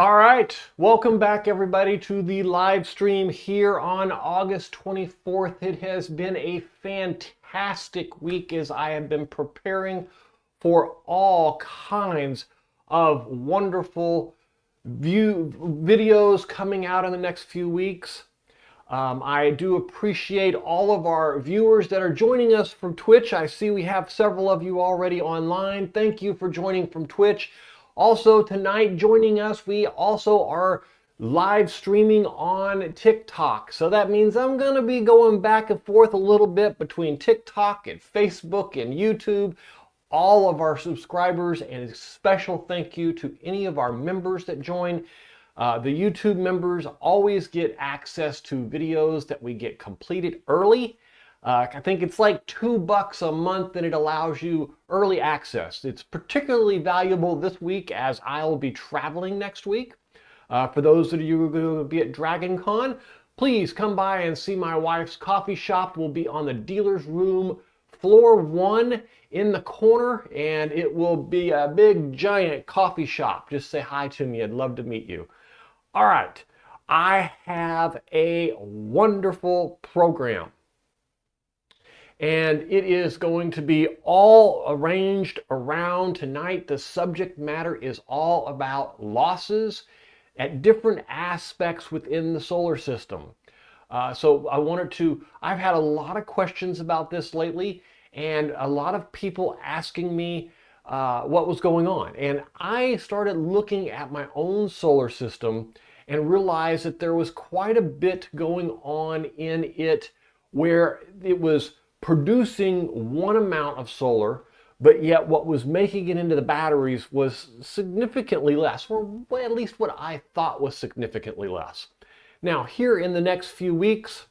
All right, welcome back everybody to the live stream here on August 24th. It has been a fantastic week as I have been preparing for all kinds of wonderful videos coming out in the next few weeks. I do appreciate all of our viewers that are joining us from Twitch. I see we have several of you already online. Thank you for joining from Twitch. Also tonight joining us, we also are live streaming on TikTok. So that means I'm going to be going back and forth a little bit between TikTok and Facebook and YouTube. All of our subscribers, and a special thank you to any of our members that join. The YouTube members always get access to videos that we get completed early. I think it's like $2 a month and it allows you early access. It's particularly valuable this week as I'll be traveling next week. For those of you who are going to be at Dragon Con, please come by and see my wife's coffee shop. We'll be on the dealer's room, floor 1 in the corner, and it will be a big giant coffee shop. Just say hi to me. I'd love to meet you. All right, I have a wonderful program. And it is going to be all arranged around tonight. The subject matter is all about losses at different aspects within the solar system. So I've had a lot of questions about this lately, and a lot of people asking me what was going on. And I started looking at my own solar system and realized that there was quite a bit going on in it where it was producing one amount of solar, but yet what was making it into the batteries was significantly less, or at least what I thought was significantly less. Now, here in the next few weeks,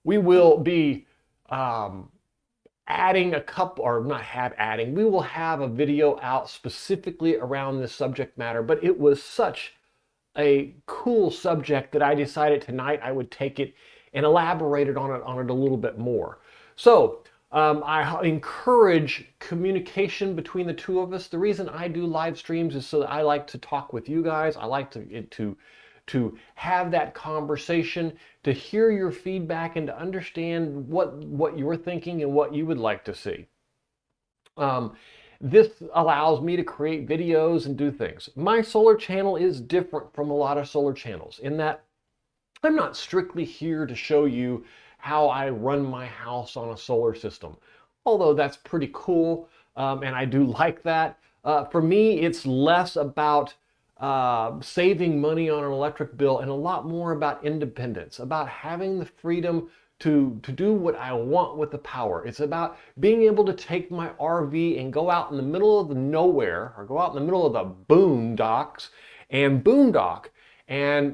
we will be adding a couple, or not adding, we will have a video out specifically around this subject matter, but it was such a cool subject that I decided tonight I would take it and elaborated on it a little bit more. So I encourage communication between the two of us. The reason I do live streams is so that I like to talk with you guys. I like to have that conversation, to hear your feedback and to understand what you're thinking and what you would like to see. This allows me to create videos and do things. My solar channel is different from a lot of solar channels in that I'm not strictly here to show you how I run my house on a solar system, although that's pretty cool, and I do like that. For me, it's less about saving money on an electric bill and a lot more about independence, about having the freedom to do what I want with the power. It's about being able to take my RV and go out in the middle of the nowhere, or go out in the middle of the boondocks and boondock. And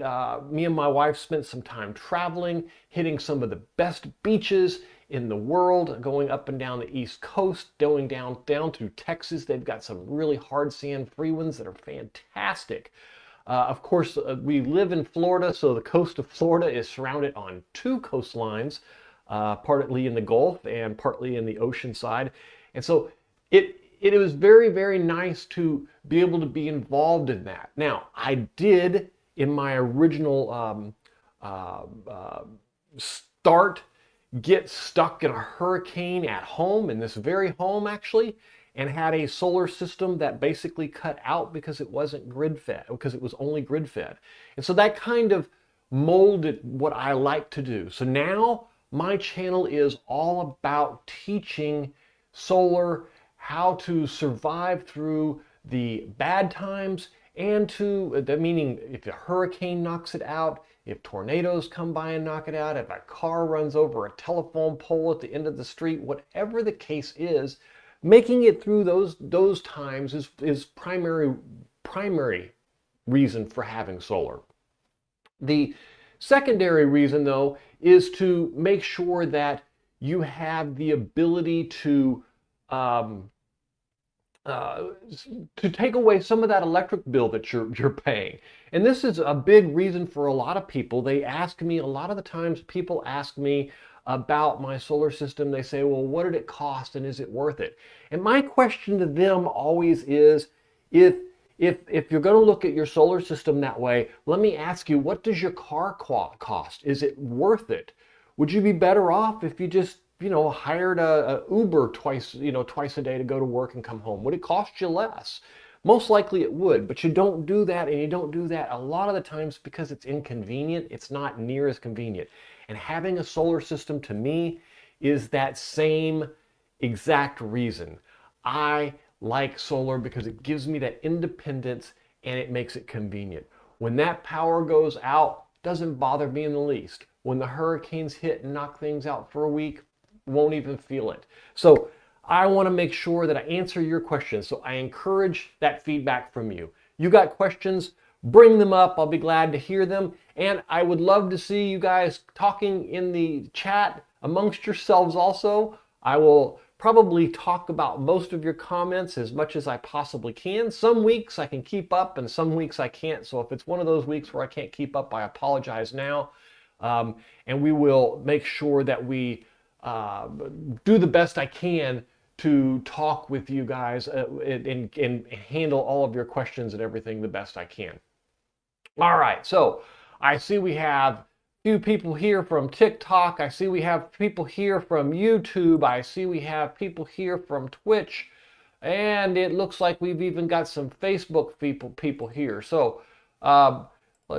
me and my wife spent some time traveling, hitting some of the best beaches in the world, going up and down the East Coast, going down through Texas. They've got some really hard sand free ones that are fantastic. Of course, we live in Florida, so the coast of Florida is surrounded on 2 coastlines, partly in the Gulf and partly in the ocean side. And so it was very, very nice to be able to be involved in that. Now, I did, in my original start, get stuck in a hurricane at home, in this very home actually, and had a solar system that basically cut out because it wasn't grid fed, because it was only grid fed. And so that kind of molded what I like to do. So now my channel is all about teaching solar how to survive through the bad times, and meaning if a hurricane knocks it out, if tornadoes come by and knock it out, if a car runs over a telephone pole at the end of the street, whatever the case is, making it through those times is primary reason for having solar. The secondary reason, though, is to make sure that you have the ability to take away some of that electric bill that you're paying. And this is a big reason for a lot of people. They ask me, a lot of the times people ask me about my solar system. They say, well, what did it cost and is it worth it? And my question to them always is, if if you're going to look at your solar system that way, let me ask you, what does your car cost? Is it worth it? Would you be better off if you just, hired a Uber twice a day to go to work and come home? Would it cost you less? Most likely it would, but you don't do that, and you don't do that a lot of the times because it's inconvenient. It's not near as convenient. And having a solar system, to me, is that same exact reason. I like solar because it gives me that independence and it makes it convenient. When that power goes out, it doesn't bother me in the least. When the hurricanes hit and knock things out for a week, won't even feel it. So I want to make sure that I answer your questions. So I encourage that feedback from you. You got questions? Bring them up. I'll be glad to hear them. And I would love to see you guys talking in the chat amongst yourselves also. I will probably talk about most of your comments as much as I possibly can. Some weeks I can keep up and some weeks I can't. So if it's one of those weeks where I can't keep up, I apologize now. And we will make sure that we do the best I can to talk with you guys and handle all of your questions and everything the best I can. All right, so I see we have few people here from TikTok. I see we have people here from YouTube. I see we have people here from Twitch. And it looks like we've even got some Facebook people here. So I'm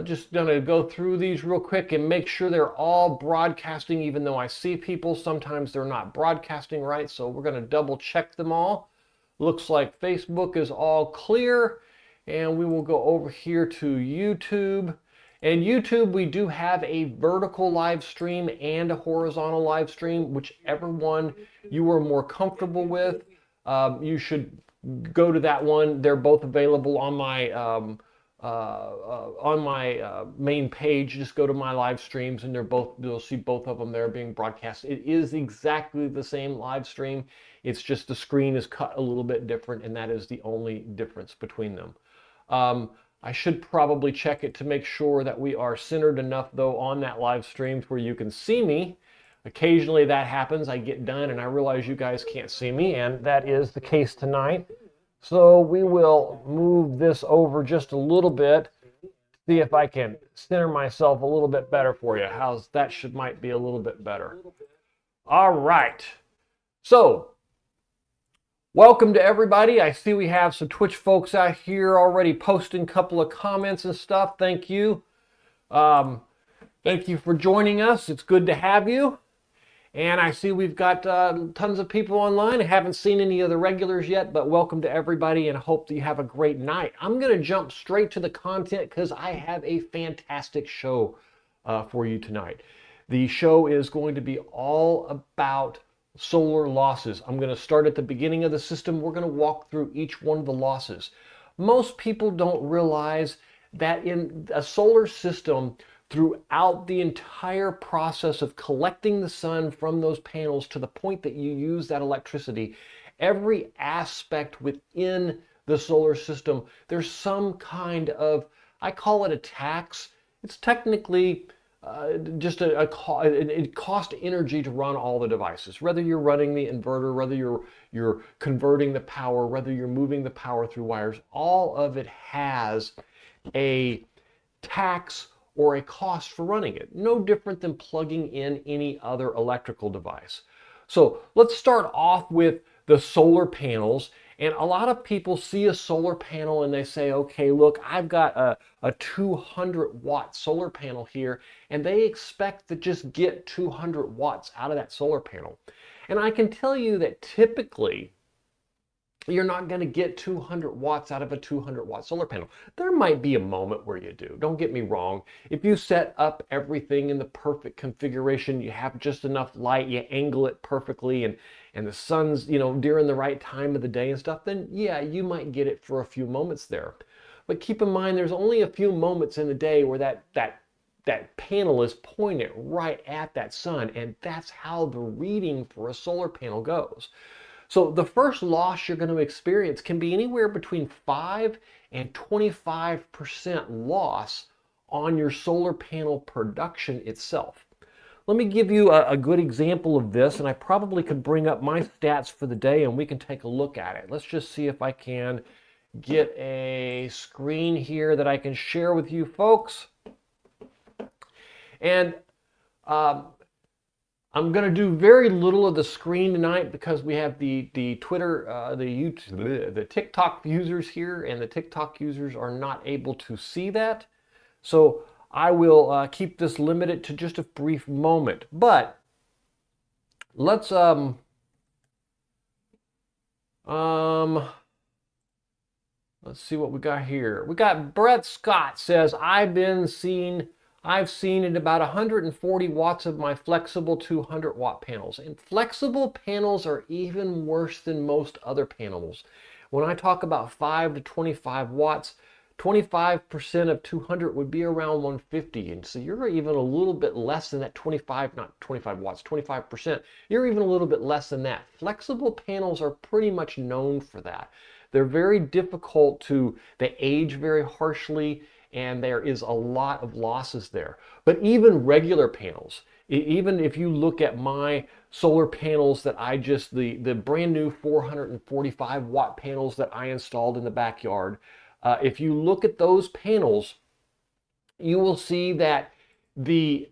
just going to go through these real quick and make sure they're all broadcasting, even though I see people. Sometimes they're not broadcasting right, so we're going to double check them all. Looks like Facebook is all clear. And we will go over here to YouTube. And YouTube, we do have a vertical live stream and a horizontal live stream, whichever one you are more comfortable with. You should go to that one. They're both available on my main page. Just go to my live streams, and you'll see both of them there being broadcast. It is exactly the same live stream. It's just the screen is cut a little bit different, and that is the only difference between them. I should probably check it to make sure that we are centered enough, though, on that live stream where you can see me. Occasionally that happens. I get done and I realize you guys can't see me, and that is the case tonight. So we will move this over just a little bit, see if I can center myself a little bit better for you. Might be a little bit better. All right. So welcome to everybody. I see we have some Twitch folks out here already posting a couple of comments and stuff. Thank you. Thank you for joining us. It's good to have you. And I see we've got tons of people online. I haven't seen any of the regulars yet, but welcome to everybody and hope that you have a great night. I'm going to jump straight to the content because I have a fantastic show for you tonight. The show is going to be all about solar losses. I'm going to start at the beginning of the system. We're going to walk through each one of the losses. Most people don't realize that in a solar system, throughout the entire process of collecting the sun from those panels to the point that you use that electricity, every aspect within the solar system, there's some kind of, I call it a tax. It's technically just it costs energy to run all the devices. Whether you're running the inverter, whether you're converting the power, whether you're moving the power through wires, all of it has a tax or a cost for running it. No different than plugging in any other electrical device. So let's start off with the solar panels. And a lot of people see a solar panel and they say, okay, look, I've got a 200 watt solar panel here, and they expect to just get 200 watts out of that solar panel. And I can tell you that typically you're not going to get 200 watts out of a 200 watt solar panel. There might be a moment where you do. Don't get me wrong. If you set up everything in the perfect configuration, you have just enough light, you angle it perfectly, and the sun's, during the right time of the day and stuff, then yeah, you might get it for a few moments there. But keep in mind, there's only a few moments in the day where that panel is pointed right at that sun, and that's how the reading for a solar panel goes. So the first loss you're going to experience can be anywhere between 5 and 25% loss on your solar panel production itself. Let me give you a good example of this, and I probably could bring up my stats for the day and we can take a look at it. Let's just see if I can get a screen here that I can share with you folks. And I'm going to do very little of the screen tonight because we have the Twitter, the YouTube, the TikTok users here, and the TikTok users are not able to see that. So I will keep this limited to just a brief moment. But let's let's see what we got here. We got Brett Scott says, I've seen at about 140 watts of my flexible 200 watt panels. And flexible panels are even worse than most other panels. When I talk about 5 to 25 watts, 25% of 200 would be around 150. And so you're even a little bit less than that 25, not 25 watts, 25%. You're even a little bit less than that. Flexible panels are pretty much known for that. They're very difficult they age very harshly, and there is a lot of losses there. But even regular panels, even if you look at my solar panels that the brand new 445 watt panels that I installed in the backyard, if you look at those panels, you will see that the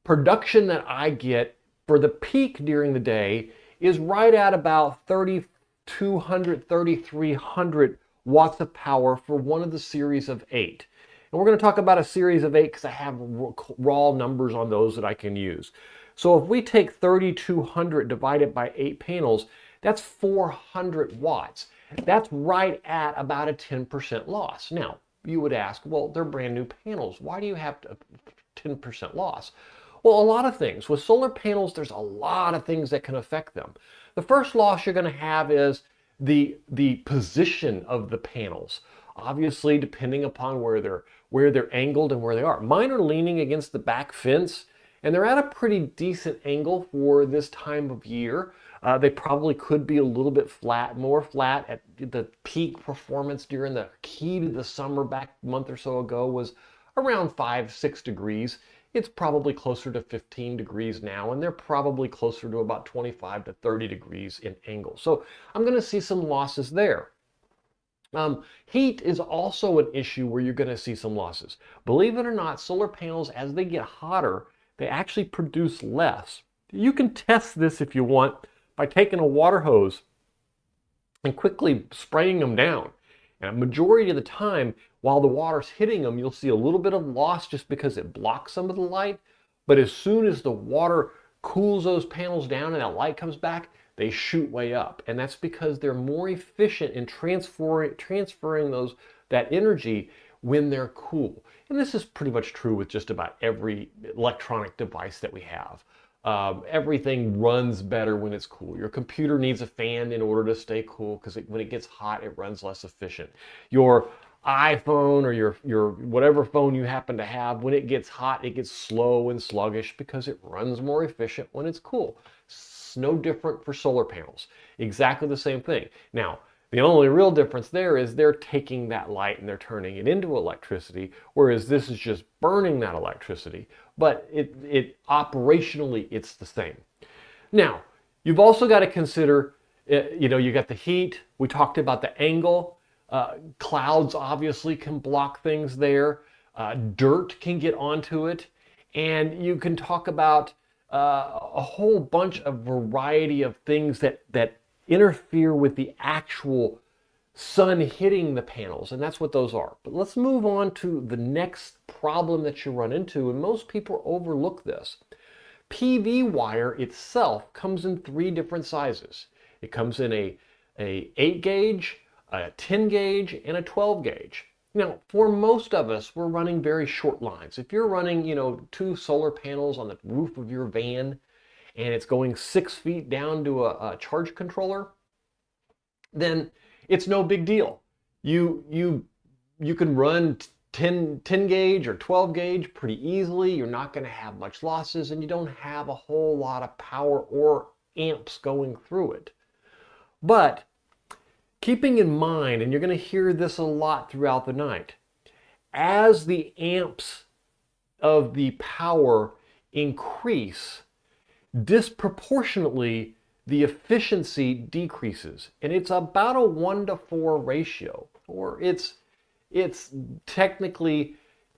production that I get for the peak during the day is right at about 3,200, 3,300 watts of power for one of the series of 8. And we're going to talk about a series of 8 because I have raw numbers on those that I can use. So if we take 3,200 divided by 8 panels, that's 400 watts. That's right at about a 10% loss. Now, you would ask, well, they're brand new panels. Why do you have a 10% loss? Well, a lot of things. With solar panels, there's a lot of things that can affect them. The first loss you're going to have is the position of the panels. Obviously, depending upon where they're angled and where they are. Mine are leaning against the back fence, and they're at a pretty decent angle for this time of year. They probably could be a little bit more flat at the peak performance during the heat of the summer back a month or so ago was around 5-6 degrees. It's probably closer to 15 degrees now, and they're probably closer to about 25 to 30 degrees in angle. So I'm going to see some losses there. Heat is also an issue where you're going to see some losses. Believe it or not, solar panels, as they get hotter, they actually produce less. You can test this if you want by taking a water hose and quickly spraying them down. And a majority of the time, while the water's hitting them, you'll see a little bit of loss just because it blocks some of the light. But as soon as the water cools those panels down and that light comes back, they shoot way up. And that's because they're more efficient in transferring that energy when they're cool. And this is pretty much true with just about every electronic device that we have. Everything runs better when it's cool. Your computer needs a fan in order to stay cool because when it gets hot, it runs less efficient. Your iPhone or your whatever phone you happen to have, when it gets hot, it gets slow and sluggish because it runs more efficient when it's cool. It's no different for solar panels. Exactly the same thing. Now, the only real difference there is they're taking that light and they're turning it into electricity, whereas this is just burning that electricity. But it operationally, it's the same. Now, you've also got to consider, you got the heat. We talked about the angle. Clouds obviously can block things there. Dirt can get onto it. And you can talk about a whole bunch of variety of things that interfere with the actual sun hitting the panels, and that's what those are. But let's move on to the next problem that you run into, and most people overlook this. PV wire itself comes in 3 different sizes. It comes in a 8 gauge, a 10 gauge, and a 12 gauge. Now, for most of us, we're running very short lines. If you're running, 2 solar panels on the roof of your van, and it's going 6 feet down to a charge controller, then it's no big deal. You can run 10 gauge or 12 gauge pretty easily. You're not going to have much losses, and you don't have a whole lot of power or amps going through it. But keeping in mind, and you're going to hear this a lot throughout the night, as the amps of the power increase, disproportionately the efficiency decreases. And it's about a 1-to-4 ratio, or it's technically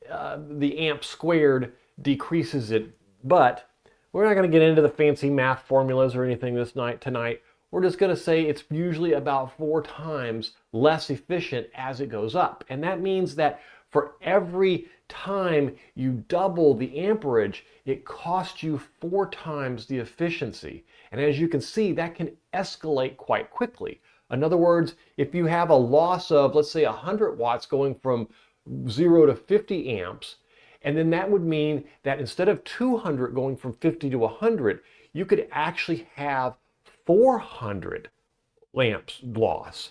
the amp squared decreases it, but we're not going to get into the fancy math formulas or anything tonight. We're just going to say it's usually about 4 times less efficient as it goes up. And that means that for every time you double the amperage, it costs you 4 times the efficiency. And as you can see, that can escalate quite quickly. In other words, if you have a loss of, let's say, 100 watts going from 0 to 50 amps, and then that would mean that instead of 200 going from 50 to 100, you could actually have 400 amps loss.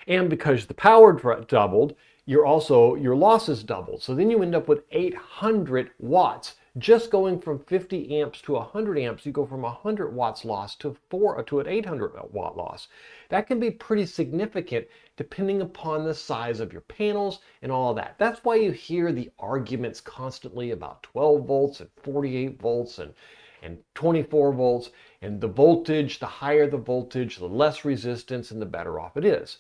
And because the power doubled, your losses doubled. So then you end up with 800 watts. Just going from 50 amps to 100 amps, you go from 100 watts loss to an 800 watt loss. That can be pretty significant depending upon the size of your panels and all of that. That's why you hear the arguments constantly about 12 volts and 48 volts and 24 volts, and the voltage, the higher the voltage, the less resistance and the better off it is.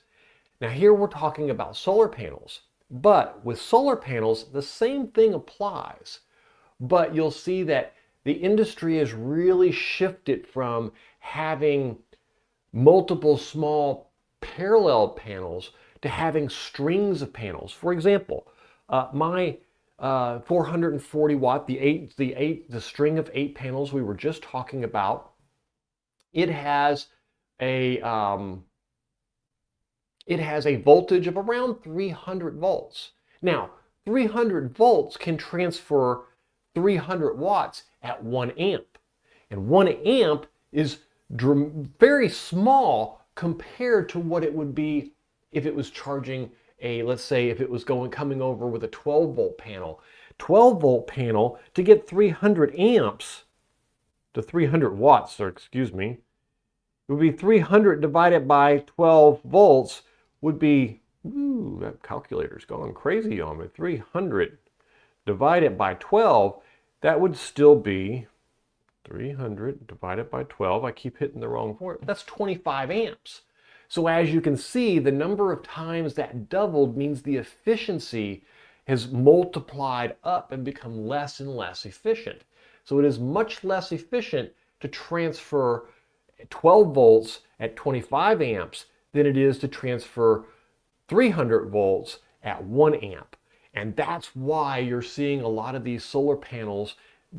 Now here we're talking about solar panels, but with solar panels, the same thing applies. But you'll see that the industry has really shifted from having multiple small parallel panels to having strings of panels. For example, my 440 watt, the string of 8 panels we were just talking about, it has a voltage of around 300 volts. Now, 300 volts can transfer 300 watts at 1 amp. And 1 amp is very small compared to what it would be if it was charging let's say if it was coming over with a 12 volt panel. 12 volt panel, to get 300 amps to 300 watts, or excuse me, it would be 300 divided by 12 volts would be, ooh, that calculator's going crazy on me. 300 divided by 12, that would still be 300 divided by 12. I keep hitting the wrong point. That's 25 amps. So as you can see, the number of times that doubled means the efficiency has multiplied up and become less and less efficient. So it is much less efficient to transfer 12 volts at 25 amps than it is to transfer 300 volts at 1 amp. And that's why you're seeing a lot of these solar panels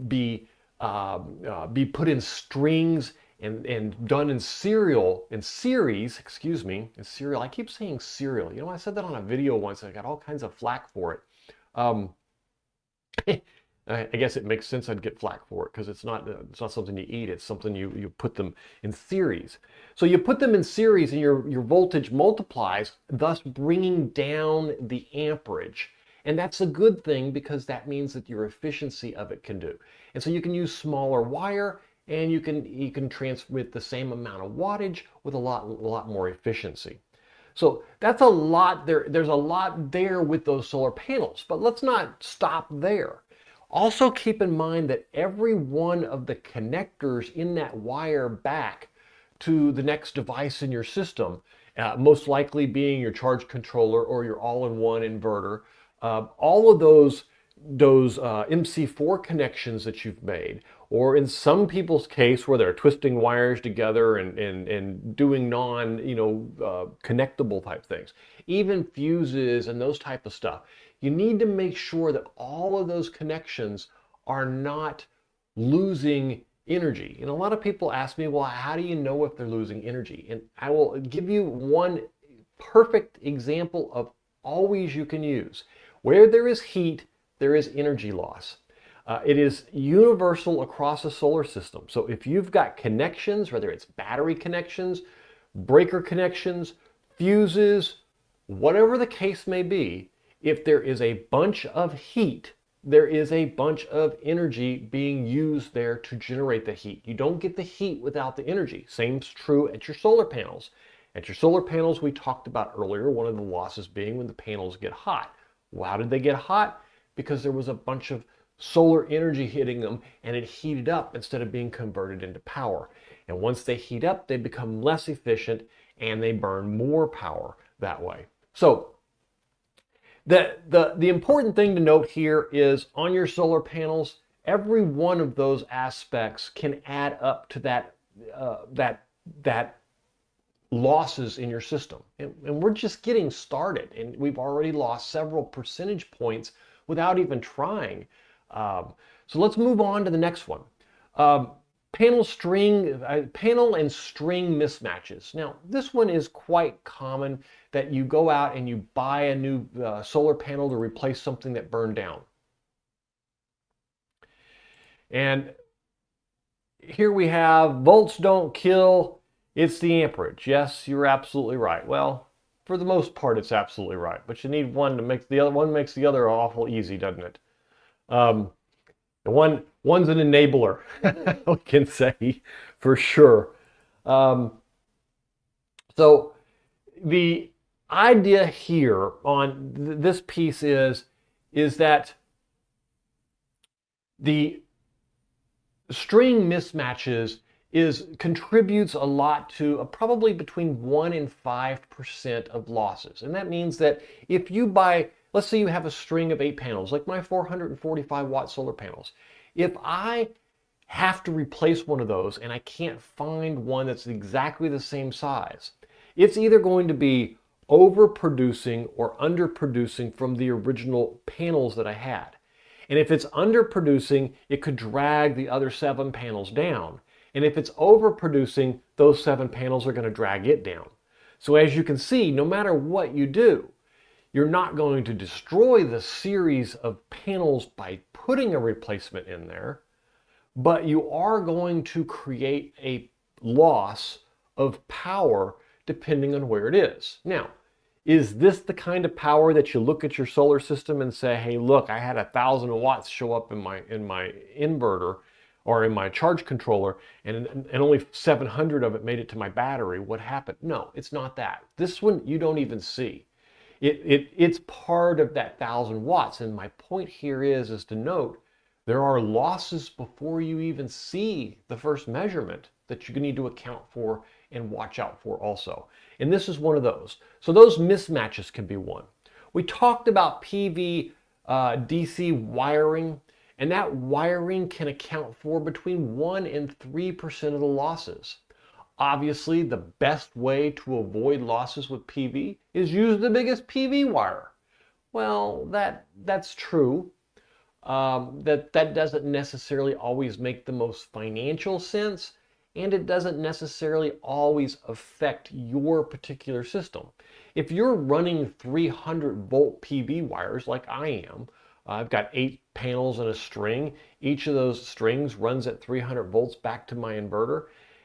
be put in strings and done in series. I keep saying serial. You know, I said that on a video once and I got all kinds of flack for it. I guess it makes sense I'd get flack for it because it's not something you eat. It's something you put them in series. So you put them in series and your voltage multiplies, thus bringing down the amperage. And that's a good thing because that means that your efficiency of it can do. And so you can use smaller wire and you can transmit the same amount of wattage with a lot more efficiency. So that's a lot there. There's a lot there with those solar panels, but let's not stop there. Also keep in mind that every one of the connectors in that wire back to the next device in your system, most likely being your charge controller or your all-in-one inverter, all of those MC4 connections that you've made, or in some people's case where they're twisting wires together and doing connectable type things, even fuses and those type of stuff, you need to make sure that all of those connections are not losing energy. And a lot of people ask me, well, how do you know if they're losing energy? And I will give you one perfect example of always you can use. Where there is heat, there is energy loss. It is universal across a solar system. So if you've got connections, whether it's battery connections, breaker connections, fuses, whatever the case may be, if there is a bunch of heat, there is a bunch of energy being used there to generate the heat. You don't get the heat without the energy. Same's true at your solar panels. At your solar panels, we talked about earlier, one of the losses being when the panels get hot. Well, how did they get hot? Because there was a bunch of solar energy hitting them and it heated up instead of being converted into power. And once they heat up, they become less efficient and they burn more power that way. So the important thing to note here is on your solar panels, every one of those aspects can add up to that losses in your system. And we're just getting started, and we've already lost several percentage points without even trying. So let's move on to the next one. Panel and string mismatches. Now, this one is quite common, that you go out and you buy a new solar panel to replace something that burned down. And here we have volts don't kill, it's the amperage. Yes, you're absolutely right. Well, for the most part, it's absolutely right. But you need one to make the other. One makes the other awful easy, doesn't it? One's an enabler, we can say for sure. So the idea here on this piece is that the string mismatches contributes a lot to probably between 1 and 5% of losses. And that means that if you buy, let's say you have a string of 8 panels, like my 445 watt solar panels. If I have to replace one of those and I can't find one that's exactly the same size, it's either going to be overproducing or underproducing from the original panels that I had. And if it's underproducing, it could drag the other 7 panels down. And if it's overproducing, those 7 panels are going to drag it down. So as you can see, no matter what you do, you're not going to destroy the series of panels by putting a replacement in there, but you are going to create a loss of power depending on where it is. Now, is this the kind of power that you look at your solar system and say, hey, look, I had 1,000 watts show up in my inverter or in my charge controller, and only 700 of it made it to my battery? What happened? No, it's not that. This one you don't even see. It's part of that 1,000 watts. And my point here is to note there are losses before you even see the first measurement that you need to account for and watch out for also. And this is one of those. So those mismatches can be one. We talked about PV DC wiring, and that wiring can account for between 1 and 3% of the losses. Obviously, the best way to avoid losses with PV is use the biggest PV wire. Well, that's true. That doesn't necessarily always make the most financial sense, and it doesn't necessarily always affect your particular system. If you're running 300 volt PV wires like I am, I've got 8 panels in a string. Each of those strings runs at 300 volts back to my inverter.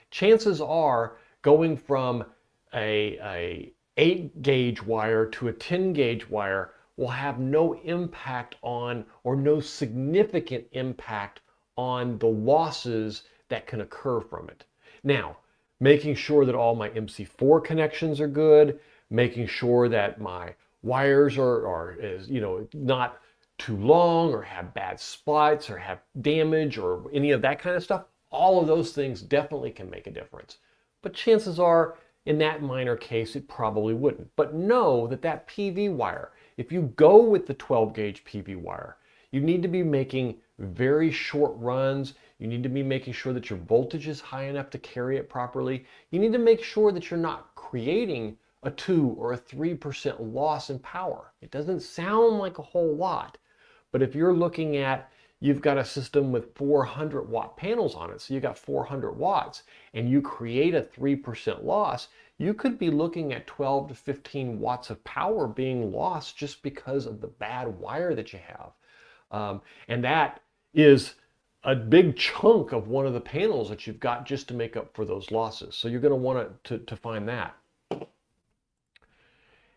Chances are going from a 8 gauge wire to a 10 gauge wire will have no impact on, or no significant impact on, the losses that can occur from it. Now, making sure that all my MC4 connections are good, making sure that my wires are not too long or have bad spots or have damage or any of that kind of stuff, all of those things definitely can make a difference. But chances are, in that minor case, it probably wouldn't. But know that PV wire, if you go with the 12 gauge PV wire, you need to be making very short runs. You need to be making sure that your voltage is high enough to carry it properly. You need to make sure that you're not creating a 2 or a 3% loss in power. It doesn't sound like a whole lot, but if you're looking at, you've got a system with 400 watt panels on it, so you got 400 watts, and you create a 3% loss, you could be looking at 12 to 15 watts of power being lost just because of the bad wire that you have. And that is a big chunk of one of the panels that you've got just to make up for those losses. So you're going to want to find that.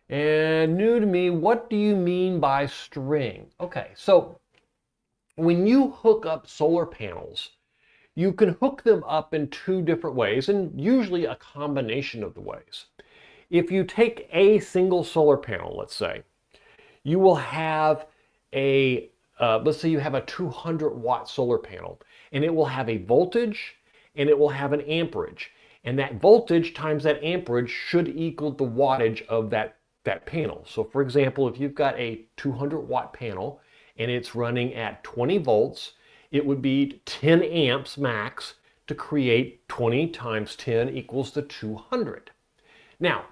And new to me, what do you mean by string? Okay, so when you hook up solar panels, you can hook them up in 2 different ways, and usually a combination of the ways. If you take a single solar panel, let's say, you will have let's say you have a 200 watt solar panel, and it will have a voltage and it will have an amperage. And that voltage times that amperage should equal the wattage of that panel. So for example, if you've got a 200 watt panel and it's running at 20 volts, it would be 10 amps max to create 20 times 10 equals the 200. Now,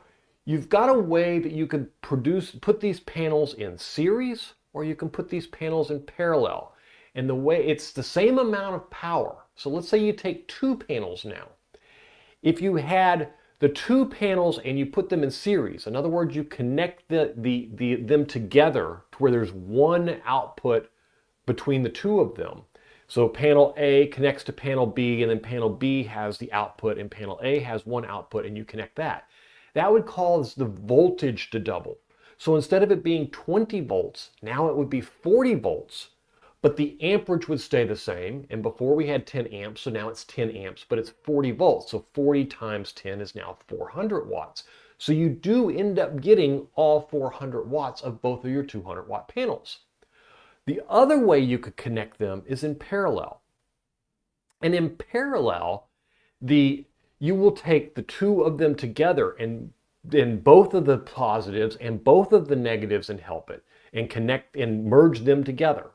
you've got a way that you can put these panels in series, or you can put these panels in parallel. And the way, it's the same amount of power. So let's say you take two panels now. If you had the two panels and you put them in series, in other words, you connect them together to where there's one output between the two of them. So panel A connects to panel B, and then panel B has the output, and panel A has one output, and you connect that. That would cause the voltage to double. So instead of it being 20 volts, now it would be 40 volts, but the amperage would stay the same. And before we had 10 amps, so now it's 10 amps, but it's 40 volts. So 40 times 10 is now 400 watts. So you do end up getting all 400 watts of both of your 200 watt panels. The other way you could connect them is in parallel. And in parallel, you will take the two of them together and then both of the positives and both of the negatives and help it and connect and merge them together.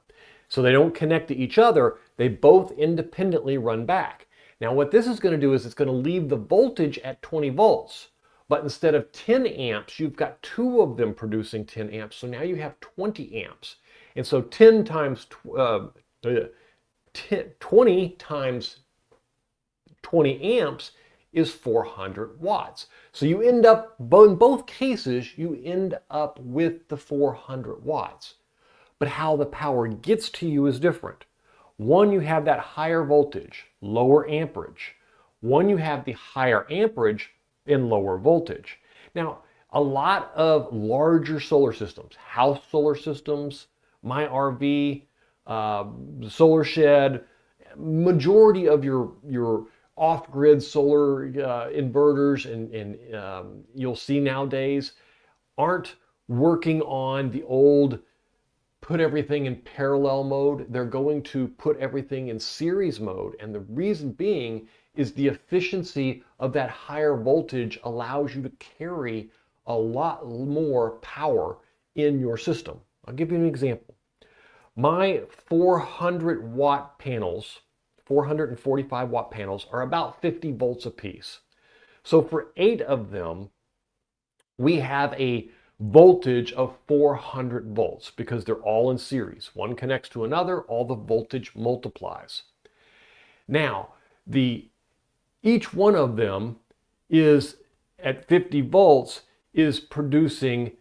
So they don't connect to each other, they both independently run back. Now what this is going to do is it's going to leave the voltage at 20 volts. But instead of 10 amps, you've got two of them producing 10 amps. So now you have 20 amps. And so 20 times 20 amps is 400 watts. So you end up, in both cases, you end up with the 400 watts. But how the power gets to you is different. One, you have that higher voltage, lower amperage. One, you have the higher amperage and lower voltage. Now, a lot of larger solar systems, house solar systems, my RV, solar shed, majority of your off-grid solar inverters and you'll see nowadays aren't working on the old put everything in parallel mode. They're going to put everything in series mode. And the reason being is the efficiency of that higher voltage allows you to carry a lot more power in your system. I'll give you an example. My 400 watt panels, 445 watt panels, are about 50 volts apiece. So for 8 of them, we have a voltage of 400 volts because they're all in series. One connects to another, all the voltage multiplies. Now, each one of them is at 50 volts is producing,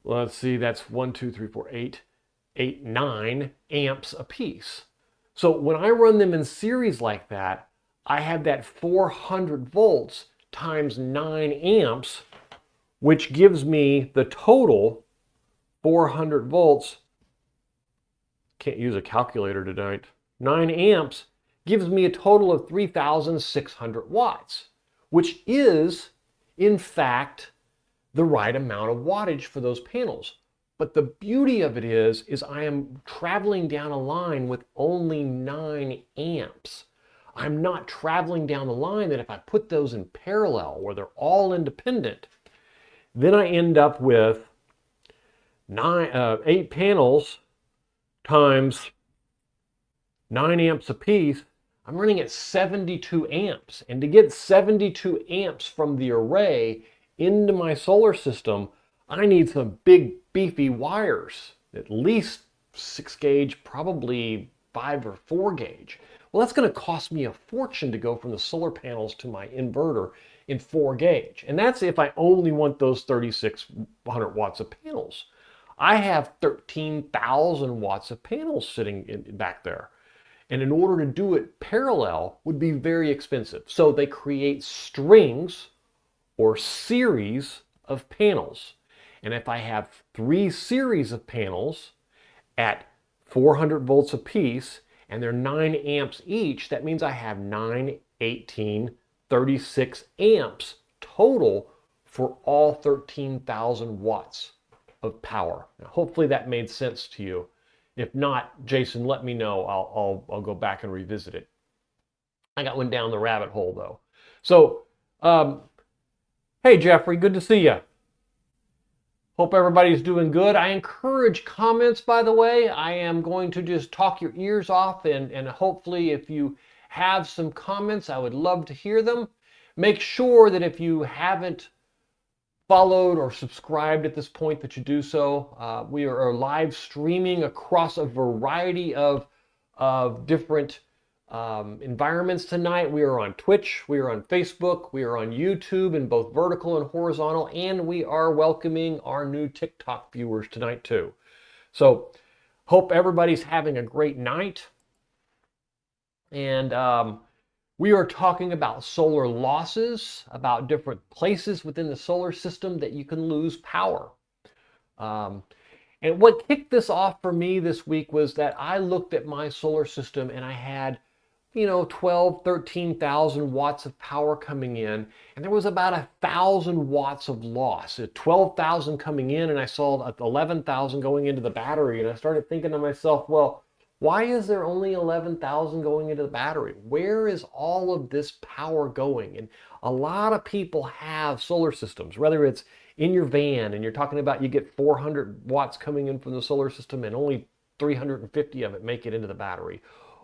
let's see, that's 9 amps apiece. So when I run them in series like that, I have that 400 volts times 9 amps, which gives me the total 400 volts. Can't use a calculator tonight. 9 amps gives me a total of 3,600 watts, which is, in fact, the right amount of wattage for those panels. But the beauty of it is I am traveling down a line with only 9 amps. I'm not traveling down the line that if I put those in parallel where they're all independent, then I end up with 8 panels times 9 amps apiece. I'm running at 72 amps. And to get 72 amps from the array into my solar system, I need some big beefy wires, at least 6 gauge, probably 5 or 4 gauge. Well, that's going to cost me a fortune to go from the solar panels to my inverter in 4 gauge. And that's if I only want those 3,600 watts of panels. I have 13,000 watts of panels sitting back there. And in order to do it parallel would be very expensive. So they create strings or series of panels. And if I have 3 series of panels at 400 volts apiece, and they're 9 amps each, that means I have 9, 18, 36 amps total for all 13,000 watts of power. Now, hopefully that made sense to you. If not, Jason, let me know. I'll go back and revisit it. I got one down the rabbit hole though. So, hey Jeffrey, good to see you. Hope everybody's doing good. I encourage comments, by the way. I am going to just talk your ears off, and hopefully if you have some comments, I would love to hear them. Make sure that if you haven't followed or subscribed at this point that you do so. We are live streaming across a variety of different environments tonight. We are on Twitch, we are on Facebook, we are on YouTube in both vertical and horizontal, and we are welcoming our new TikTok viewers tonight too. So hope everybody's having a great night. And we are talking about solar losses, about different places within the solar system that you can lose power. And what kicked this off for me this week was that I looked at my solar system and I had, 12, 13,000 watts of power coming in, and there was about 1,000 watts of loss. 12,000 coming in, and I saw 11,000 going into the battery, and I started thinking to myself, well, why is there only 11,000 going into the battery? Where is all of this power going? And a lot of people have solar systems, whether it's in your van and you're talking about you get 400 watts coming in from the solar system and only 350 of it make it into the battery,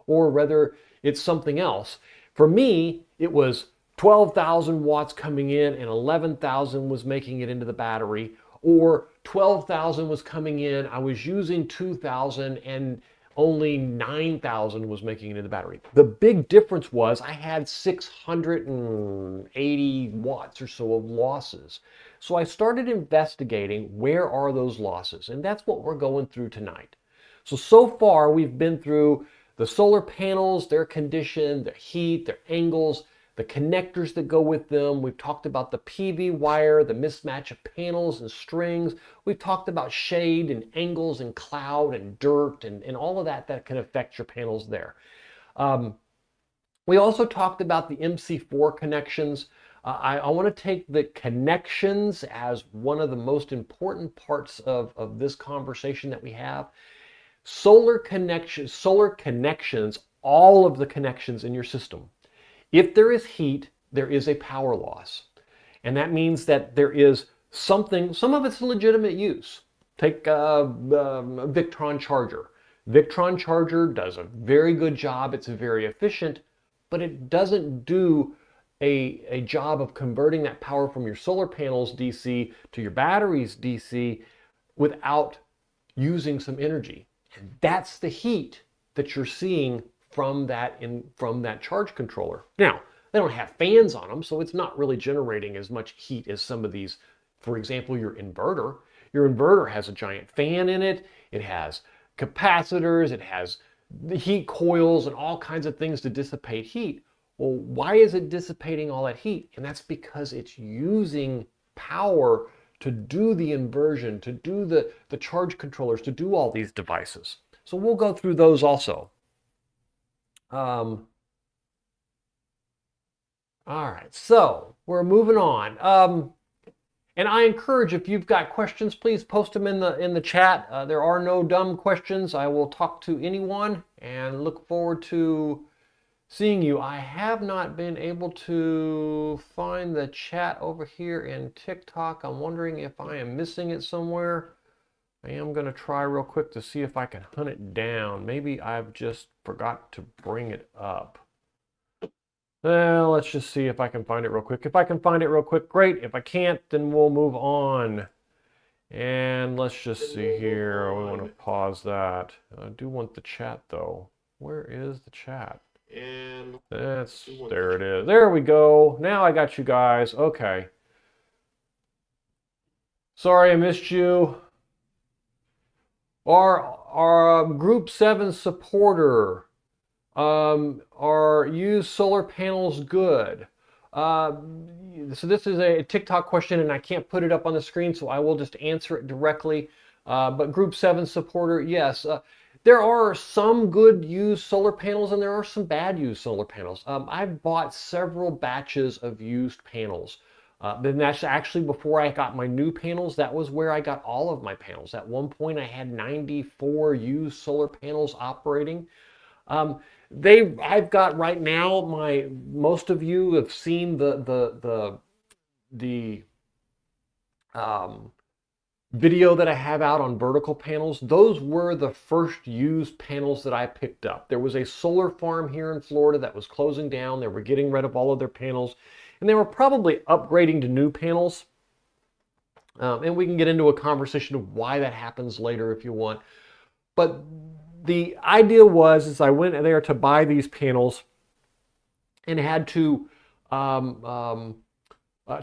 or whether it's something else. For me, it was 12,000 watts coming in and 11,000 was making it into the battery, or 12,000 was coming in, I was using 2,000 and only 9,000 was making it into the battery. The big difference was I had 680 watts or so of losses. So I started investigating where are those losses, and that's what we're going through tonight. So far we've been through the solar panels, their condition, their heat, their angles, the connectors that go with them. We've talked about the PV wire, the mismatch of panels and strings. We've talked about shade and angles and cloud and dirt and all of that can affect your panels there. We also talked about the MC4 connections. I want to take the connections as one of the most important parts of this conversation that we have. Solar connections, all of the connections in your system. If there is heat, there is a power loss. And that means that there is something, some of it's legitimate use. Take a Victron charger. Victron charger does a very good job. It's very efficient, but it doesn't do a job of converting that power from your solar panels DC to your batteries DC without using some energy. And that's the heat that you're seeing from that charge controller. Now, they don't have fans on them, so it's not really generating as much heat as some of these. For example, your inverter. Your inverter has a giant fan in it. It has capacitors. It has the heat coils and all kinds of things to dissipate heat. Well, why is it dissipating all that heat? And that's because it's using power to do the inversion, to do the charge controllers, to do all these devices. So we'll go through those also. All right, so we're moving on. And I encourage, if you've got questions, please post them in the chat. There are no dumb questions. I will talk to anyone and look forward to seeing you. I have not been able to find the chat over here in TikTok. I'm wondering if I am missing it somewhere. I am going to try real quick to see if I can hunt it down. Maybe I've just forgot to bring it up. Well, let's just see if I can find it real quick. If I can find it real quick, great. If I can't, then we'll move on. And let's just see here. We want to pause that. I do want the chat, though. Where is the chat? And there it is. There we go. Now I got you guys. Okay. Sorry I missed you. Our Group 7 supporter, are used solar panels good? So this is a TikTok question and I can't put it up on the screen, so I will just answer it directly. But Group 7 supporter, yes. There are some good used solar panels and there are some bad used solar panels. I've bought several batches of used panels. Then that's actually before I got my new panels. That was where I got all of my panels. At one point I had 94 used solar panels operating. I've got right now, most of you have seen the um, video that I have out on vertical panels. Those were the first used panels that I picked up. There was a solar farm here in Florida that was closing down. They were getting rid of all of their panels, and they were probably upgrading to new panels. And we can get into a conversation of why that happens later if you want. But the idea was I went there to buy these panels and had to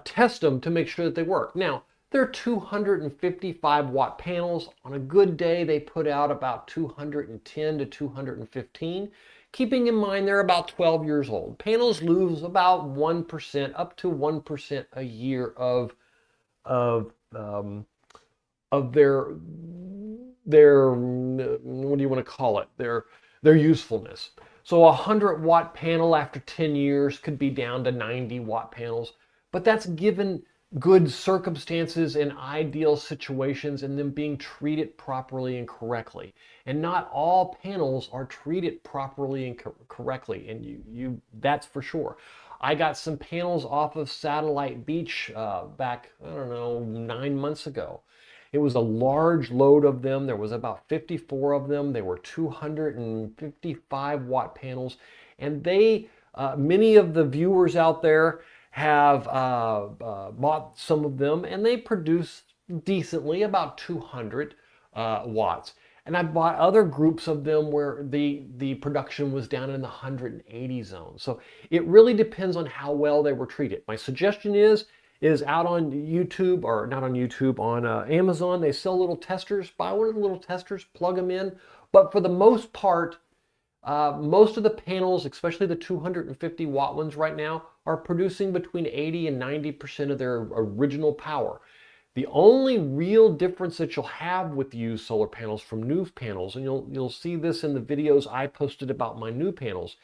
test them to make sure that they work. Now, they're 255 watt panels. On a good day, they put out about 210 to 215. Keeping in mind they're about 12 years old. Panels lose about 1%, up to 1% a year of their what do you want to call it? Their usefulness. So a 100-watt panel after 10 years could be down to 90-watt panels, but that's given good circumstances and ideal situations and them being treated properly and correctly. And not all panels are treated properly and correctly, and you that's for sure. I got some panels off of Satellite Beach back, I don't know, 9 months ago. It was a large load of them. There was about 54 of them. They were 255 watt panels. And many of the viewers out there have bought some of them, and they produce decently, about 200 watts. And I bought other groups of them where the production was down in the 180 zone. So it really depends on how well they were treated. My suggestion is out on YouTube, or not on YouTube, on Amazon. They sell little testers. Buy one of the little testers, plug them in. But for the most part, most of the panels, especially the 250 watt ones right now, are producing between 80 and 90% of their original power. The only real difference that you'll have with used solar panels from new panels, and you'll see this in the videos I posted about my new panels,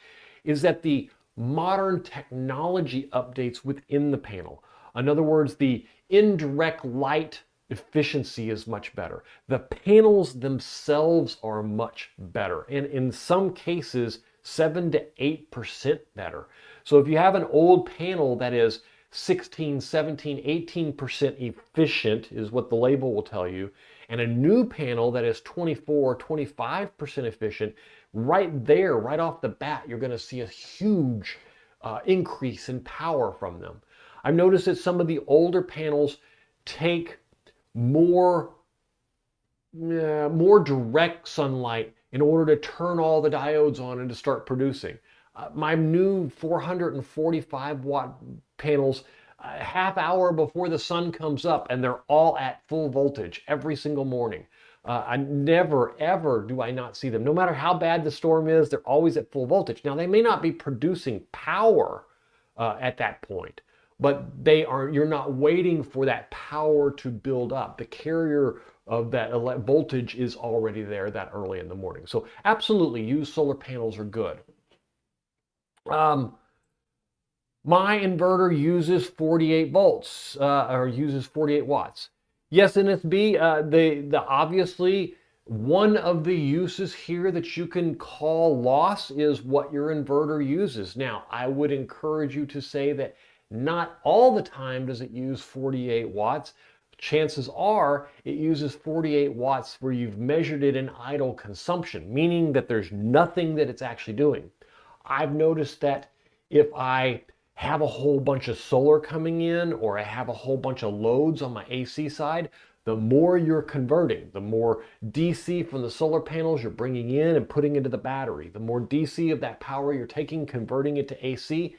is that the modern technology updates within the panel. In other words, the indirect light efficiency is much better. The panels themselves are much better, and in some cases, 7 to 8% better. So if you have an old panel that is 16, 17, 18% efficient, is what the label will tell you, and a new panel that is 24, 25% efficient, right there, right off the bat, you're going to see a huge increase in power from them. I've noticed that some of the older panels take more direct sunlight in order to turn all the diodes on and to start producing. My new 445 watt panels, a half hour before the sun comes up, and they're all at full voltage every single morning. I never, ever do I not see them. No matter how bad the storm is, they're always at full voltage. Now, they may not be producing power at that point, but you're not waiting for that power to build up. The carrier of that voltage is already there that early in the morning. So absolutely, used solar panels are good. My inverter uses 48 volts, or uses 48 watts. Yes, NSB, obviously, one of the uses here that you can call loss is what your inverter uses. Now, I would encourage you to say that not all the time does it use 48 watts. Chances are it uses 48 watts where you've measured it in idle consumption, meaning that there's nothing that it's actually doing. I've noticed that if I have a whole bunch of solar coming in, or I have a whole bunch of loads on my AC side, the more you're converting, the more DC from the solar panels you're bringing in and putting into the battery, the more DC of that power you're taking, converting it to AC,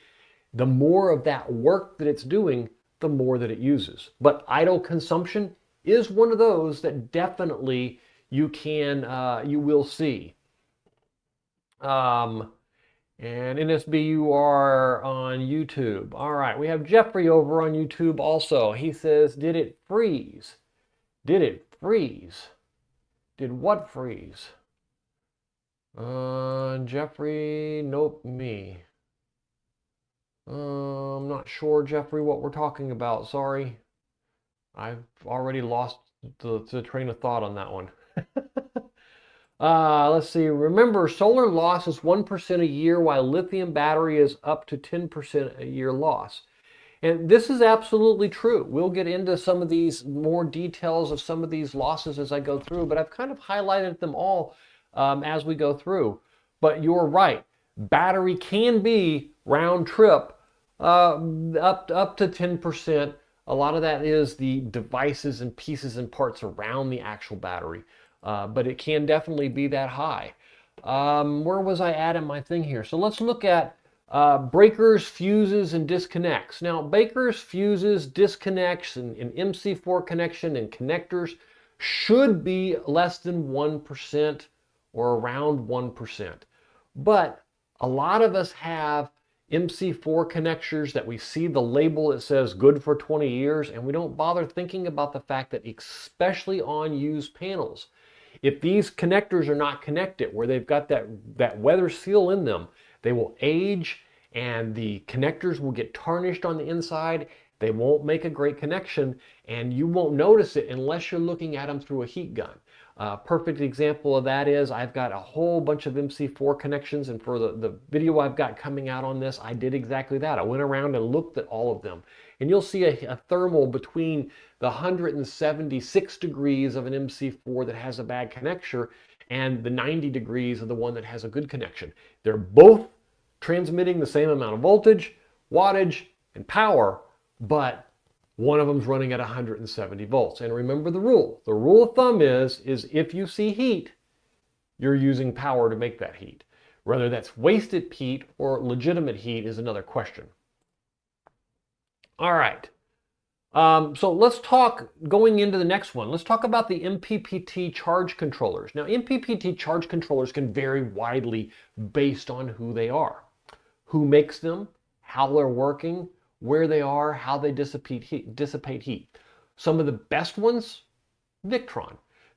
the more of that work that it's doing, the more that it uses. But idle consumption is one of those that definitely you will see. And NSB, you are on YouTube. All right, we have Jeffrey over on YouTube also. He says, did it freeze? Did it freeze? Did what freeze? Jeffrey, nope, me. I'm not sure, Jeffrey, what we're talking about. Sorry. I've already lost the train of thought on that one. Let's see. Remember, solar loss is 1% a year, while lithium battery is up to 10% a year loss. And this is absolutely true. We'll get into some of these more details of some of these losses as I go through, but I've kind of highlighted them all as we go through. But you're right. Battery can be round trip up to 10%. A lot of that is the devices and pieces and parts around the actual battery. But it can definitely be that high. Where was I at in my thing here? So let's look at breakers, fuses, and disconnects. Now, breakers, fuses, disconnects, and MC4 connection and connectors should be less than 1% or around 1%. But a lot of us have MC4 connectors that we see the label that says good for 20 years, and we don't bother thinking about the fact that, especially on used panels, if these connectors are not connected, where they've got that weather seal in them, they will age and the connectors will get tarnished on the inside. They won't make a great connection, and you won't notice it unless you're looking at them through a heat gun. Perfect example of that is I've got a whole bunch of MC4 connections, and for the video I've got coming out on this, I did exactly that. I went around and looked at all of them, and you'll see a thermal between the 176 degrees of an MC4 that has a bad connection and the 90 degrees of the one that has a good connection. They're both transmitting the same amount of voltage, wattage, and power, but one of them's running at 170 volts. And remember the rule. The rule of thumb is if you see heat, you're using power to make that heat. Whether that's wasted heat or legitimate heat is another question. All right. So let's talk, going into the next one, let's talk about the MPPT charge controllers. Now, MPPT charge controllers can vary widely based on who they are, who makes them, how they're working, where they are, how they dissipate heat. Some of the best ones, Victron.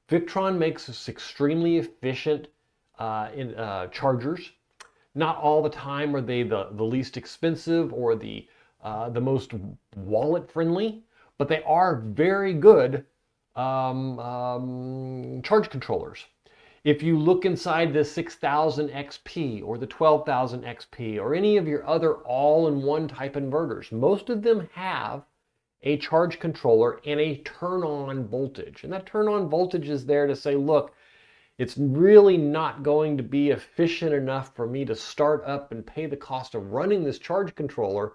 Victron makes us extremely efficient chargers. Not all the time are they the least expensive or the most wallet friendly, but they are very good charge controllers. If you look inside the 6000 XP or the 12,000 XP or any of your other all-in-one type inverters, most of them have a charge controller and a turn-on voltage. And that turn-on voltage is there to say, look, it's really not going to be efficient enough for me to start up and pay the cost of running this charge controller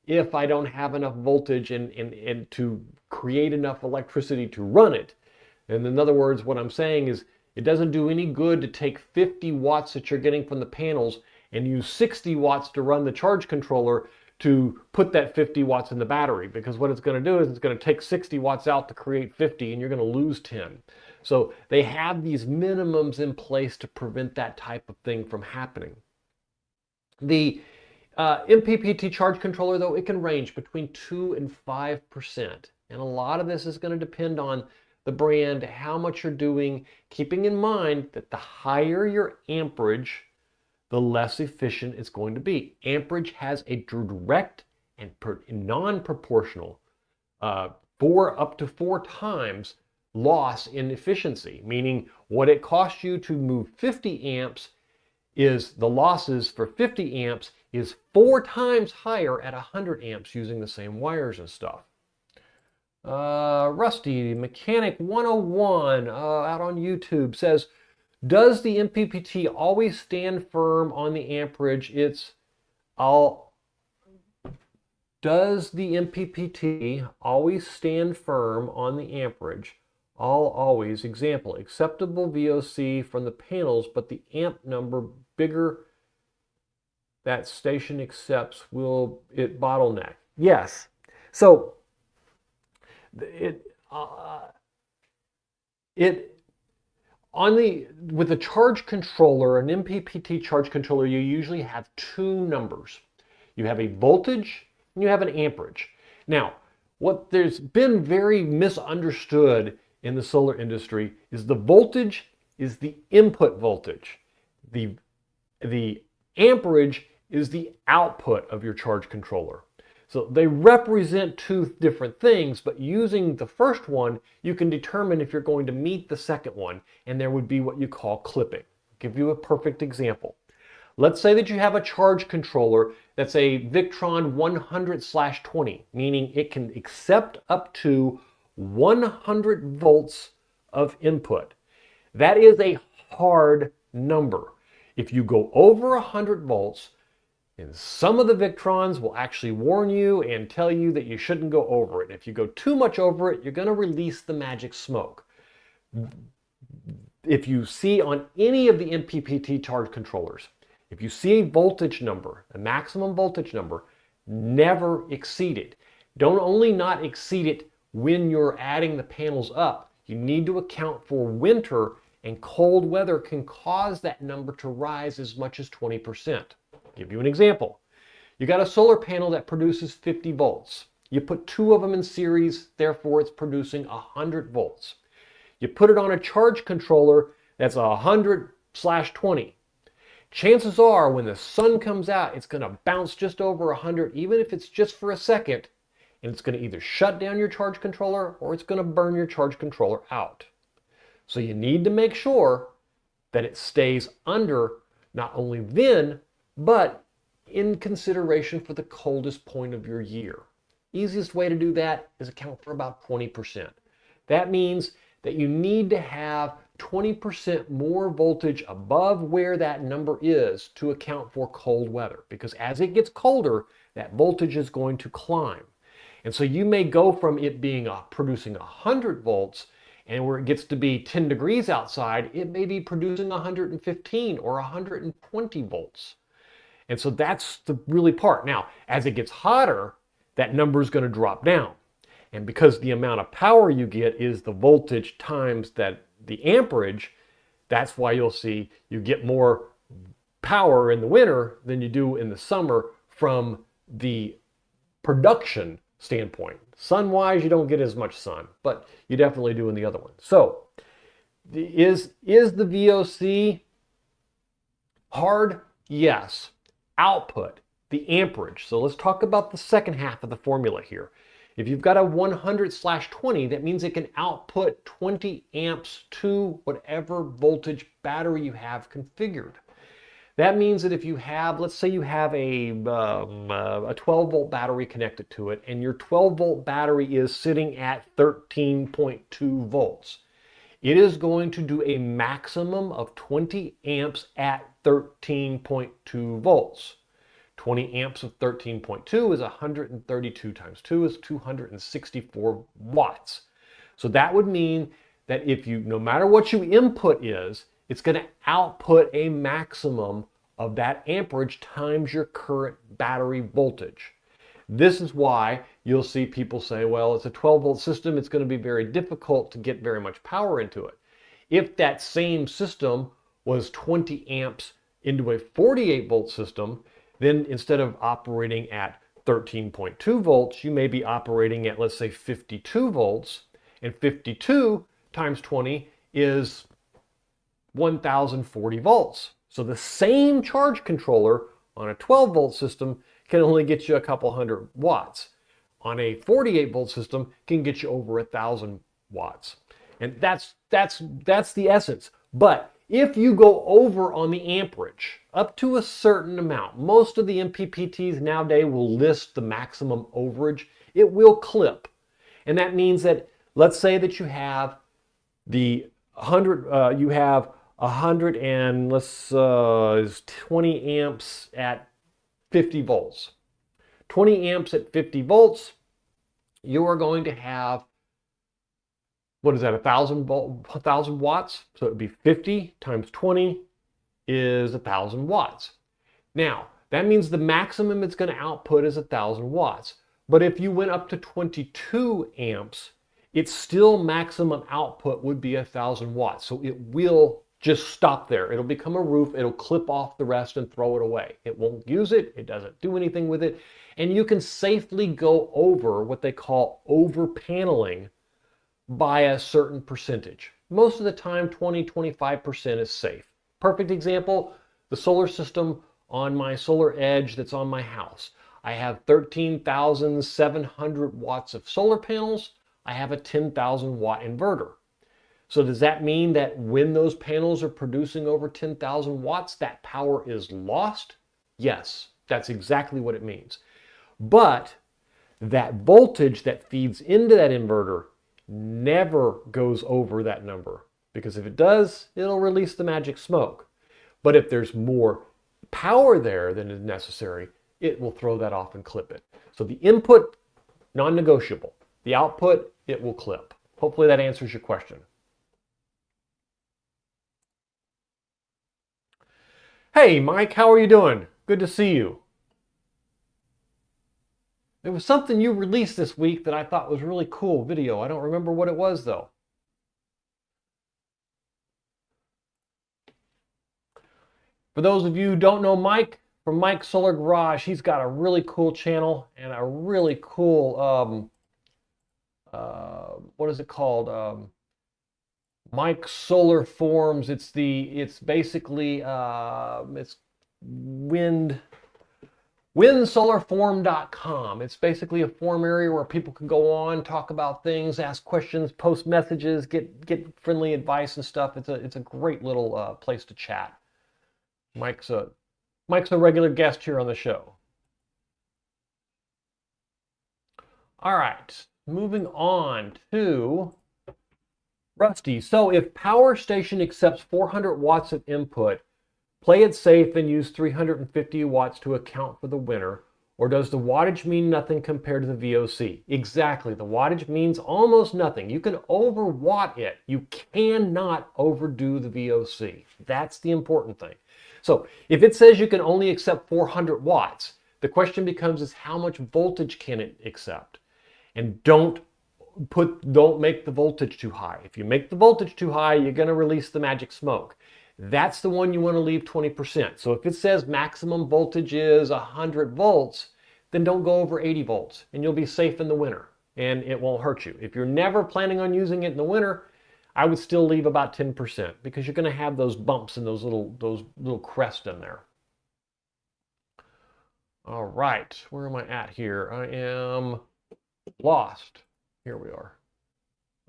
if I don't have enough voltage and to create enough electricity to run it. And in other words, what I'm saying is, it doesn't do any good to take 50 watts that you're getting from the panels and use 60 watts to run the charge controller to put that 50 watts in the battery, because what it's going to do is it's going to take 60 watts out to create 50 and you're going to lose 10. So they have these minimums in place to prevent that type of thing from happening. The MPPT charge controller, though, it can range between 2 and 5%. And a lot of this is going to depend on the brand, how much you're doing, keeping in mind that the higher your amperage, the less efficient it's going to be. Amperage has a direct and non-proportional up to 4 times loss in efficiency, meaning what it costs you to move 50 amps is the losses for 50 amps is 4 times higher at 100 amps using the same wires and stuff. Rusty Mechanic 101 out on YouTube says, does the MPPT always stand firm on the amperage? Does the MPPT always stand firm on the amperage? Always. Example, acceptable VOC from the panels, but the amp number bigger that station accepts, will it bottleneck? Yes. So with a charge controller, an MPPT charge controller, you usually have 2 numbers. You have a voltage and you have an amperage. Now, what there's been very misunderstood in the solar industry is the voltage is the input voltage. The amperage is the output of your charge controller. So they represent two different things, but using the first one, you can determine if you're going to meet the second one, and there would be what you call clipping. I'll give you a perfect example. Let's say that you have a charge controller that's a Victron 100/20, meaning it can accept up to 100 volts of input. That is a hard number. If you go over 100 volts, and some of the Victrons will actually warn you and tell you that you shouldn't go over it. If you go too much over it, you're going to release the magic smoke. If you see on any of the MPPT charge controllers, if you see a voltage number, a maximum voltage number, never exceed it. Don't only not exceed it when you're adding the panels up, you need to account for winter, and cold weather can cause that number to rise as much as 20%. Give you an example. You got a solar panel that produces 50 volts. You put two of them in series, therefore it's producing 100 volts. You put it on a charge controller that's 100/20. Chances are when the sun comes out, it's going to bounce just over 100, even if it's just for a second, and it's going to either shut down your charge controller or it's going to burn your charge controller out. So you need to make sure that it stays under not only then, but in consideration for the coldest point of your year. Easiest way to do that is account for about 20%. That means that you need to have 20% more voltage above where that number is to account for cold weather, because as it gets colder, that voltage is going to climb. And so you may go from it being producing 100 volts, and where it gets to be 10 degrees outside, it may be producing 115 or 120 volts. And so that's the really part. Now, as it gets hotter, that number is going to drop down. And because the amount of power you get is the voltage times the amperage, that's why you'll see you get more power in the winter than you do in the summer from the production standpoint. Sun-wise, you don't get as much sun, but you definitely do in the other one. So, is the VOC hard? Yes. Output, the amperage. So let's talk about the second half of the formula here. If you've got a 100/20, that means it can output 20 amps to whatever voltage battery you have configured. That means that if you have, let's say you have a 12 volt battery connected to it, and your 12 volt battery is sitting at 13.2 volts. It is going to do a maximum of 20 amps at 13.2 volts. 20 amps of 13.2 is 132 times 2 is 264 watts. So that would mean that if you, no matter what your input is, it's going to output a maximum of that amperage times your current battery voltage. This is why you'll see people say, well, it's a 12 volt system, it's going to be very difficult to get very much power into it. If that same system was 20 amps into a 48 volt system, then instead of operating at 13.2 volts, you may be operating at, let's say, 52 volts, and 52 times 20 is 1040 volts. So the same charge controller on a 12 volt system can only get you a couple hundred watts. On a 48 volt system can get you over 1,000 watts. And that's the essence. But if you go over on the amperage up to a certain amount, most of the MPPTs nowadays will list the maximum overage. It will clip. And that means that, let's say that you have the 100, you have 100 and is 20 amps at 50 volts. 20 amps at 50 volts, you are going to have, what is that, 1,000 watts? So it would be 50 times 20 is 1,000 watts. Now, that means the maximum it's going to output is 1,000 watts. But if you went up to 22 amps, its still maximum output would be 1,000 watts. So it will just stop there. It'll become a roof. It'll clip off the rest and throw it away. It won't use it. It doesn't do anything with it. And you can safely go over what they call over paneling by a certain percentage. Most of the time, 20-25% is safe. Perfect example, the solar system on my solar edge that's on my house. I have 13,700 watts of solar panels. I have a 10,000 watt inverter. So does that mean that when those panels are producing over 10,000 watts, that power is lost? Yes, that's exactly what it means. But that voltage that feeds into that inverter never goes over that number, because if it does, it'll release the magic smoke. But if there's more power there than is necessary, it will throw that off and clip it. So the input, non-negotiable. The output, it will clip. Hopefully that answers your question. Hey, Mike, how are you doing? Good to see you. There was something you released this week that I thought was really cool video. I don't remember what it was, though. For those of you who don't know Mike, from Mike's Solar Garage, he's got a really cool channel and a really cool, what is it called? Mike's Solar Forms. It's basically, it's windsolarform.com. It's basically a forum area where people can go on, talk about things, ask questions, post messages, get friendly advice and stuff. It's a great little place to chat. Mike's a regular guest here on the show. All right, moving on to Rusty. So if power station accepts 400 watts of input, play it safe and use 350 watts to account for the winner, or does the wattage mean nothing compared to the VOC? Exactly, the wattage means almost nothing. You can overwatt it. You cannot overdo the VOC. That's the important thing. So if it says you can only accept 400 watts, the question becomes is how much voltage can it accept? And don't make the voltage too high. If you make the voltage too high, you're going to release the magic smoke. That's the one you want to leave 20%. So if it says maximum voltage is 100 volts, then don't go over 80 volts and you'll be safe in the winter and it won't hurt you. If you're never planning on using it in the winter, I would still leave about 10% because you're going to have those bumps and those little crests in there. All right, where am I at here? I am lost. Here we are.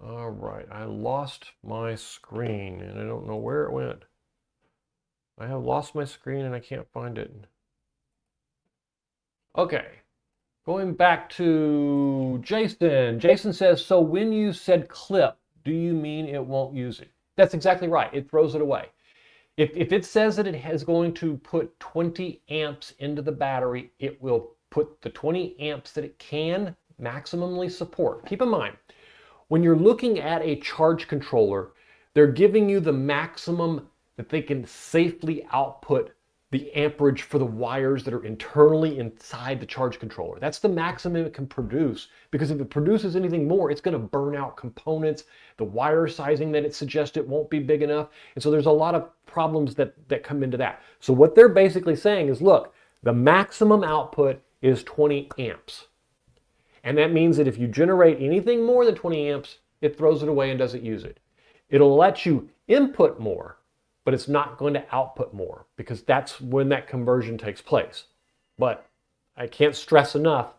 All right, I lost my screen and I don't know where it went. I have lost my screen and I can't find it. Okay, going back to Jason. Jason says, so when you said clip, do you mean it won't use it? That's exactly right. It throws it away. If it says that it is going to put 20 amps into the battery, it will put the 20 amps that it can maximally support. Keep in mind, when you're looking at a charge controller, they're giving you the maximum that they can safely output the amperage for the wires that are internally inside the charge controller. That's the maximum it can produce, because if it produces anything more, it's going to burn out components. The wire sizing that it suggests it won't be big enough. And so there's a lot of problems that come into that. So what they're basically saying is, look, the maximum output is 20 amps. And that means that if you generate anything more than 20 amps, it throws it away and doesn't use it. It'll let you input more, but it's not going to output more, because that's when that conversion takes place. But I can't stress enough,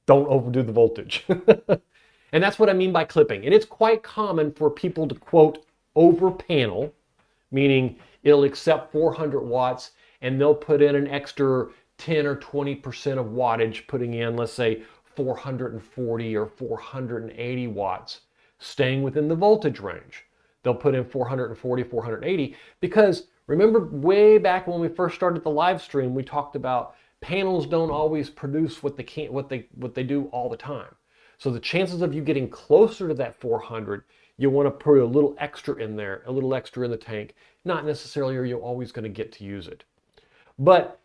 don't overdo the voltage. And that's what I mean by clipping. And it's quite common for people to quote over panel, meaning it'll accept 400 watts and they'll put in an extra 10 or 20% of wattage, putting in, let's say, 440 or 480 watts, staying within the voltage range. They'll put in 440, 480, because remember way back when we first started the live stream, we talked about panels don't always produce what they do all the time. So the chances of you getting closer to that 400, you want to put a little extra in there, a little extra in the tank. Not necessarily are you always going to get to use it. But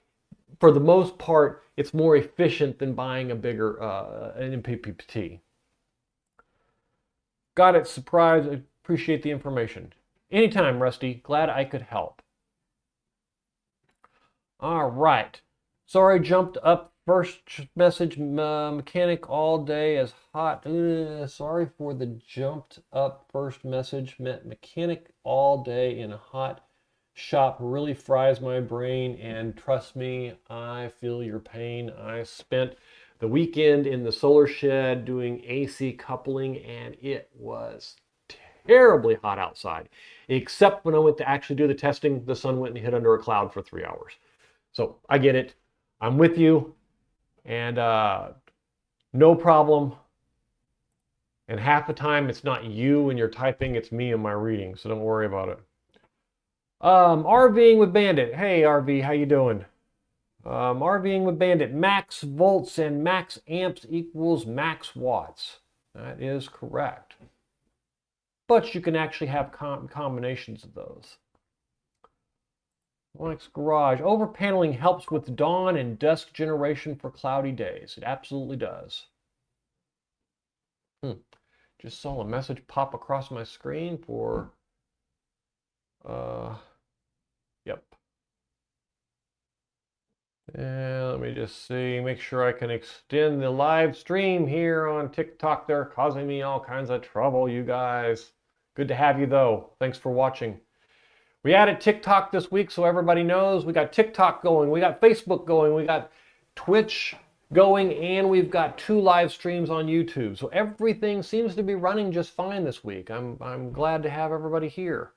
for the most part, it's more efficient than buying a bigger an MPPT. Got it, surprise. I appreciate the information. Anytime, Rusty. Glad I could help. All right. Sorry, jumped up. First message, mechanic all day is hot. Sorry for the jumped up first message. Mechanic all day in hot shop really fries my brain, and trust me, I feel your pain. I spent the weekend in the solar shed doing AC coupling, and it was terribly hot outside, except when I went to actually do the testing. The sun went and hid under a cloud for 3 hours. So I get it. I'm with you, and no problem. And half the time it's not you when you're typing, it's me in my reading, so don't worry about it. RVing with Bandit. Hey RV, how you doing? RVing with Bandit. Max volts and max amps equals max watts. That is correct. But you can actually have combinations of those. Onyx Garage. Overpaneling helps with dawn and dusk generation for cloudy days. It absolutely does. Just saw a message pop across my screen for... Yep. And let me just see, make sure I can extend the live stream here on TikTok. They're causing me all kinds of trouble, you guys. Good to have you, though. Thanks for watching. We added TikTok this week, so everybody knows. We got TikTok going, we got Facebook going, we got Twitch going, and we've got 2 live streams on YouTube. So everything seems to be running just fine this week. I'm glad to have everybody here.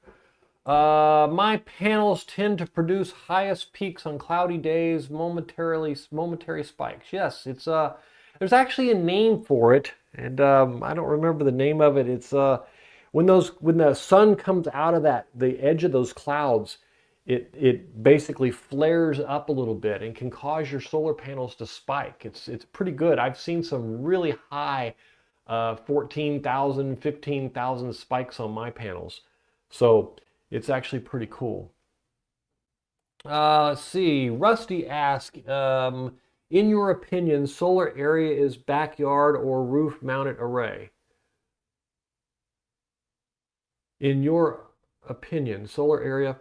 My panels tend to produce highest peaks on cloudy days, momentary spikes. Yes, it's there's actually a name for it, and I don't remember the name of it. It's when the sun comes out of the edge of those clouds, it basically flares up a little bit and can cause your solar panels to spike. It's pretty good. I've seen some really high 14,000, 15,000 spikes on my panels. So it's actually pretty cool. Let's see. Rusty asked, in your opinion, solar area is backyard or roof mounted array? In your opinion, solar area,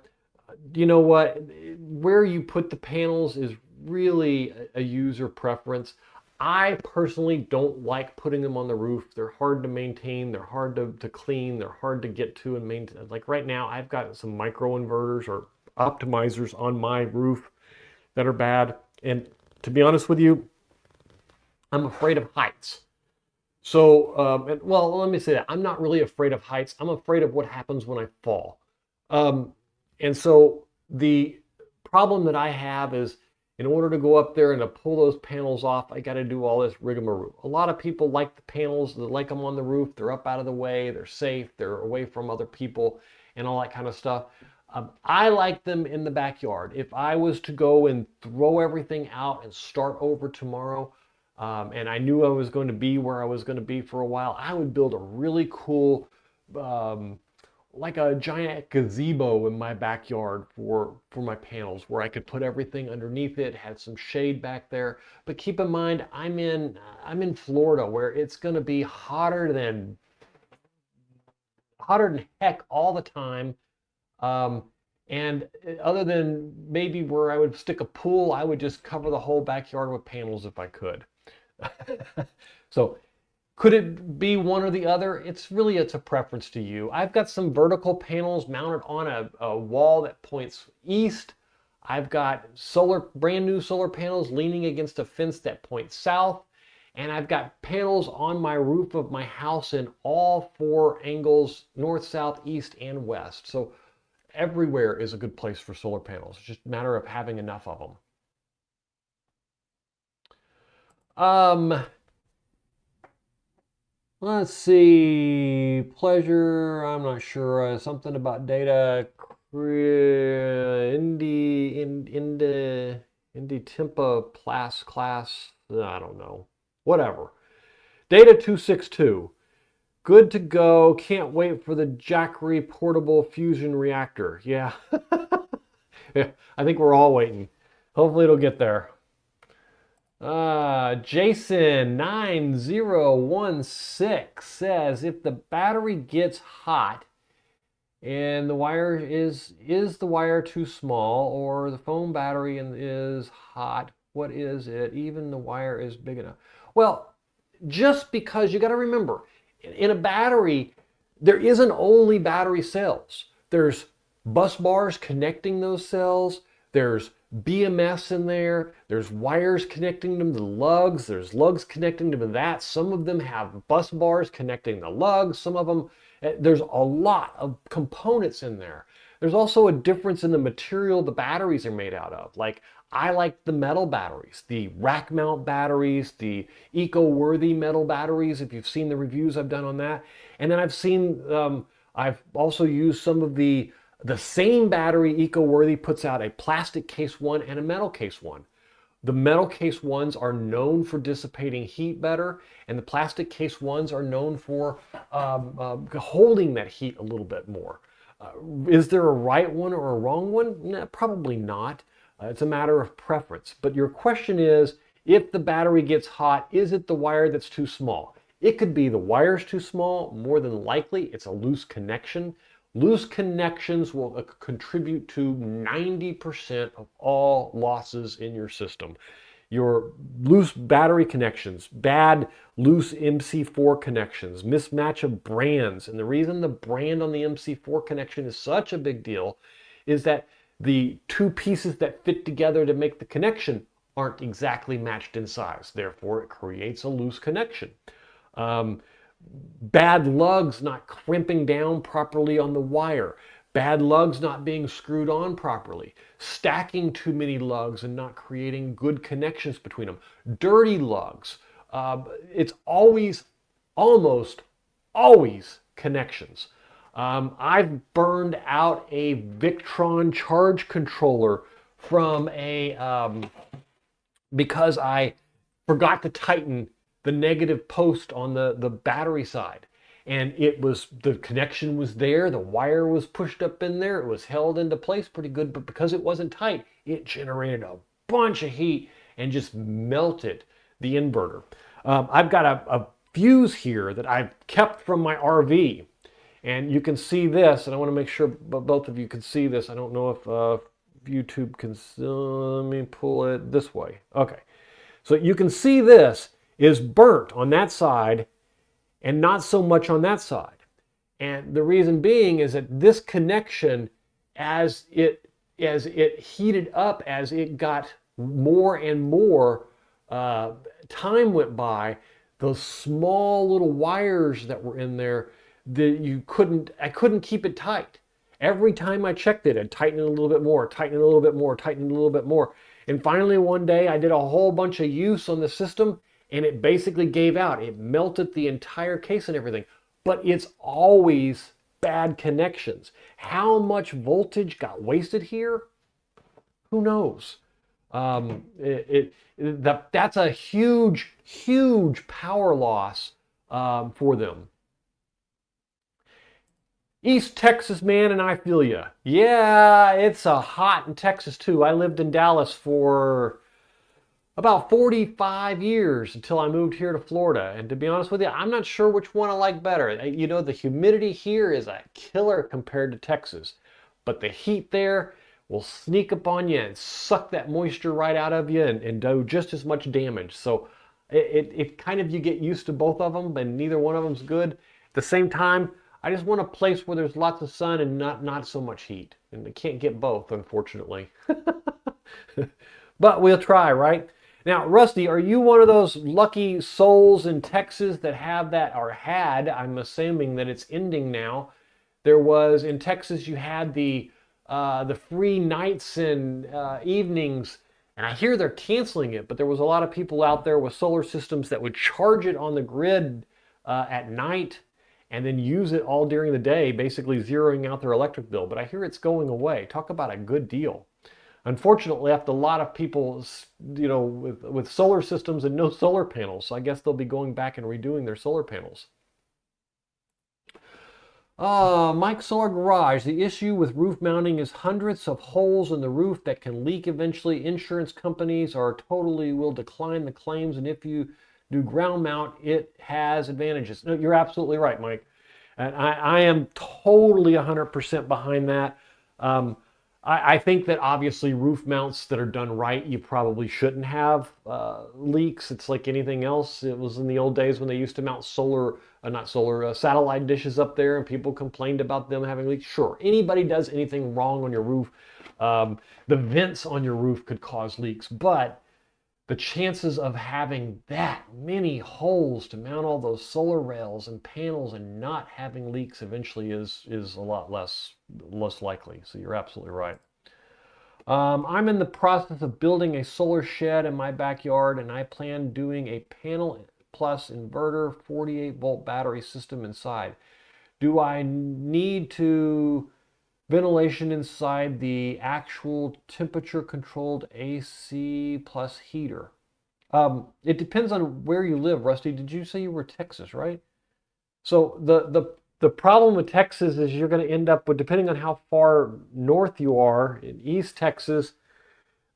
you know what? Where you put the panels is really a user preference. I personally don't like putting them on the roof. They're hard to maintain, they're hard to clean, they're hard to get to and maintain. Like right now, I've got some micro inverters or optimizers on my roof that are bad. And to be honest with you, I'm afraid of heights. So, well, let me say that. I'm not really afraid of heights. I'm afraid of what happens when I fall. And so the problem that I have is, in order to go up there and to pull those panels off, I got to do all this rigmarole. A lot of people like the panels, they like them on the roof. They're up out of the way, they're safe, they're away from other people and all that kind of stuff. I like them in the backyard. If I was to go and throw everything out and start over tomorrow, and I knew I was going to be where I was going to be for a while, I would build a really cool, like a giant gazebo in my backyard for my panels, where I could put everything underneath it, had some shade back there. But keep in mind, I'm in Florida, where it's going to be hotter than heck all the time. And other than maybe where I would stick a pool, I would just cover the whole backyard with panels if I could. So could it be one or the other? It's a preference to you. I've got some vertical panels mounted on a wall that points east. I've got brand new solar panels leaning against a fence that points south. And I've got panels on my roof of my house in all 4 angles, north, south, east, and west. So everywhere is a good place for solar panels. It's just a matter of having enough of them. Let's see, pleasure, I'm not sure, something about data, Indy Timpa class, I don't know, whatever. Data 262, good to go, can't wait for the Jackery portable fusion reactor. Yeah, yeah, I think we're all waiting. Hopefully it'll get there. Jason 9016 says, if the battery gets hot and the wire is the wire too small, or the phone battery is hot, what is it? Even the wire is big enough. Well, just because you got to remember, in a battery, there isn't only battery cells. There's bus bars connecting those cells. There's BMS in there. There's wires connecting them to lugs. There's lugs connecting them to that. Some of them have bus bars connecting the lugs. Some of them, there's a lot of components in there. There's also a difference in the material the batteries are made out of. Like, I like the metal batteries, the rack mount batteries, the eco-worthy metal batteries, if you've seen the reviews I've done on that. And then I've also used some of the same battery, eco-worthy, puts out a plastic case one and a metal case one. The metal case ones are known for dissipating heat better, and the plastic case ones are known for holding that heat a little bit more. Is there a right one or a wrong one? Nah, probably not. It's a matter of preference. But your question is, if the battery gets hot, is it the wire that's too small? It could be the wire's too small. More than likely, it's a loose connection. Loose connections will contribute to 90% of all losses in your system. Your loose battery connections, bad loose MC4 connections, mismatch of brands. And the reason the brand on the MC4 connection is such a big deal is that the two pieces that fit together to make the connection aren't exactly matched in size. Therefore, it creates a loose connection. Bad lugs not crimping down properly on the wire. Bad lugs not being screwed on properly. Stacking too many lugs and not creating good connections between them. Dirty lugs. It's always, almost always connections. I've burned out a Victron charge controller from because I forgot to tighten the negative post on the battery side. And the connection was there, the wire was pushed up in there, it was held into place pretty good, but because it wasn't tight, it generated a bunch of heat and just melted the inverter. I've got a fuse here that I've kept from my RV. And you can see this, and I want to make sure both of you can see this. I don't know if YouTube can, let me pull it this way. Okay, so you can see this is burnt on that side and not so much on that side. And the reason being is that this connection, as it heated up, as it got more and more time went by, those small little wires that were in there, I couldn't keep it tight. Every time I checked it, I'd tighten it a little bit more, tighten it a little bit more, tighten it a little bit more. And finally one day I did a whole bunch of use on the system and it basically gave out. It melted the entire case and everything. But it's always bad connections. How much voltage got wasted here? Who knows? That's a huge, huge power loss for them. East Texas man, and I feel ya. Yeah, it's hot in Texas too. I lived in Dallas for about 45 years until I moved here to Florida. And to be honest with you, I'm not sure which one I like better. You know, the humidity here is a killer compared to Texas. But the heat there will sneak up on you and suck that moisture right out of you and do just as much damage. So it kind of, you get used to both of them, but neither one of them's good. At the same time, I just want a place where there's lots of sun and not so much heat. And I can't get both, unfortunately. But we'll try, right? Now, Rusty, are you one of those lucky souls in Texas that have that, or had, I'm assuming that it's ending now. There was, in Texas, you had the free nights and evenings, and I hear they're canceling it, but there was a lot of people out there with solar systems that would charge it on the grid at night and then use it all during the day, basically zeroing out their electric bill. But I hear it's going away. Talk about a good deal. Unfortunately, left a lot of people, you know, with solar systems and no solar panels. So I guess they'll be going back and redoing their solar panels. Mike Solar Garage, the issue with roof mounting is hundreds of holes in the roof that can leak eventually. Insurance companies will decline the claims, and if you do ground mount, it has advantages. No, you're absolutely right, Mike. And I am totally 100% behind that. I think that obviously roof mounts that are done right, you probably shouldn't have leaks. It's like anything else. It was in the old days when they used to mount satellite dishes up there and people complained about them having leaks. Sure, anybody does anything wrong on your roof. The vents on your roof could cause leaks, but the chances of having that many holes to mount all those solar rails and panels and not having leaks eventually is a lot less likely. So you're absolutely right. I'm in the process of building a solar shed in my backyard, and I plan doing a panel plus inverter 48-volt battery system inside. Do I need to ventilation inside the actual temperature controlled AC plus heater? It depends on where you live, Rusty. Did you say you were Texas, right? So the problem with Texas is you're going to end up with, depending on how far north you are, in East Texas,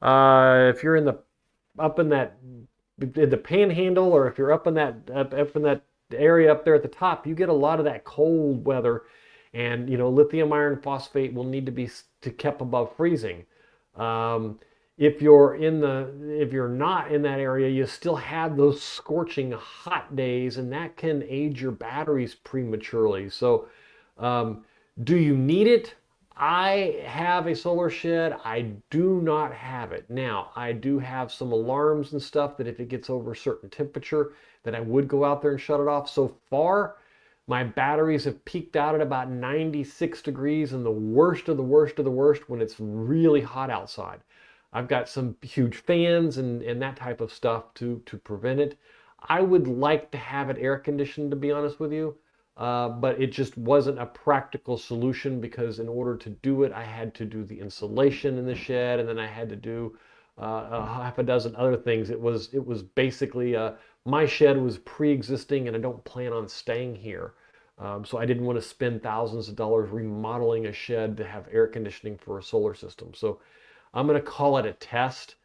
if you're in the up in that in the Panhandle, or if you're up in that area up there at the top, you get a lot of that cold weather, and lithium iron phosphate will need to be kept above freezing. If you're not in that area, you still have those scorching hot days, and that can age your batteries prematurely. So, do you need it? I have a solar shed. I do not have it. Now, I do have some alarms and stuff that if it gets over a certain temperature, that I would go out there and shut it off. So far, my batteries have peaked out at about 96 degrees, and the worst of the worst of the worst when it's really hot outside. I've got some huge fans and that type of stuff to prevent it. I would like to have it air conditioned, to be honest with you, but it just wasn't a practical solution, because in order to do it, I had to do the insulation in the shed, and then I had to do a half a dozen other things. It was basically my shed was pre-existing, and I don't plan on staying here. So I didn't want to spend thousands of dollars remodeling a shed to have air conditioning for a solar system. So I'm going to call it a test,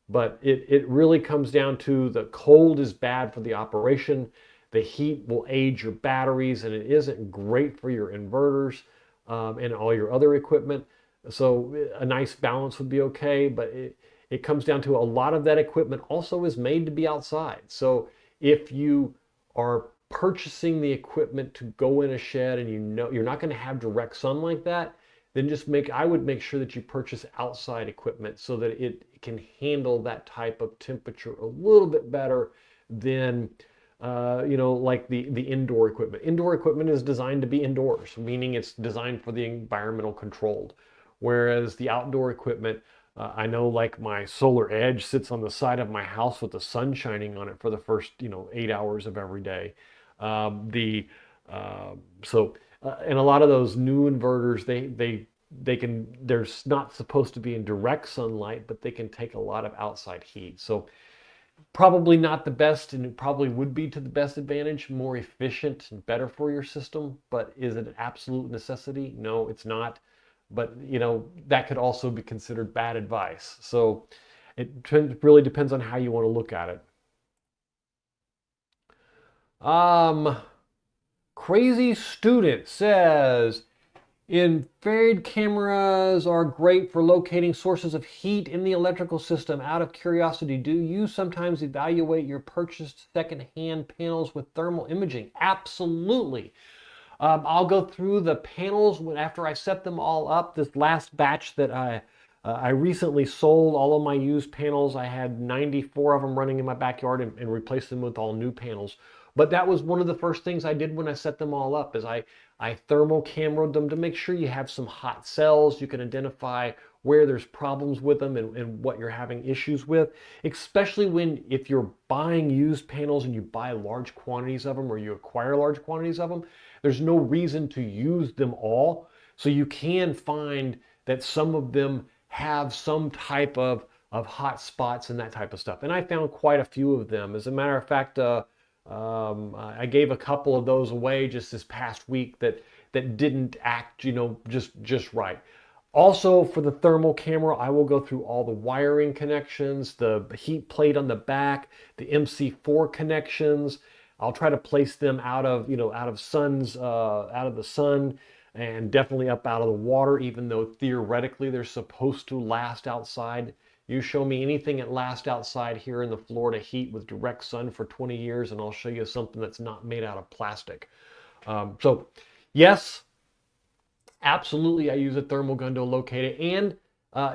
but it really comes down to the cold is bad for the operation. The heat will age your batteries, and it isn't great for your inverters and all your other equipment. So a nice balance would be okay, but it comes down to a lot of that equipment also is made to be outside. So if you are purchasing the equipment to go in a shed and you're not going to have direct sun like that, then I would make sure that you purchase outside equipment so that it can handle that type of temperature a little bit better than, like the indoor equipment. Indoor equipment is designed to be indoors, meaning it's designed for the environmental controlled. Whereas the outdoor equipment, I know like my solar edge sits on the side of my house with the sun shining on it for the first, 8 hours of every day. And a lot of those new inverters, they're not supposed to be in direct sunlight, but they can take a lot of outside heat. So probably not the best, and it probably would be to the best advantage, more efficient and better for your system. But is it an absolute necessity? No, it's not. But that could also be considered bad advice. So it really depends on how you want to look at it. Crazy Student says, infrared cameras are great for locating sources of heat in the electrical system. Out of curiosity, do you sometimes evaluate your purchased second-hand panels with thermal imaging? Absolutely. I'll go through the panels after I set them all up. This last batch that I recently sold, all of my used panels, I had 94 of them running in my backyard and replaced them with all new panels. But that was one of the first things I did when I set them all up, is I thermal camered them to make sure you have some hot cells. You can identify where there's problems with them and what you're having issues with, especially if you're buying used panels and you buy large quantities of them, or you acquire large quantities of them. There's no reason to use them all. So you can find that some of them have some type of hot spots and that type of stuff. And I found quite a few of them. As a matter of fact, I gave a couple of those away just this past week that didn't act, just right. Also, for the thermal camera, I will go through all the wiring connections, the heat plate on the back, the MC4 connections. I'll try to place them out of the sun, and definitely up out of the water, even though theoretically they're supposed to last outside. You show me anything that lasts outside here in the Florida heat with direct sun for 20 years, and I'll show you something that's not made out of plastic. So yes, absolutely, I use a thermal gun to locate it. And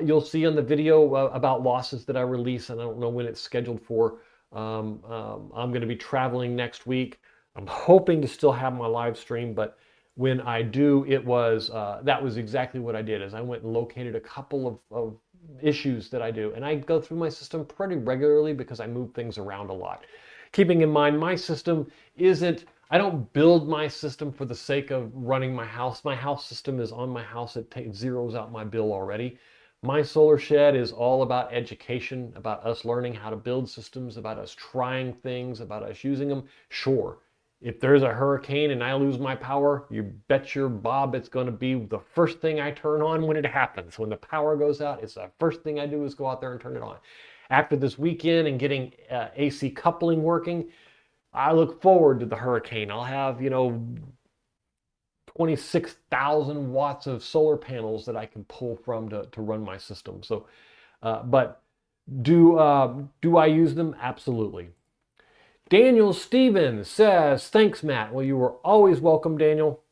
you'll see on the video about losses that I release, and I don't know when it's scheduled for. I'm going to be traveling next week. I'm hoping to still have my live stream, but when I do, that was exactly what I did. Is I went and located a couple of issues that I do, and I go through my system pretty regularly because I move things around a lot. Keeping in mind, my system isn't, I don't build my system for the sake of running my house. My house system is on my house. It zeroes out my bill already. My solar shed is all about education, about us learning how to build systems, about us trying things, about us using them. Sure, if there's a hurricane and I lose my power, you bet your bob it's going to be the first thing I turn on when it happens. When the power goes out, it's the first thing I do is go out there and turn it on. After this weekend and getting AC coupling working, I look forward to the hurricane. I'll have, 26,000 watts of solar panels that I can pull from to run my system. So, but do I use them? Absolutely. Daniel Stevens says, thanks, Matt. Well, you were always welcome, Daniel.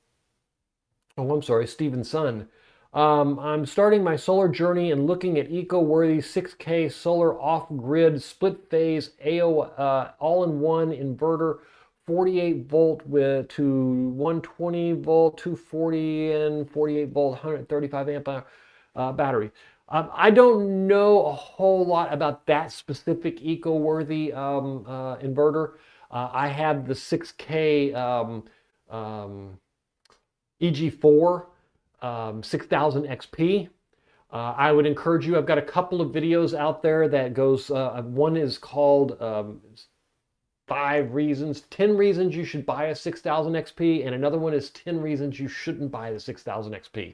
Oh, I'm sorry, Stevenson. I'm starting my solar journey and looking at eco-worthy 6K solar off-grid split-phase all-in-one inverter, 48 volt to 120 volt, 240 and 48 volt, 135 amp battery. I don't know a whole lot about that specific eco-worthy inverter. I have the 6K EG4 6000 XP. I would encourage you, I've got a couple of videos out there that goes, one is called 10 reasons you should buy a 6000 XP, and another one is 10 reasons you shouldn't buy the 6000 XP.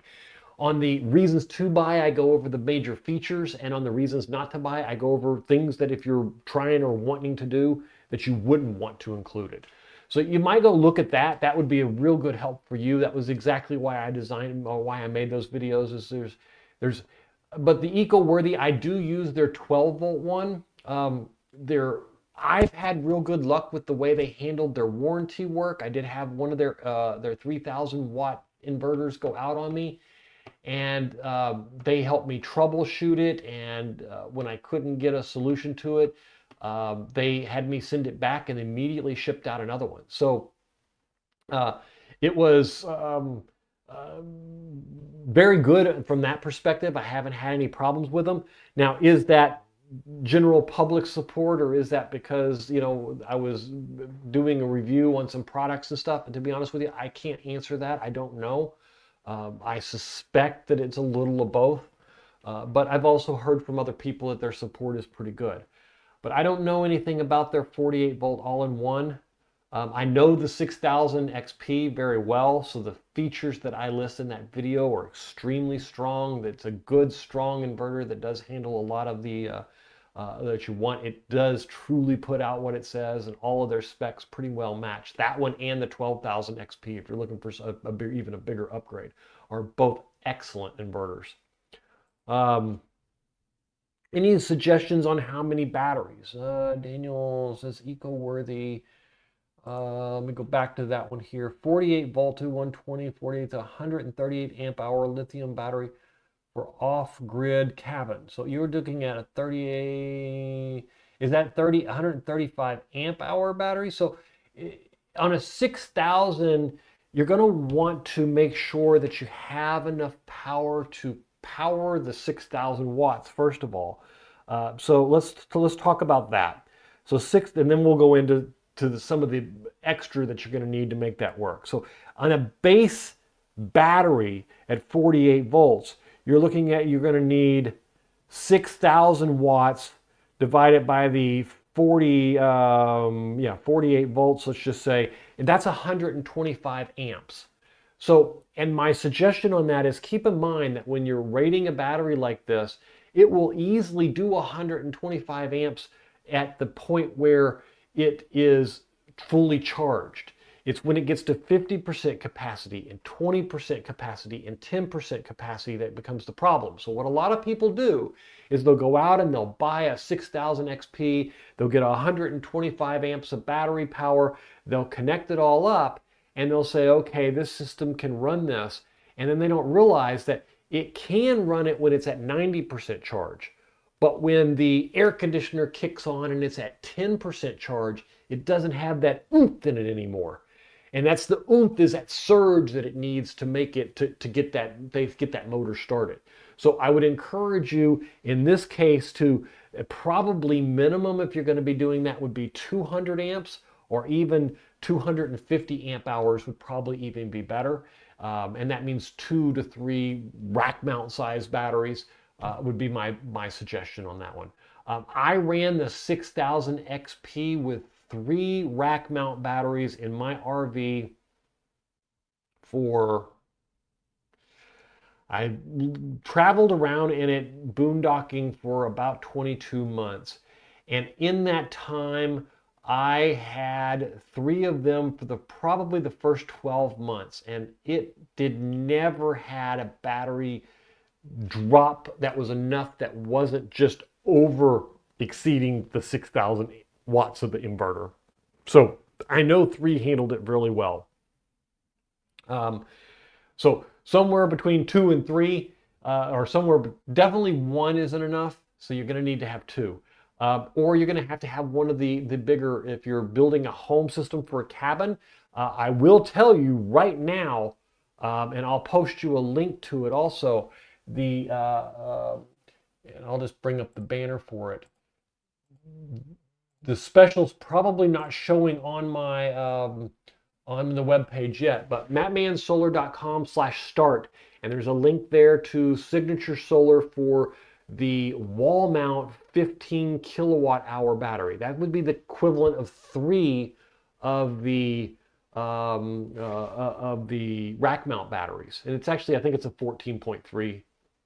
On the reasons to buy, I go over the major features, and on the reasons not to buy, I go over things that if you're trying or wanting to do that you wouldn't want to include it. So you might go look at that. That would be a real good help for you. That was exactly why I designed, or why I made those videos. But the eco-worthy, I do use their 12 volt one. I've had real good luck with the way they handled their warranty work. I did have one of their 3,000 watt inverters go out on me, and they helped me troubleshoot it. And when I couldn't get a solution to it, they had me send it back and immediately shipped out another one. So it was very good from that perspective. I haven't had any problems with them. Now, is that general public support, or is that because, I was doing a review on some products and stuff? And to be honest with you, I can't answer that. I don't know. I suspect that it's a little of both. But I've also heard from other people that their support is pretty good. But I don't know anything about their 48 volt all-in-one. I know the 6000 XP very well, so the features that I list in that video are extremely strong. It's a good, strong inverter that does handle a lot of the that you want. It does truly put out what it says, and all of their specs pretty well match. That one and the 12,000 XP, if you're looking for even a bigger upgrade, are both excellent inverters. Any suggestions on how many batteries? Daniel says eco-worthy. Let me go back to that one here. 48 volt to 120, 48 to 138 amp hour lithium battery for off-grid cabin. So you're looking at a 38, is that 135 amp hour battery? So on a 6000, you're going to want to make sure that you have enough power to power the 6,000 watts, first of all. So let's talk about that. So and then we'll go into some of the extra that you're going to need to make that work. So on a base battery at 48 volts, you're going to need 6,000 watts divided by the 48 volts, let's just say, and that's 125 amps. So, and my suggestion on that is keep in mind that when you're rating a battery like this, it will easily do 125 amps at the point where it is fully charged. It's when it gets to 50% capacity and 20% capacity and 10% capacity that becomes the problem. So what a lot of people do is they'll go out and they'll buy a 6000 XP, they'll get 125 amps of battery power, they'll connect it all up, and they'll say, okay, this system can run this. And then they don't realize that it can run it when it's at 90% charge. But when the air conditioner kicks on and it's at 10% charge, it doesn't have that oomph in it anymore. And that's the oomph, is that surge that it needs to make it to get that motor started. So I would encourage you in this case to probably minimum, if you're going to be doing that, would be 200 amps, or even 250 amp hours would probably even be better. And that means 2 to 3 rack mount size batteries would be my suggestion on that one. I ran the 6000 XP with 3 rack mount batteries in my RV I traveled around in it boondocking for about 22 months. And in that time, I had 3 of them for probably the first 12 months. And it never had a battery drop that was enough that wasn't just over exceeding the 6000 watts of the inverter. So I know 3 handled it really well. So somewhere between 2 and 3, or somewhere, definitely 1 isn't enough. So you're going to need to have 2. Or you're going to have one of the bigger, if you're building a home system for a cabin. I will tell you right now, and I'll post you a link to it also, and I'll just bring up the banner for it. The special's probably not showing on my on the web page yet, but mattmansolar.com/start, and there's a link there to Signature Solar for the wall mount 15 kilowatt hour battery. That would be the equivalent of 3 of the rack mount batteries, and it's actually, I think it's a 14.3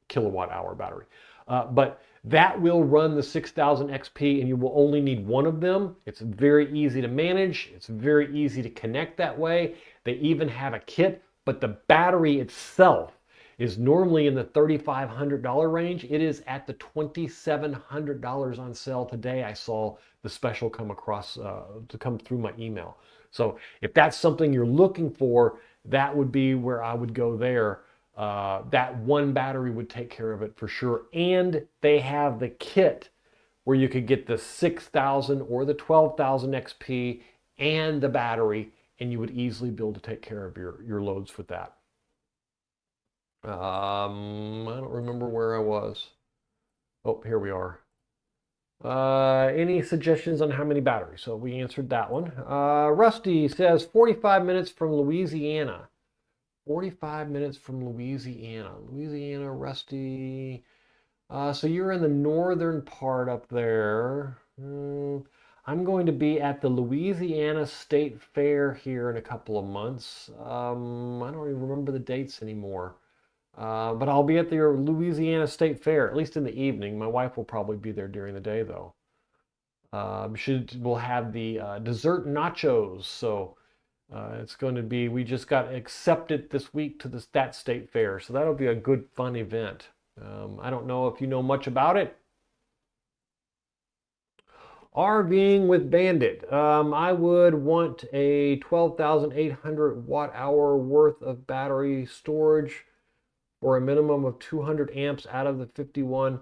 kilowatt hour battery. But that will run the 6000 XP, and you will only need 1 of them. It's very easy to manage. It's very easy to connect that way. They even have a kit, but the battery itself is normally in the $3,500 range. It is at the $2,700 on sale today. I saw the special come across, to come through my email. So if that's something you're looking for, that would be where I would go there. That 1 battery would take care of it for sure. And they have the kit where you could get the 6000 or the 12,000 XP and the battery, and you would easily be able to take care of your loads with that. I don't remember where I was. Oh, here we are. Any suggestions on how many batteries? So we answered that one. Rusty says 45 minutes from Louisiana. 45 minutes from Louisiana. Louisiana, Rusty. So you're in the northern part up there. I'm going to be at the Louisiana State Fair here in a couple of months. I don't even remember the dates anymore. But I'll be at the Louisiana State Fair, at least in the evening. My wife will probably be there during the day, though. We'll have the dessert nachos. So it's going to be, we just got accepted this week to that state fair. So that'll be a good, fun event. I don't know if you know much about it. RVing with Bandit. I would want a 12,800 watt hour worth of battery storage, or a minimum of 200 amps out of the 51.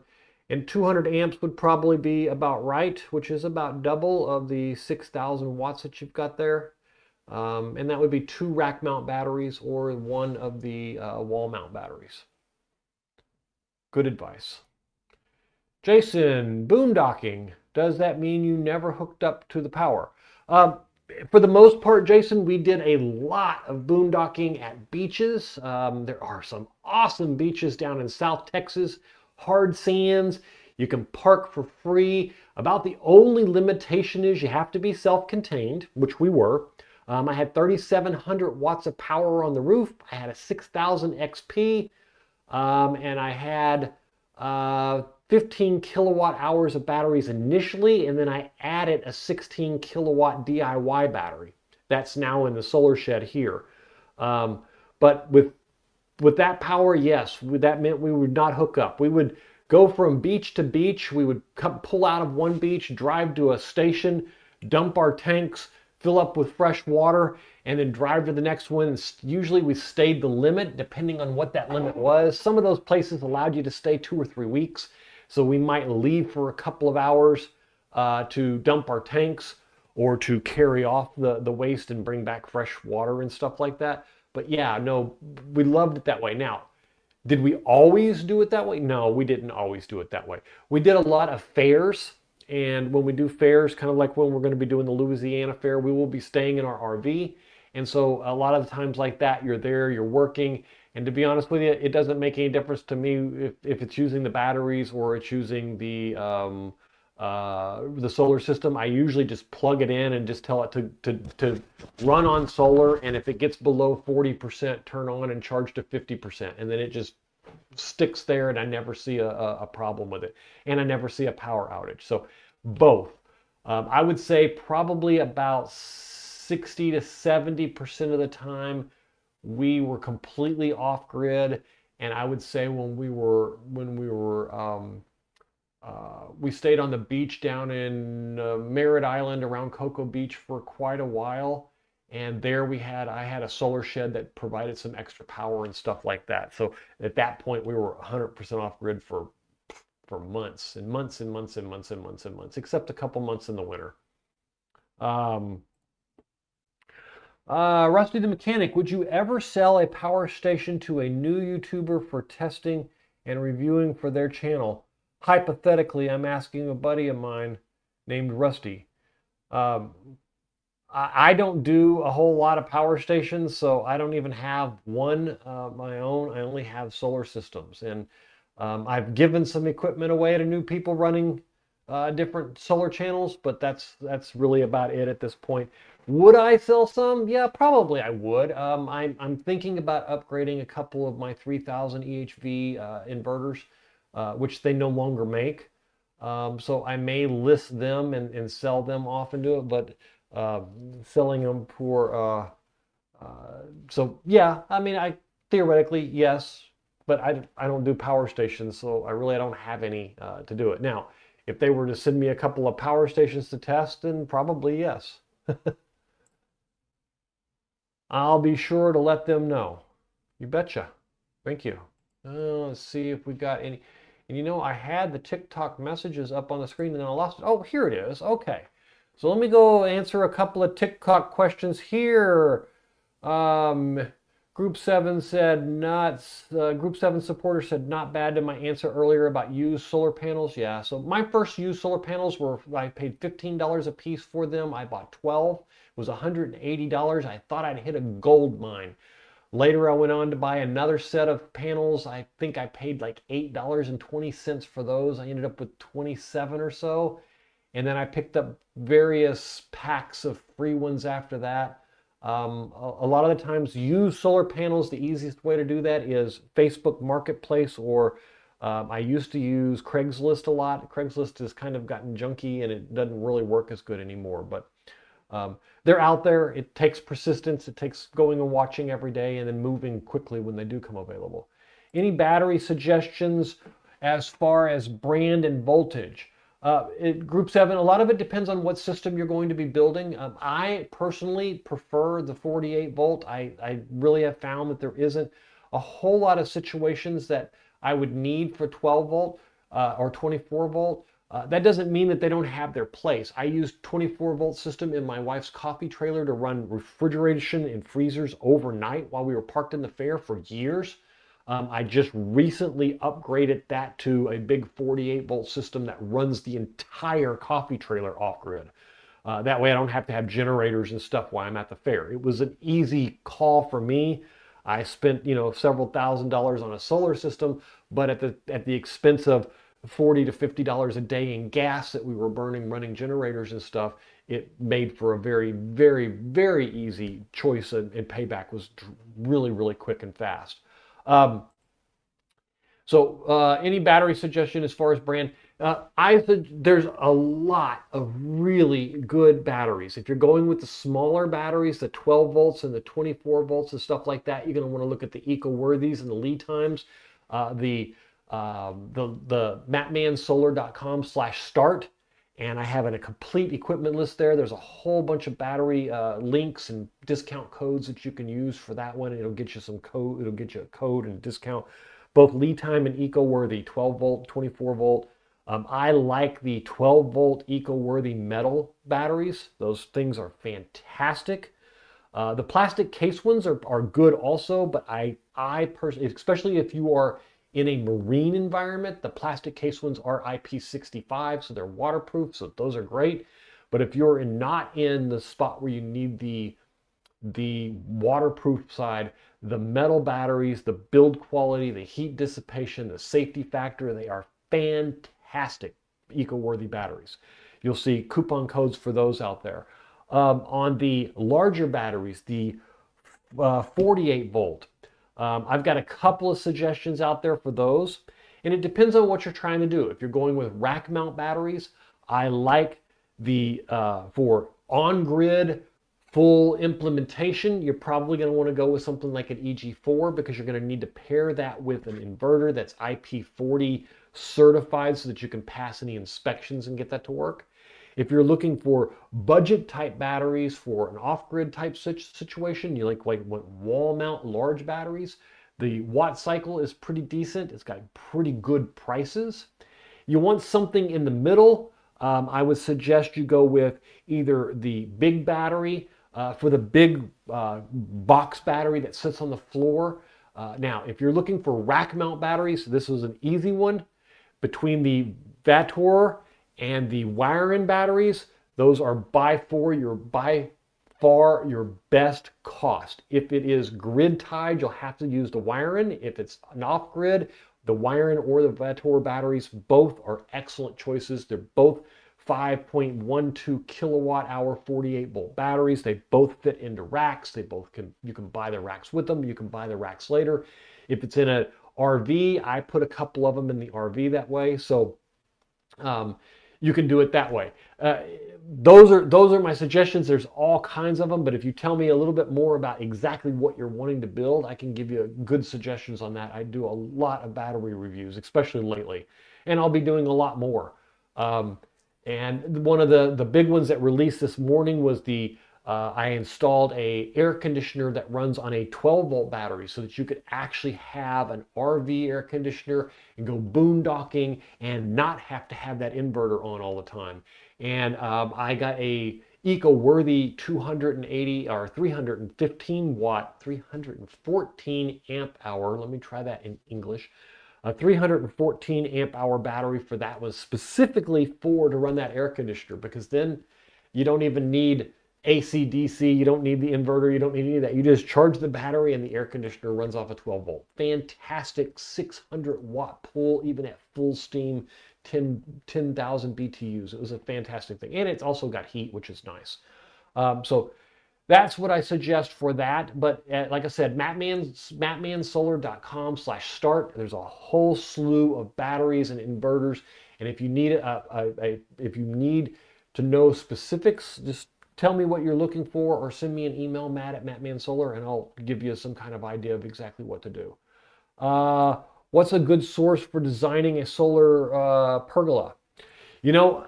And 200 amps would probably be about right, which is about double of the 6,000 watts that you've got there. And that would be 2 rack mount batteries or 1 of the wall mount batteries. Good advice. Jason, boondocking. Does that mean you never hooked up to the power? For the most part, Jason, we did a lot of boondocking at beaches. There are some awesome beaches down in South Texas, hard sands. You can park for free. About the only limitation is you have to be self-contained, which we were. I had 3,700 watts of power on the roof. I had a 6,000 XP, and I had 15 kilowatt hours of batteries initially, and then I added a 16 kilowatt DIY battery that's now in the solar shed here. But with that power, yes, that meant we would not hook up. We would go from beach to beach. We would pull out of one beach, drive to a station, dump our tanks, fill up with fresh water, and then drive to the next one. And usually we stayed the limit, depending on what that limit was. Some of those places allowed you to stay 2 or 3 weeks. So we might leave for a couple of hours to dump our tanks or to carry off the waste and bring back fresh water and stuff like that. But yeah, no, we loved it that way. Now, did we always do it that way? No, we didn't always do it that way. We did a lot of fairs, and when we do fairs, kind of like when we're going to be doing the Louisiana Fair, we will be staying in our RV. And so a lot of the times like that, you're there, you're working, and to be honest with you, it doesn't make any difference to me if it's using the batteries or it's using the solar system. I usually just plug it in and just tell it to run on solar, and if it gets below 40%, turn on and charge to 50%, and then it just sticks there, and I never see a problem with it, and I never see a power outage. So both. I would say probably about 60 to 70% of the time we were completely off grid, and I would say we stayed on the beach down in Merritt Island around Cocoa Beach for quite a while, and there I had a solar shed that provided some extra power and stuff like that. So at that point we were 100% off grid for months and months and months and months and months and months, except a couple months in the winter. Rusty the Mechanic, would you ever sell a power station to a new YouTuber for testing and reviewing for their channel? Hypothetically, I'm asking a buddy of mine named Rusty. I don't do a whole lot of power stations, so I don't even have one my own. I only have solar systems, and I've given some equipment away to new people running different solar channels, but that's really about it at this point. Would I sell some? Yeah, probably I would. I'm thinking about upgrading a couple of my 3000 EHV inverters, which they no longer make. So I may list them and sell them off into it, but selling them for, so yeah, I mean, theoretically, yes, but I don't do power stations, so I don't have any to do it. Now, if they were to send me a couple of power stations to test, then probably yes. I'll be sure to let them know. You betcha. Thank you. Let's see if we got any. And you know, I had the TikTok messages up on the screen and then I lost it. Oh, here it is. Okay. So let me go answer a couple of TikTok questions here. Group 7 said Group 7 supporter said not bad to my answer earlier about used solar panels. Yeah, so my first used solar panels I paid $15 a piece for them. I bought 12. It was $180. I thought I'd hit a gold mine. Later, I went on to buy another set of panels. I think I paid like $8.20 for those. I ended up with 27 or so. And then I picked up various packs of free ones after that. A lot of the times, used solar panels, the easiest way to do that is Facebook Marketplace, or I used to use Craigslist a lot. Craigslist has kind of gotten junky and it doesn't really work as good anymore, but they're out there. It takes persistence. It takes going and watching every day and then moving quickly when they do come available. Any battery suggestions as far as brand and voltage? Group 7, a lot of it depends on what system you're going to be building. I personally prefer the 48 volt. I really have found that there isn't a whole lot of situations that I would need for 12 volt or 24 volt. That doesn't mean that they don't have their place. I used 24 volt system in my wife's coffee trailer to run refrigeration and freezers overnight while we were parked in the fair for years. I just recently upgraded that to a big 48 volt system that runs the entire coffee trailer off grid. That way I don't have to have generators and stuff while I'm at the fair. It was an easy call for me. I spent, several $1,000s on a solar system, but at the expense of $40 to $50 a day in gas that we were burning running generators and stuff, it made for a very, very, very easy choice, and payback was really, really quick and fast. Any battery suggestion as far as brand? There's a lot of really good batteries. If you're going with the smaller batteries, the 12 volts and the 24 volts and stuff like that, you're going to want to look at the eco-worthies and the lead times. The matmansolar.com/start, and I have a complete equipment list there. There's a whole bunch of battery links and discount codes that you can use for that one. It'll get you some code. It'll get you a code and a discount, both lead time and eco-worthy, 12 volt, 24 volt. I like the 12 volt eco-worthy metal batteries. Those things are fantastic. The plastic case ones are good also, but I personally, especially if you are in a marine environment, the plastic case ones are IP65, so they're waterproof, so those are great. But if you're not in the spot where you need the waterproof side, the metal batteries, the build quality, the heat dissipation, the safety factor, they are fantastic eco-worthy batteries. You'll see coupon codes for those out there. On the larger batteries, the 48 volt, I've got a couple of suggestions out there for those, and it depends on what you're trying to do. If you're going with rack mount batteries, I like the for on-grid full implementation, you're probably going to want to go with something like an EG4, because you're going to need to pair that with an inverter that's IP40 certified so that you can pass any inspections and get that to work. If you're looking for budget type batteries for an off-grid type situation, you like wall mount large batteries, the watt cycle is pretty decent. It's got pretty good prices. You want something in the middle. I would suggest you go with either the big battery for the big box battery that sits on the floor. Now, if you're looking for rack mount batteries, this was an easy one. Between the Vator and the wire-in batteries, those are by far your best cost. If it is grid tied, you'll have to use the wire-in. If it's an off-grid, the wire-in or the Vator batteries, both are excellent choices. They're both 5.12 kilowatt hour 48 volt batteries. They both fit into racks. You can buy the racks with them. You can buy the racks later. If it's in a RV, I put a couple of them in the RV that way. So you can do it that way. Those are my suggestions. There's all kinds of them, but if you tell me a little bit more about exactly what you're wanting to build, I can give you good suggestions on that. I do a lot of battery reviews, especially lately, and I'll be doing a lot more. And one of the big ones that released this morning was I installed a air conditioner that runs on a 12 volt battery so that you could actually have an RV air conditioner and go boondocking and not have to have that inverter on all the time. And I got a eco-worthy 280 or 315 watt, 314 amp hour. Let me try that in English. A 314 amp hour battery for that was specifically to run that air conditioner, because then you don't even need AC, DC, you don't need the inverter, you don't need any of that. You just charge the battery and the air conditioner runs off a 12 volt. Fantastic 600 watt pull, even at full steam, 10,000 BTUs. It was a fantastic thing. And it's also got heat, which is nice. So that's what I suggest for that. But like I said, matmansolar.com/start. There's a whole slew of batteries and inverters. And if you need to know specifics, just tell me what you're looking for, or send me an email, matt@matmansolar, and I'll give you some kind of idea of exactly what to do. What's a good source for designing a solar pergola? You know,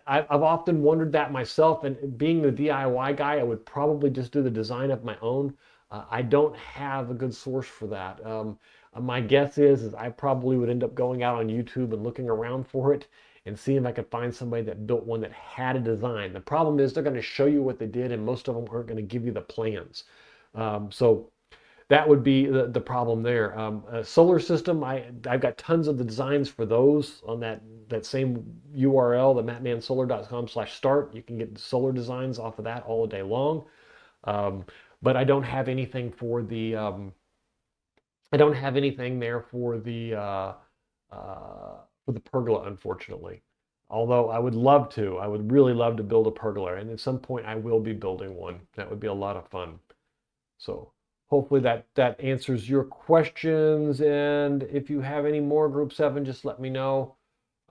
I've often wondered that myself, and being the DIY guy, I would probably just do the design of my own. I don't have a good source for that. My guess is I probably would end up going out on YouTube and looking around for it and seeing if I could find somebody that built one that had a design. The problem is they're going to show you what they did, and most of them aren't going to give you the plans. So that would be the problem there. A solar system, I've got tons of the designs for those on that same URL, the matmansolar.com/start. You can get solar designs off of that all day long. But I don't have anything for the there for the pergola, unfortunately. Although I would love to. I would really love to build a pergola, and at some point I will be building one. That would be a lot of fun. So hopefully that answers your questions, and if you have any more Group 7, just let me know.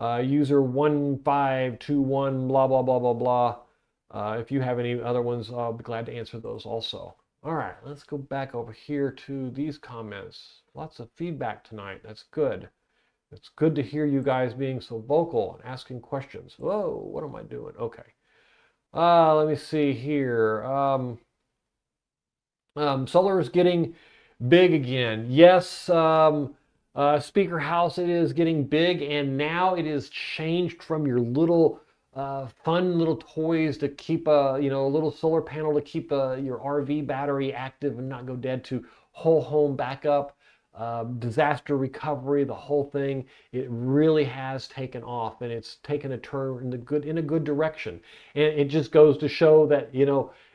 User 1521, blah, blah, blah, blah, blah. If you have any other ones, I'll be glad to answer those also. All right, let's go back over here to these comments. Lots of feedback tonight. That's good. It's good to hear you guys being so vocal and asking questions. Whoa, what am I doing? Okay. Let me see here. Solar is getting big again. Yes, Speaker House, it is getting big, and now it is changed from your little fun little toys to keep a little solar panel to keep your RV battery active and not go dead to whole home backup, disaster recovery, the whole thing. It really has taken off, and it's taken a turn in a good direction. And it just goes to show that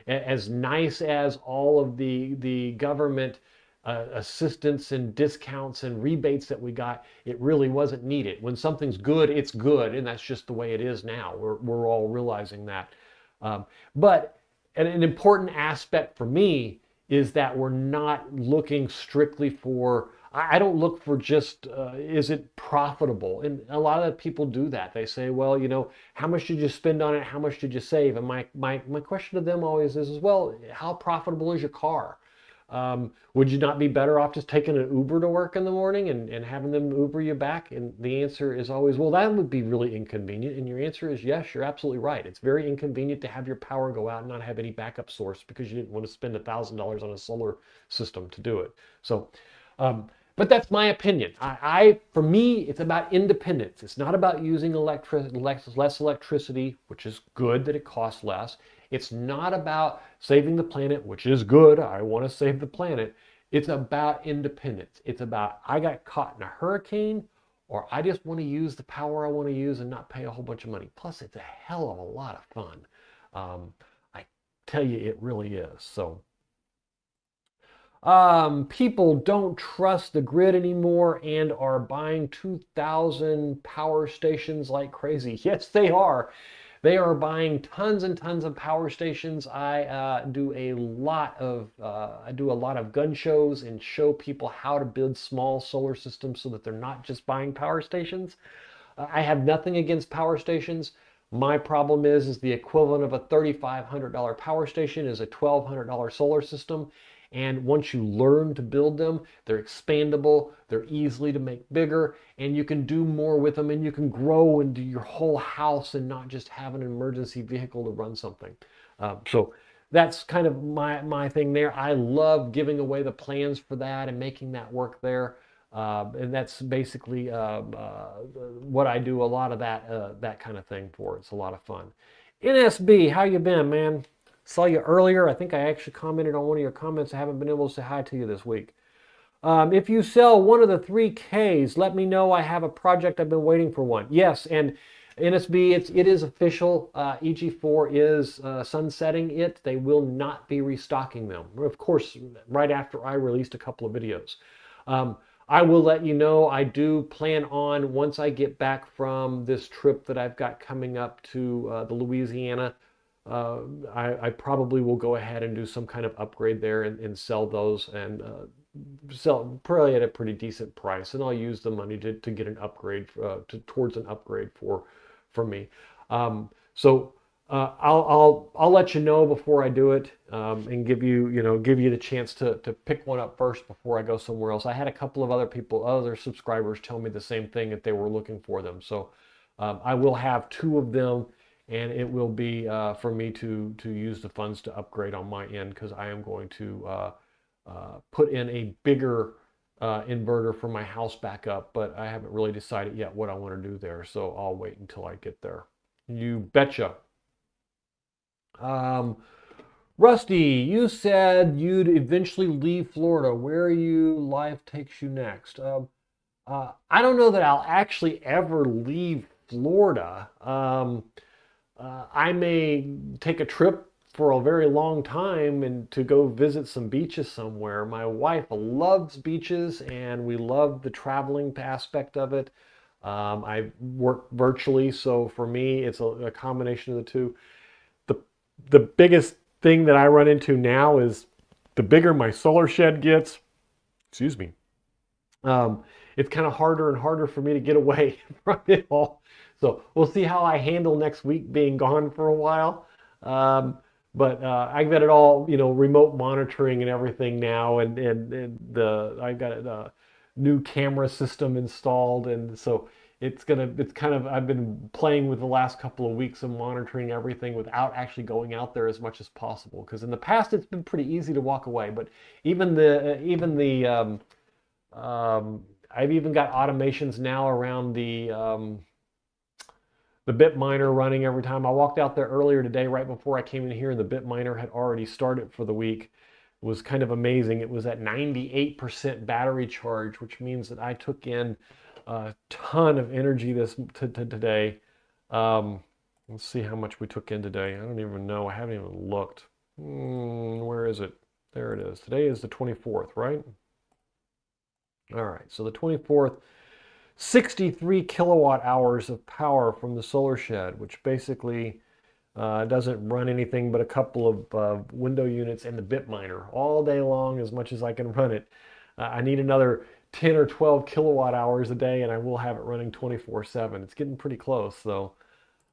as nice as all of the government assistance and discounts and rebates that we got, it really wasn't needed. When something's good, it's good, and that's just the way it is now. We're all realizing that. But an important aspect for me is that we're not looking strictly for, I don't look for just, is it profitable? And a lot of people do that. They say, well, how much did you spend on it? How much did you save? And my question to them always is, well, how profitable is your car? Would you not be better off just taking an Uber to work in the morning and having them Uber you back? And the answer is always, well, that would be really inconvenient. And your answer is yes, you're absolutely right. It's very inconvenient to have your power go out and not have any backup source because you didn't want to spend $1,000 on a solar system to do it. So, but that's my opinion. For me, it's about independence. It's not about using less electricity, which is good that it costs less. It's not about saving the planet, which is good. I want to save the planet. It's about independence. It's about, I got caught in a hurricane, or I just want to use the power I want to use and not pay a whole bunch of money. Plus, it's a hell of a lot of fun. I tell you, it really is. So, people don't trust the grid anymore and are buying 2,000 power stations like crazy. Yes, they are. They are buying tons and tons of power stations. I do a lot of gun shows and show people how to build small solar systems so that they're not just buying power stations. I have nothing against power stations. My problem is the equivalent of a $3,500 power station is a $1,200 solar system. And once you learn to build them, they're expandable, they're easily to make bigger, and you can do more with them, and you can grow into your whole house and not just have an emergency vehicle to run something. So that's kind of my thing there. I love giving away the plans for that and making that work there. And that's basically what I do a lot of that kind of thing for. It's a lot of fun. NSB, how you been, man? Saw you earlier. I think I actually commented on one of your comments. I haven't been able to say hi to you this week. If you sell one of the 3Ks, let me know. I have a project. I've been waiting for one. Yes, and NSB, it is official. EG4 is sunsetting it. They will not be restocking them. Of course, right after I released a couple of videos. I will let you know, I do plan on, once I get back from this trip that I've got coming up to the Louisiana, I probably will go ahead and do some kind of upgrade there and sell those and sell probably at a pretty decent price. And I'll use the money to get an upgrade towards an upgrade for me. So I'll let you know before I do it and give you the chance to pick one up first before I go somewhere else. I had a couple of other subscribers tell me the same thing that they were looking for them. So I will have 2 of them. And it will be for me to use the funds to upgrade on my end because I am going to put in a bigger inverter for my house backup, but I haven't really decided yet what I want to do there, so I'll wait until I get there. You betcha. Rusty, you said you'd eventually leave Florida. Where life takes you next? I don't know that I'll actually ever leave Florida. I may take a trip for a very long time and to go visit some beaches somewhere. My wife loves beaches and we love the traveling aspect of it. I work virtually, so for me, it's a combination of the two. The biggest thing that I run into now is the bigger my solar shed gets, excuse me, It's kind of harder and harder for me to get away from it all. So we'll see how I handle next week being gone for a while. Um, but I've got it all, remote monitoring and everything now, and I've got a new camera system installed, and so it's kind of I've been playing with the last couple of weeks of monitoring everything without actually going out there as much as possible. Because in the past it's been pretty easy to walk away, but even the I've even got automations now around the bit miner running every time. I walked out there earlier today, right before I came in here, and the bit miner had already started for the week. It was kind of amazing. It was at 98% battery charge, which means that I took in a ton of energy today. Let's see how much we took in today. I don't even know. I haven't even looked. Where is it? There it is. Today is the 24th, right? All right, so the 24th, 63 kilowatt hours of power from the solar shed, which basically doesn't run anything but a couple of window units and the bit miner all day long, as much as I can run it. I need another 10 or 12 kilowatt hours a day, and I will have it running 24/7. It's getting pretty close, though.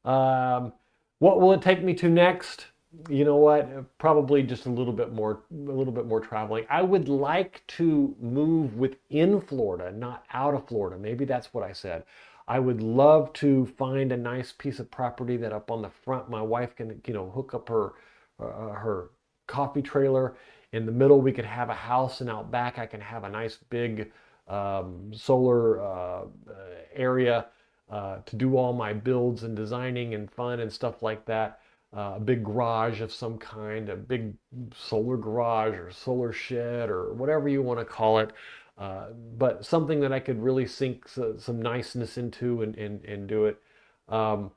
What will it take me to next? You know what? Probably just a little bit more traveling. I would like to move within Florida, not out of Florida. Maybe that's what I said. I would love to find a nice piece of property that up on the front, my wife can, hook up her coffee trailer. In the middle, we could have a house, and out back, I can have a nice big solar area to do all my builds and designing and fun and stuff like that. A big garage of some kind, a big solar garage or solar shed or whatever you want to call it, but something that I could really sink some niceness into and do it. Um,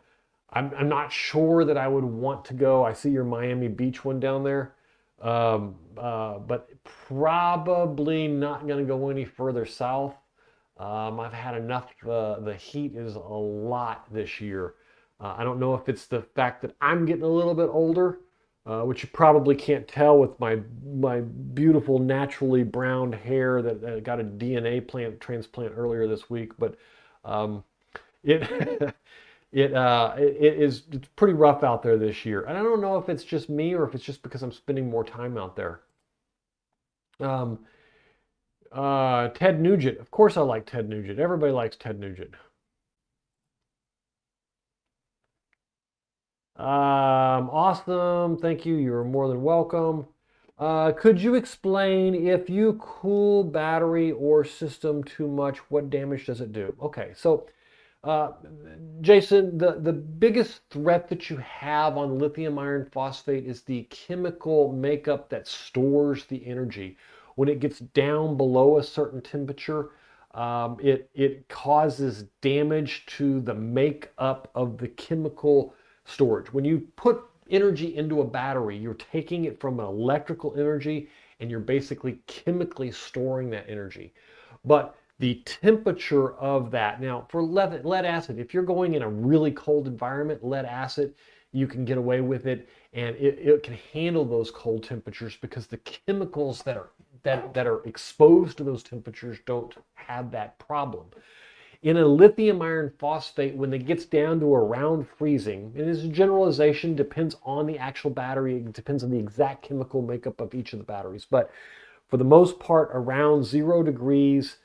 I'm not sure that I would want to go. I see your Miami Beach one down there, but probably not going to go any further south. I've had enough. The heat is a lot this year. I don't know if it's the fact that I'm getting a little bit older, which you probably can't tell with my beautiful naturally browned hair that got a DNA transplant earlier this week. But it it's pretty rough out there this year, and I don't know if it's just me or if it's just because I'm spending more time out there. Um, Ted Nugent, of course I like Ted Nugent. Everybody likes Ted Nugent. Awesome. Thank you. You're more than welcome. Could you explain if you cool battery or system too much, what damage does it do? Okay, so uh, Jason, the biggest threat that you have on lithium iron phosphate is the chemical makeup that stores the energy. When it gets down below a certain temperature, it causes damage to the makeup of the chemical storage. When you put energy into a battery, you're taking it from an electrical energy and you're basically chemically storing that energy. But the temperature of that, now for lead acid, if you're going in a really cold environment, lead acid, you can get away with it, and it can handle those cold temperatures because the chemicals that are exposed to those temperatures don't have that problem. In a lithium iron phosphate, when it gets down to around freezing, and this is a generalization, depends on the actual battery, it depends on the exact chemical makeup of each of the batteries, but for the most part, around 0 degrees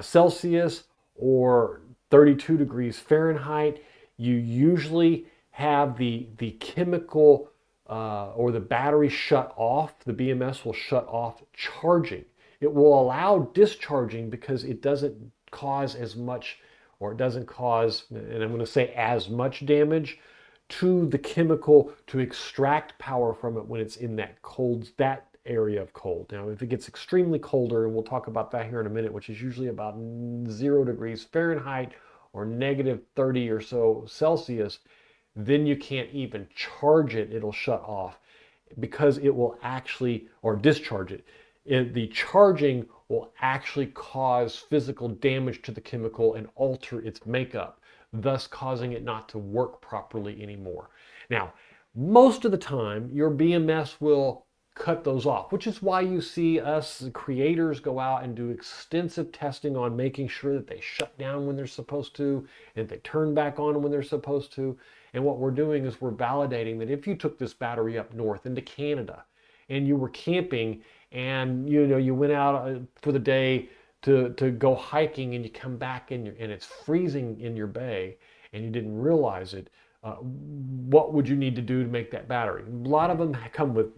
Celsius or 32 degrees Fahrenheit, you usually have the chemical or the battery shut off. The BMS will shut off charging. It will allow discharging because it doesn't cause as much, or it doesn't cause, and I'm going to say as much damage to the chemical to extract power from it when it's in that area of cold. Now, if it gets extremely colder, and we'll talk about that here in a minute, which is usually about 0 degrees Fahrenheit or negative 30 or so Celsius, then you can't even charge it. It'll shut off because it will actually, or discharge it. The charging will actually cause physical damage to the chemical and alter its makeup, thus causing it not to work properly anymore. Now, most of the time, your BMS will cut those off, which is why you see us the creators go out and do extensive testing on making sure that they shut down when they're supposed to and they turn back on when they're supposed to. And what we're doing is we're validating that if you took this battery up north into Canada and you were camping and you went out for the day to go hiking and you come back and it's freezing in your bay and you didn't realize it, what would you need to do to make that battery? A lot of them come with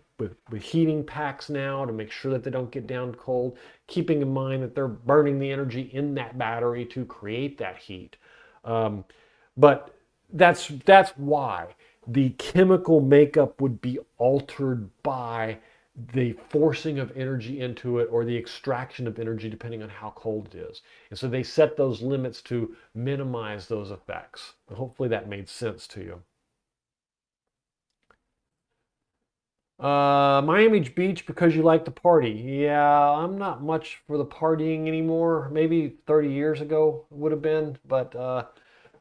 heating packs now to make sure that they don't get down cold, keeping in mind that they're burning the energy in that battery to create that heat. But that's why the chemical makeup would be altered by the forcing of energy into it or the extraction of energy depending on how cold it is. And so they set those limits to minimize those effects. And hopefully that made sense to you. Miami Beach because you like to party. Yeah, I'm not much for the partying anymore. Maybe 30 years ago would have been, but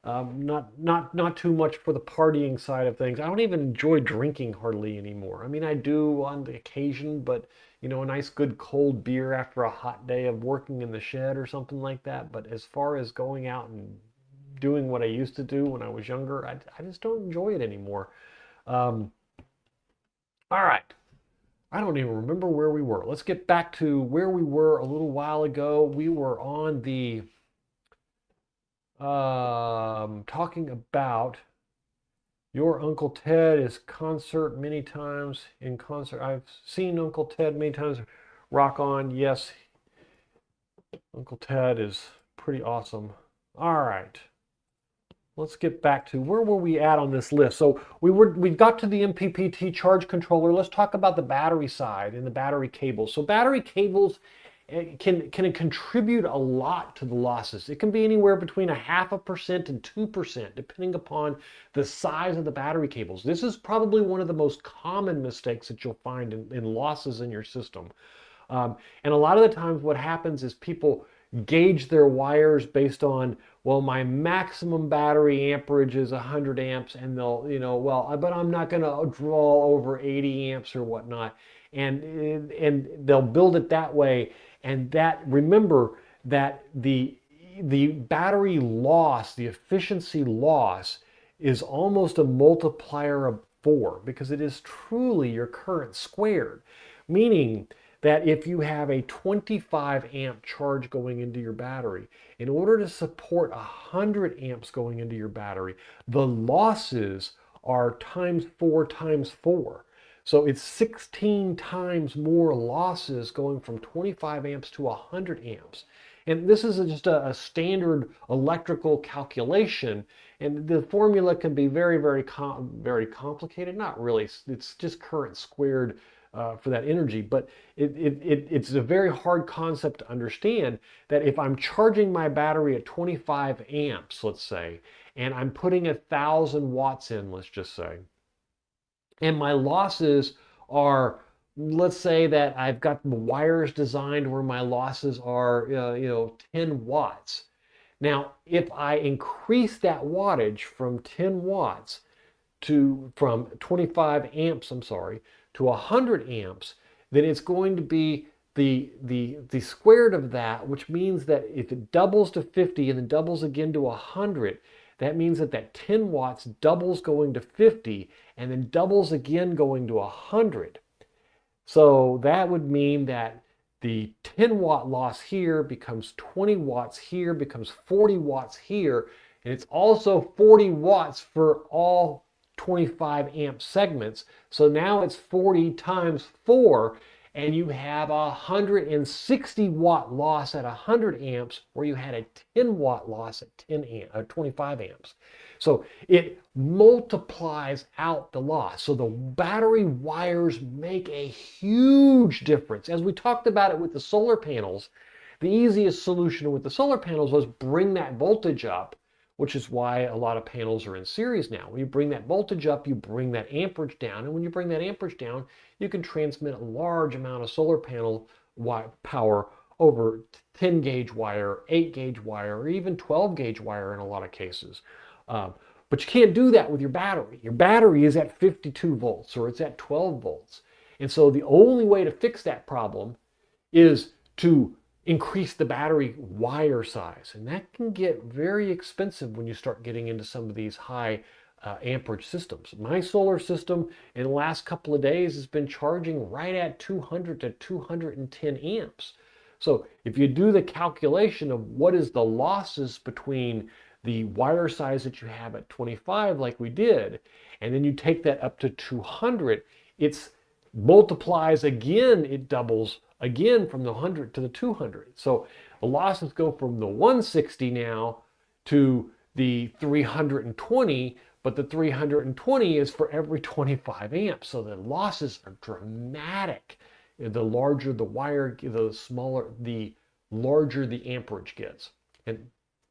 not too much for the partying side of things. I don't even enjoy drinking hardly anymore. I mean, I do on the occasion, but a nice good cold beer after a hot day of working in the shed or something like that. But as far as going out and doing what I used to do when I was younger, I just don't enjoy it anymore. All right. I don't even remember where we were. Let's get back to where we were a little while ago. We were on the talking about your Uncle Ted is concert many times in concert. I've seen Uncle Ted many times rock on. Yes, Uncle Ted is pretty awesome. All right. Let's get back to where were we at on this list. So we got to the MPPT charge controller. Let's talk about the battery side and the battery cables. So battery cables can contribute a lot to the losses. It can be anywhere between 0.5% and 2%, depending upon the size of the battery cables. This is probably one of the most common mistakes that you'll find in losses in your system. And a lot of the times what happens is people gauge their wires based on, well, my maximum battery amperage is 100 amps and they'll, well, but I'm not going to draw over 80 amps or whatnot. And they'll build it that way. And remember that the battery loss, the efficiency loss is almost a multiplier of 4 because it is truly your current squared, meaning that if you have a 25 amp charge going into your battery, in order to support 100 amps going into your battery, the losses are times 4 times 4. So it's 16 times more losses going from 25 amps to 100 amps. And this is just a standard electrical calculation. And the formula can be very, very complicated. Not really. It's just current squared for that energy, but it's a very hard concept to understand that if I'm charging my battery at 25 amps, let's say, and I'm putting 1,000 watts in, let's just say, and my losses are, let's say that I've got the wires designed where my losses are, 10 watts. Now, if I increase that wattage from 10 watts from 25 amps, to 100 amps, then it's going to be the squared of that, which means that if it doubles to 50 and then doubles again to 100, that means that 10 watts doubles going to 50 and then doubles again going to 100. So that would mean that the 10 watt loss here becomes 20 watts here, becomes 40 watts here, and it's also 40 watts for all 25 amp segments. So now it's 40 times 4, and you have 160 watt loss at 100 amps where you had a 10 watt loss at 25 amps. So it multiplies out the loss. So the battery wires make a huge difference. As we talked about it with the solar panels, the easiest solution with the solar panels was bring that voltage up, which is why a lot of panels are in series now. When you bring that voltage up, you bring that amperage down. And when you bring that amperage down, you can transmit a large amount of solar panel power over 10 gauge wire, 8 gauge wire, or even 12 gauge wire in a lot of cases. But you can't do that with your battery. Your battery is at 52 volts or it's at 12 volts. And so the only way to fix that problem is to increase the battery wire size. And that can get very expensive when you start getting into some of these high amperage systems. My solar system in the last couple of days has been charging right at 200 to 210 amps. So if you do the calculation of what is the losses between the wire size that you have at 25 like we did, and then you take that up to 200, it's multiplies again, it doubles again from the 100 to the 200. So the losses go from the 160 now to the 320, but the 320 is for every 25 amps. So the losses are dramatic. The larger the wire, the larger the amperage gets. And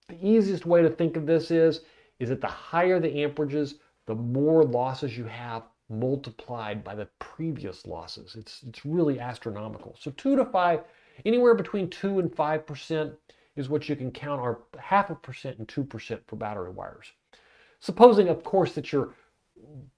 the easiest way to think of this is that the higher the amperages, the more losses you have multiplied by the previous losses. It's really astronomical. So 2 to 5, anywhere between 2 and 5% is what you can count, or 0.5% and 2% for battery wires. Supposing, of course, that you're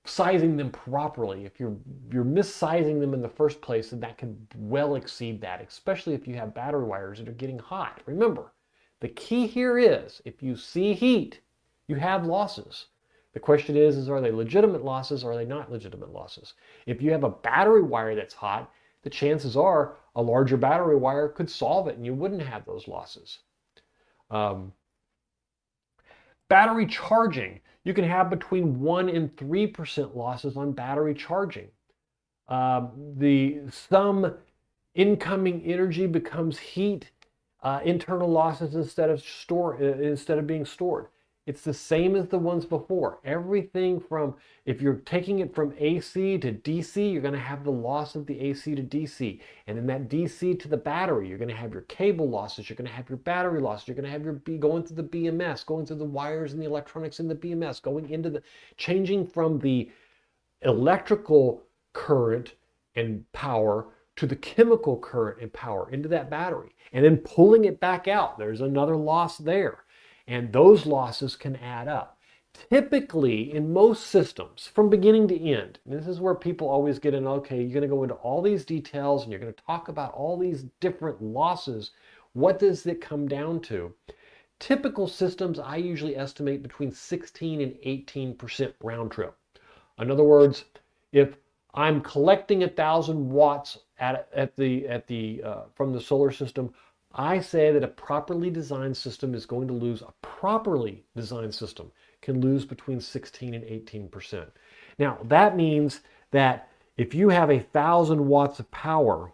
sizing them properly. If you're missizing them in the first place, then that can well exceed that, especially if you have battery wires that are getting hot. Remember, the key here is if you see heat, you have losses. The question is are they legitimate losses or are they not legitimate losses? If you have a battery wire that's hot, the chances are a larger battery wire could solve it and you wouldn't have those losses. Battery charging. You can have between 1 and 3% losses on battery charging. Some incoming energy becomes heat, internal losses instead of being stored. It's the same as the ones before. Everything from, if you're taking it from AC to DC, you're going to have the loss of the AC to DC. And in that DC to the battery, you're going to have your cable losses, you're going to have your battery losses, you're going to have your going through the BMS, going through the wires and the electronics in the BMS, going into the, changing from the electrical current and power to the chemical current and power into that battery, and then pulling it back out. There's another loss there. And those losses can add up. Typically, in most systems, from beginning to end, and this is where people always get in, okay, you're going to go into all these details and you're going to talk about all these different losses. What does it come down to? Typical systems, I usually estimate between 16 and 18% round trip. In other words, if I'm collecting 1,000 watts from the solar system, I say that a properly designed system is going to lose, a properly designed system can lose between 16 and 18%. Now, that means that if you have 1,000 watts of power,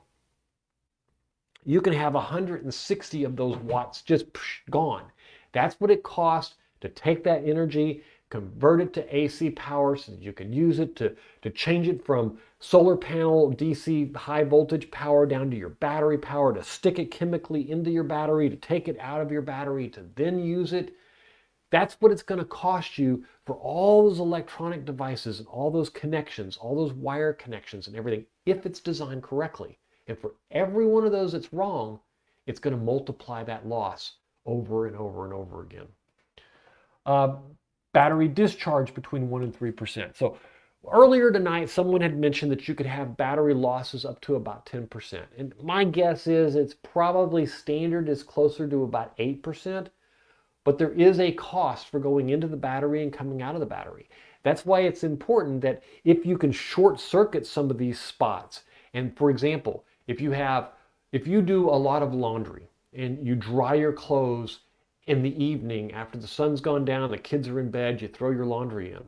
you can have 160 of those watts just gone. That's what it costs to take that energy, convert it to AC power so that you can use it to change it from solar panel DC high voltage power down to your battery power, to stick it chemically into your battery, to take it out of your battery, to then use it. That's what it's going to cost you for all those electronic devices and all those connections, all those wire connections and everything, if it's designed correctly. And for every one of those that's wrong, it's going to multiply that loss over and over and over again. Battery discharge between 1 and 3%. So earlier tonight, someone had mentioned that you could have battery losses up to about 10%. And my guess is it's probably standard is closer to about 8%, but there is a cost for going into the battery and coming out of the battery. That's why it's important that if you can short circuit some of these spots, and for example, if you do a lot of laundry and you dry your clothes in the evening after the sun's gone down, the kids are in bed, you throw your laundry in.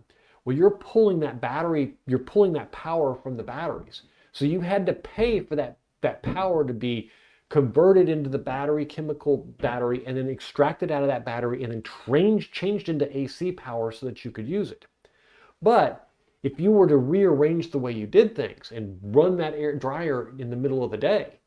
Well, you're pulling that power from the batteries. So you had to pay for that power to be converted into the battery, chemical battery, and then extracted out of that battery and then changed into AC power so that you could use it. But if you were to rearrange the way you did things and run that air dryer in the middle of the day,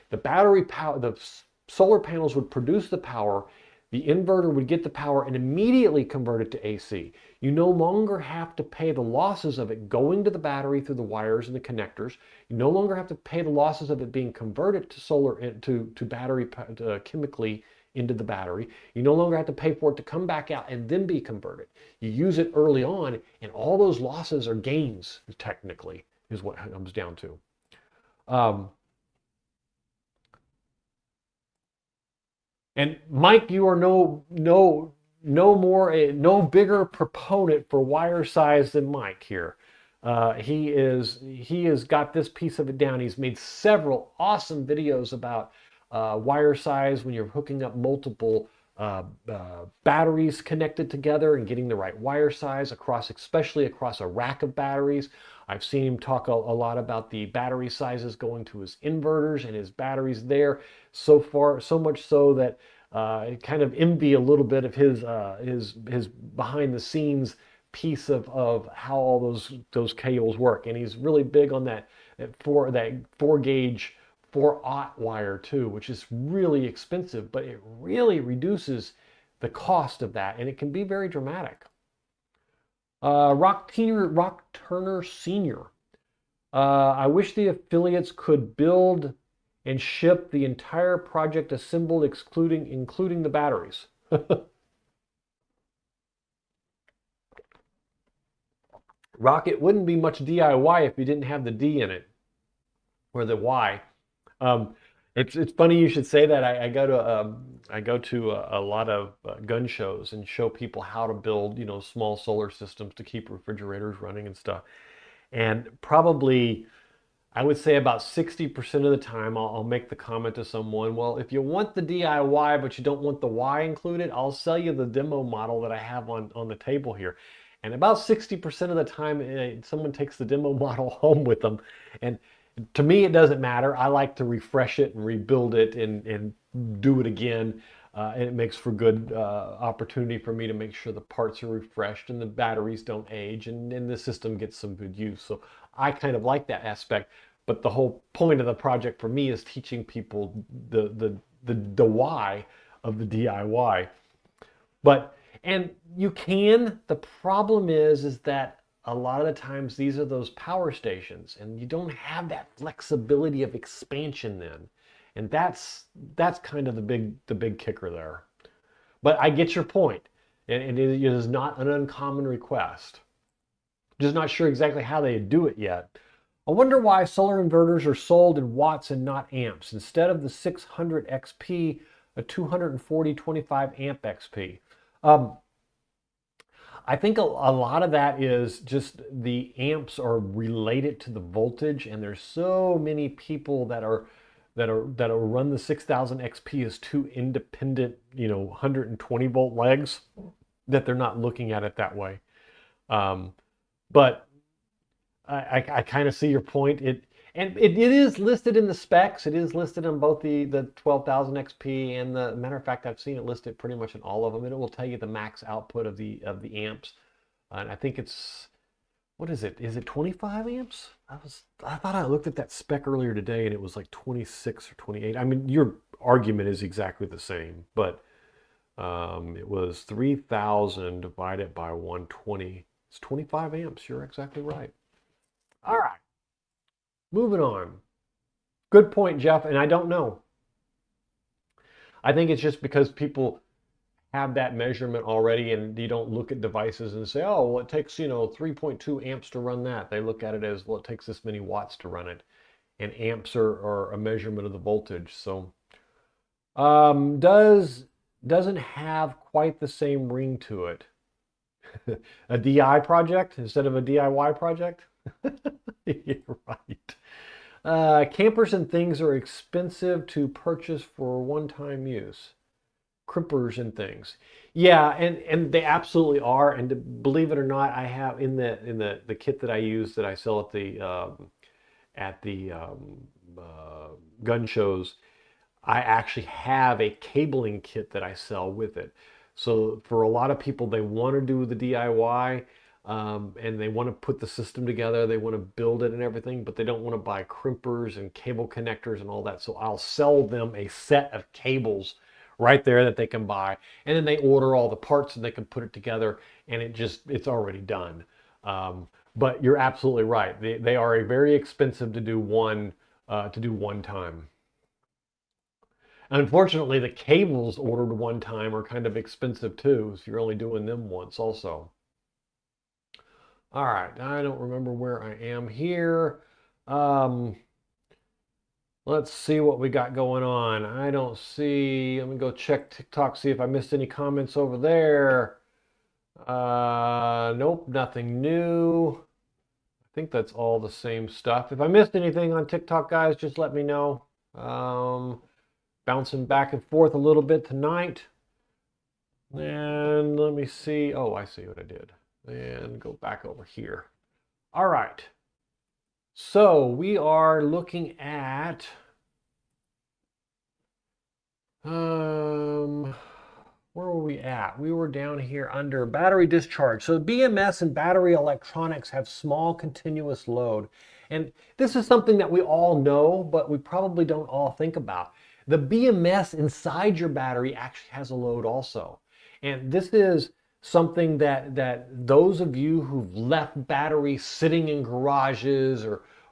the battery power, the solar panels would produce the power, the inverter would get the power and immediately convert it to AC. You no longer have to pay the losses of it going to the battery through the wires and the connectors. You no longer have to pay the losses of it being converted to battery chemically into the battery. You no longer have to pay for it to come back out and then be converted. You use it early on, and all those losses are gains, technically, is what it comes down to. Um, and Mike, you are no bigger proponent for wire size than Mike here. He has got this piece of it down. He's made several awesome videos about wire size when you're hooking up multiple batteries connected together and getting the right wire size across, especially across a rack of batteries. I've seen him talk a lot about the battery sizes going to his inverters and his batteries there. So far, so much so that I kind of envy a little bit of his behind the scenes piece of how all those cables work. And he's really big on that 4 gauge 4/0 wire too, which is really expensive, but it really reduces the cost of that, and it can be very dramatic. Rock Turner Sr. I wish the affiliates could build and ship the entire project assembled, including the batteries. Rocket wouldn't be much DIY if you didn't have the D in it, or the Y. Um, it's funny you should say that. I go to a lot of gun shows and show people how to build, small solar systems to keep refrigerators running and stuff. And probably, I would say about 60% of the time, I'll make the comment to someone, well, if you want the DIY, but you don't want the Y included, I'll sell you the demo model that I have on the table here. And about 60% of the time, someone takes the demo model home with them. And to me, it doesn't matter. I like to refresh it and rebuild it and do it again. And it makes for good opportunity for me to make sure the parts are refreshed and the batteries don't age and the system gets some good use. So I kind of like that aspect. But the whole point of the project for me is teaching people the why of the DIY. But and you can. The problem is that a lot of the times these are those power stations, and you don't have that flexibility of expansion then, and that's kind of the big kicker there. But I get your point, and it is not an uncommon request. Just not sure exactly how they do it yet. I wonder why solar inverters are sold in watts and not amps. Instead of the 600 XP, a 240 25 amp XP. Um, I think a lot of that is just the amps are related to the voltage, and there's so many people that are run the 6000 XP as two independent, 120 volt legs, that they're not looking at it that way. Um, but I kind of see your point. It is listed in the specs. It is listed on both the 12,000 XP and the matter of fact, I've seen it listed pretty much in all of them. And it will tell you the max output of the amps. And I think it's, what is it? Is it 25 amps? I thought I looked at that spec earlier today and it was like 26 or 28. I mean, your argument is exactly the same, but it was 3,000 divided by 120. It's 25 amps. You're exactly right. All right, moving on. Good point, Jeff. And I don't know. I think it's just because people have that measurement already and you don't look at devices and say, oh, well, it takes, 3.2 amps to run that. They look at it as, well, it takes this many watts to run it. And amps are a measurement of the voltage. So doesn't have quite the same ring to it. A DI project instead of a DIY project? You're right. Campers and things are expensive to purchase for one-time use. Crimpers and things. Yeah, and they absolutely are. And believe it or not, I have in the kit that I use that I sell at the gun shows. I actually have a cabling kit that I sell with it. So for a lot of people, they want to do the DIY and they want to put the system together. They want to build it and everything, but they don't want to buy crimpers and cable connectors and all that. So I'll sell them a set of cables right there that they can buy. And then they order all the parts and they can put it together and it's already done. But you're absolutely right. They are very expensive to do one time. Unfortunately, the cables ordered one time are kind of expensive too, so you're only doing them once also. All right, I don't remember where I am here. Um, Let's see what we got going on. I don't see, let me go check TikTok, see if I missed any comments over there. Nope, nothing new. I think that's all the same stuff. If I missed anything on TikTok, guys, just let me know. Bouncing back and forth a little bit tonight. And let me see. Oh, I see what I did. And go back over here. All right. So we are looking at where were we at? We were down here under battery discharge. So BMS and battery electronics have small continuous load. And this is something that we all know, but we probably don't all think about. The BMS inside your battery actually has a load also. And this is something that those of you who've left batteries sitting in garages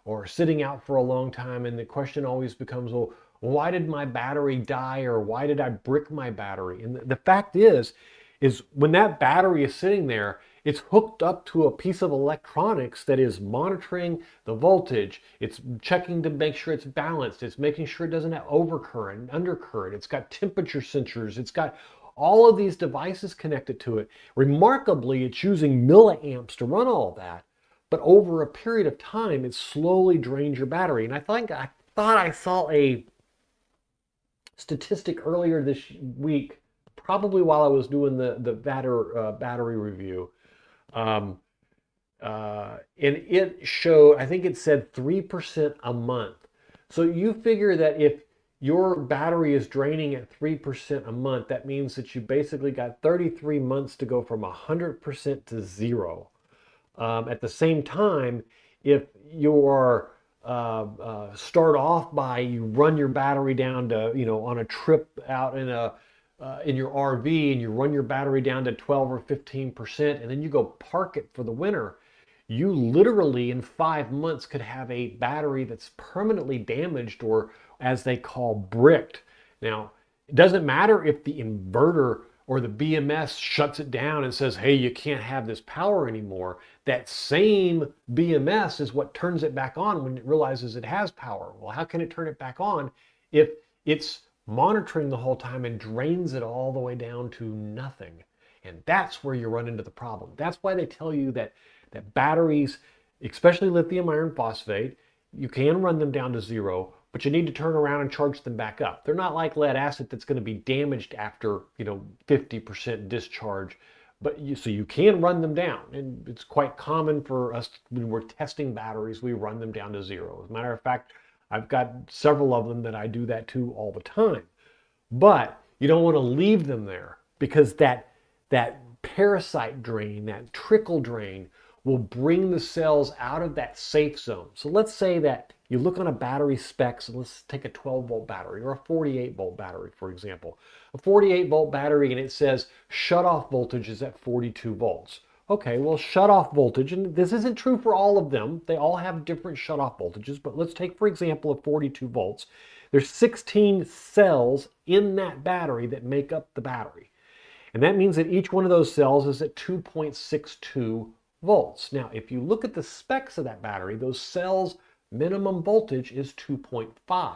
or sitting out for a long time, and the question always becomes, well, why did my battery die, or why did I brick my battery? And the fact is when that battery is sitting there, it's hooked up to a piece of electronics that is monitoring the voltage. It's checking to make sure it's balanced. It's making sure it doesn't have overcurrent and undercurrent. It's got temperature sensors. It's got all of these devices connected to it. Remarkably, it's using milliamps to run all that. But over a period of time, it slowly drains your battery. And I thought I saw a statistic earlier this week, probably while I was doing the battery review. And it showed, I think it said 3% a month. So you figure that if your battery is draining at 3% a month, that means that you basically got 33 months to go from 100% to zero. At the same time, if you're start off by you run your battery down to, on a trip out in your RV, and you run your battery down to 12 or 15%, and then you go park it for the winter, you literally in 5 months could have a battery that's permanently damaged, or as they call bricked. Now, it doesn't matter if the inverter or the BMS shuts it down and says, hey, you can't have this power anymore. That same BMS is what turns it back on when it realizes it has power. Well, how can it turn it back on if it's monitoring the whole time and drains it all the way down to nothing? And that's where you run into the problem. That's why they tell you that batteries, especially lithium iron phosphate, you can run them down to zero, but you need to turn around and charge them back up. They're not like lead acid that's going to be damaged after 50% discharge, but so you can run them down. And it's quite common for us when we're testing batteries, we run them down to zero. As a matter of fact, I've got several of them that I do that to all the time. But you don't want to leave them there, because that parasite drain, that trickle drain, will bring the cells out of that safe zone. So let's say that you look on a battery specs, and let's take a 12-volt battery or a 48-volt battery, for example. A 48-volt battery, and it says shut-off voltage is at 42 volts. Okay, well, shut-off voltage, and this isn't true for all of them. They all have different shut-off voltages, but let's take, for example, a 42 volts. There's 16 cells in that battery that make up the battery. And that means that each one of those cells is at 2.62 volts. Now, if you look at the specs of that battery, those cells' minimum voltage is 2.5.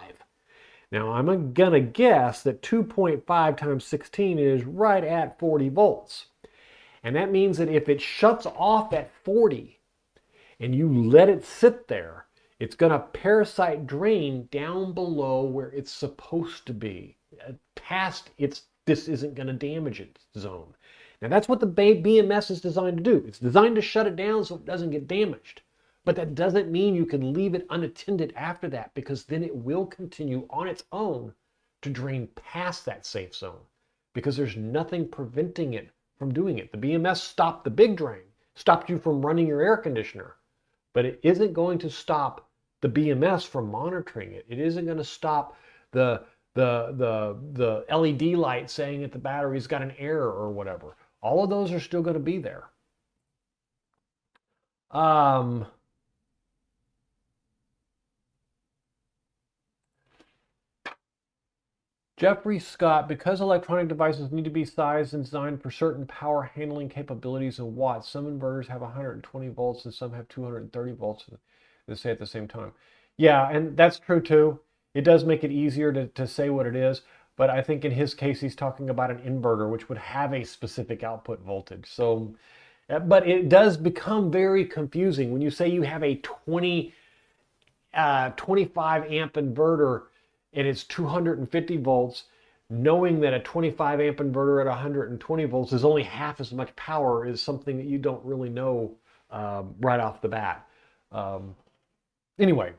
Now, I'm gonna guess that 2.5 times 16 is right at 40 volts. And that means that if it shuts off at 40 and you let it sit there, it's gonna parasite drain down below where it's supposed to be, past this isn't gonna damage its zone. Now, that's what the BMS is designed to do. It's designed to shut it down so it doesn't get damaged. But that doesn't mean you can leave it unattended after that, because then it will continue on its own to drain past that safe zone, because there's nothing preventing it from doing it. The BMS stopped the big drain, stopped you from running your air conditioner, but it isn't going to stop the BMS from monitoring it. It isn't going to stop the LED light saying that the battery's got an error or whatever. All of those are still going to be there. Jeffrey Scott, because electronic devices need to be sized and designed for certain power handling capabilities in watts, some inverters have 120 volts and some have 230 volts, they say at the same time. Yeah, and that's true too. it does make it easier to say what it is. But I think in his case, he's talking about an inverter, which would have a specific output voltage. So, but it does become very confusing when you say you have a 25 amp inverter and it's 250 volts, knowing that a 25 amp inverter at 120 volts is only half as much power is something that you don't really know right off the bat. Anyway,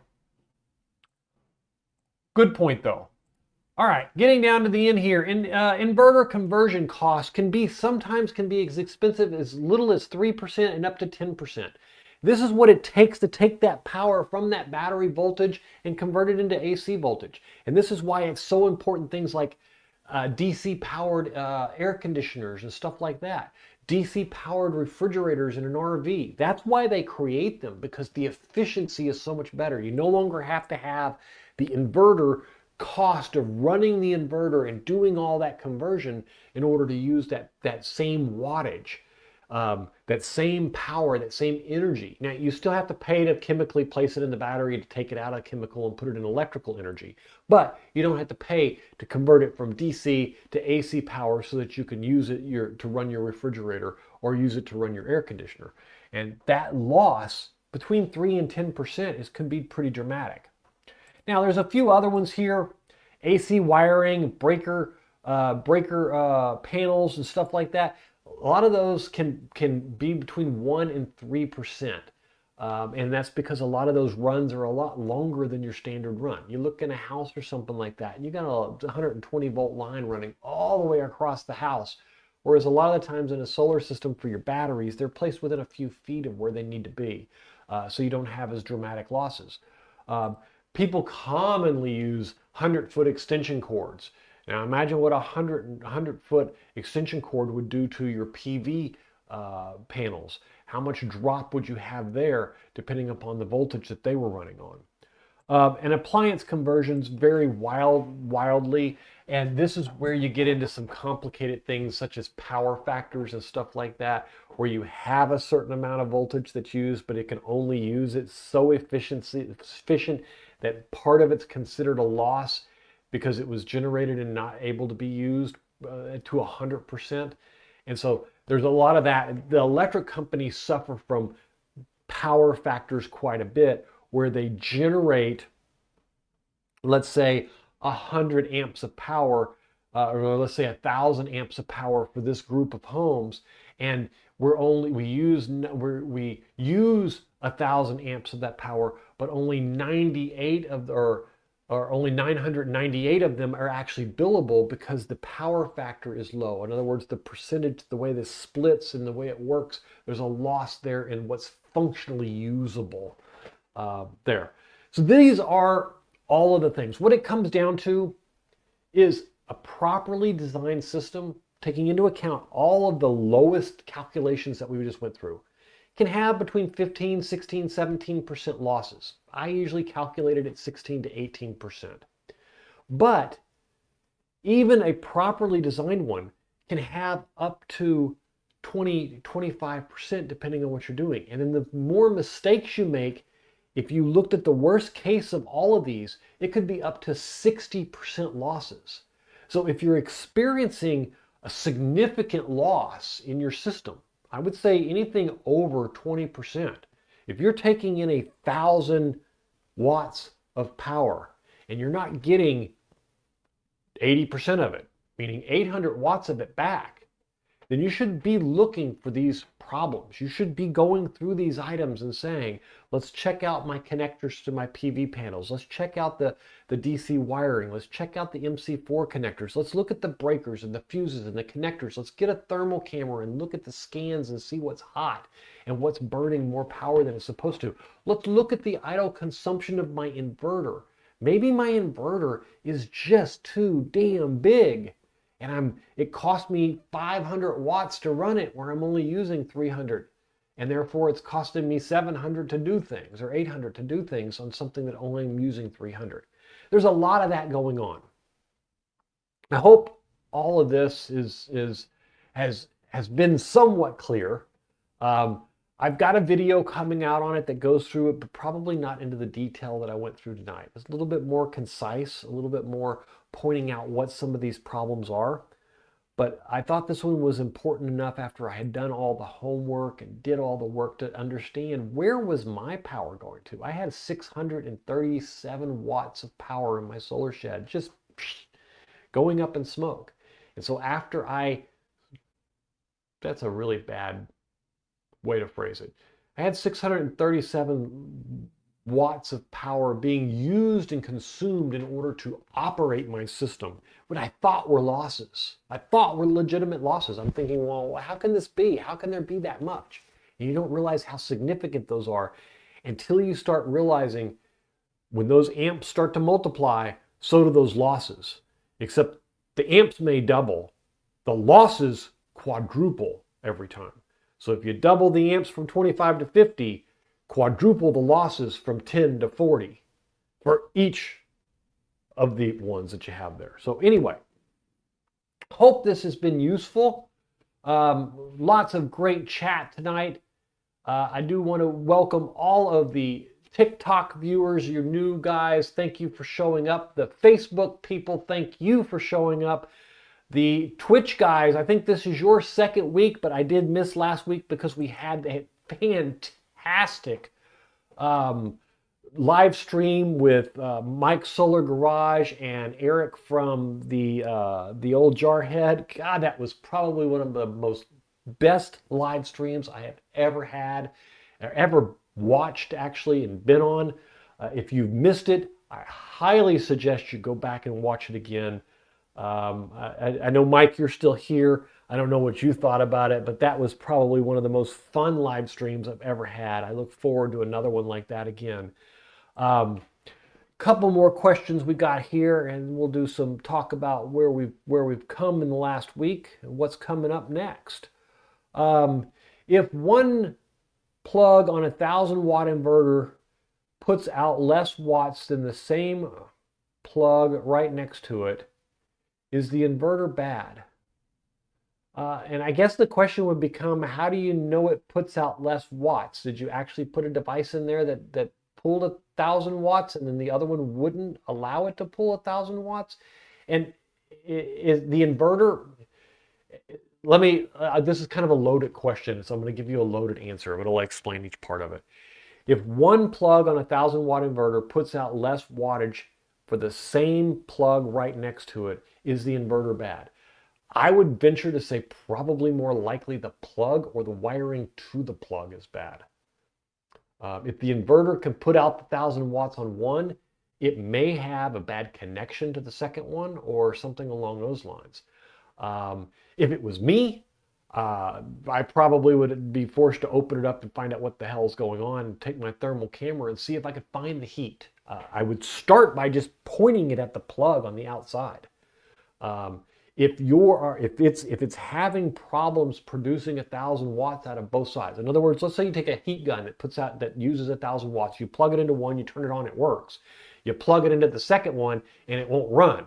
good point though. All right, getting down to the end here. Inverter conversion costs sometimes can be as expensive as little as 3% and up to 10%. This is what it takes to take that power from that battery voltage and convert it into AC voltage. And this is why it's so important, things like DC powered air conditioners and stuff like that. DC powered refrigerators in an RV. That's why they create them, because the efficiency is so much better. You no longer have to have the inverter cost of running the inverter and doing all that conversion in order to use that same wattage, that same power, that same energy. Now, you still have to pay to chemically place it in the battery to take it out of chemical and put it in electrical energy, but you don't have to pay to convert it from DC to AC power so that you can use it to run your refrigerator or use it to run your air conditioner. And that loss between 3 and 10% can be pretty dramatic. Now, there's a few other ones here: AC wiring, breaker panels and stuff like that. A lot of those can be between 1 and 3%. And that's because a lot of those runs are a lot longer than your standard run. You look in a house or something like that, and you got a 120 volt line running all the way across the house. Whereas a lot of the times in a solar system for your batteries, they're placed within a few feet of where they need to be. So you don't have as dramatic losses. People commonly use 100-foot extension cords. Now imagine what a 100-foot extension cord would do to your PV panels. How much drop would you have there depending upon the voltage that they were running on? And appliance conversions vary wildly, and this is where you get into some complicated things such as power factors and stuff like that, where you have a certain amount of voltage that's used, but it can only use it so efficient that part of it's considered a loss because it was generated and not able to be used to 100%. And so there's a lot of that. The electric companies suffer from power factors quite a bit, where they generate, let's say, 100 amps of power, or let's say 1,000 amps of power for this group of homes, and we use 1,000 amps of that power, but only 98 of or only 998 of them are actually billable because the power factor is low. In other words, the percentage, the way this splits and the way it works, there's a loss there in what's functionally usable there. So these are all of the things. What it comes down to is a properly designed system, taking into account all of the lowest calculations that we just went through, can have between 15, 16, 17% losses. I usually calculate it at 16 to 18%. But even a properly designed one can have up to 20, 25% depending on what you're doing. And then the more mistakes you make, if you looked at the worst case of all of these, it could be up to 60% losses. So if you're experiencing a significant loss in your system, I would say anything over 20%. If you're taking in 1,000 watts of power and you're not getting 80% of it, meaning 800 watts of it back, then you should be looking for these problems. You should be going through these items and saying, let's check out my connectors to my PV panels. Let's check out the DC wiring. Let's check out the MC4 connectors. Let's look at the breakers and the fuses and the connectors. Let's get a thermal camera and look at the scans and see what's hot and what's burning more power than it's supposed to. Let's look at the idle consumption of my inverter. Maybe my inverter is just too damn big, and it cost me 500 watts to run it where I'm only using 300. And therefore it's costing me 700 to do things, or 800 to do things on something that only I'm using 300. There's a lot of that going on. I hope all of this has been somewhat clear. I've got a video coming out on it that goes through it, but probably not into the detail that I went through tonight. It's a little bit more concise, a little bit more pointing out what some of these problems are. But I thought this one was important enough after I had done all the homework and did all the work to understand where was my power going to. I had 637 watts of power in my solar shed, just going up in smoke. And so that's a really bad way to phrase it. I had 637 watts of power being used and consumed in order to operate my system, what I thought were losses. I thought were legitimate losses. I'm thinking, well, how can this be? How can there be that much? And you don't realize how significant those are until you start realizing when those amps start to multiply, so do those losses. Except the amps may double, the losses quadruple every time. So if you double the amps from 25 to 50, quadruple the losses from 10 to 40 for each of the ones that you have there. So anyway, hope this has been useful. Lots of great chat tonight. I do want to welcome all of the TikTok viewers, your new guys. Thank you for showing up. The Facebook people, thank you for showing up. The Twitch guys, I think this is your second week, but I did miss last week because we had a fantastic live stream with Mike's Solar Garage and Eric from the old Jarhead. God, that was probably one of the most best live streams I have ever had, or ever watched actually, and been on. If you've missed it, I highly suggest you go back and watch it again. I know, Mike, you're still here. I don't know what you thought about it, but that was probably one of the most fun live streams I've ever had. I look forward to another one like that again. Couple more questions we got here, and we'll do some talk about where we've come in the last week and what's coming up next. If one plug on a 1,000-watt inverter puts out less watts than the same plug right next to it, is the inverter bad? And I guess the question would become, how do you know it puts out less watts? Did you actually put a device in there that pulled 1,000 watts and then the other one wouldn't allow it to pull 1,000 watts? And is the inverter, this is kind of a loaded question, so I'm going to give you a loaded answer. I'm going to explain each part of it. If one plug on a 1,000-watt inverter puts out less wattage for the same plug right next to it, is the inverter bad? I would venture to say probably more likely the plug or the wiring to the plug is bad. If the inverter can put out the 1,000 watts on one, it may have a bad connection to the second one or something along those lines. If it was me, I probably would be forced to open it up and find out what the hell is going on and take my thermal camera and see if I could find the heat. I would start by just pointing it at the plug on the outside. If it's having problems producing 1,000 watts out of both sides. In other words, let's say you take a heat gun that uses 1,000 watts. You plug it into one, you turn it on, it works. You plug it into the second one, and it won't run.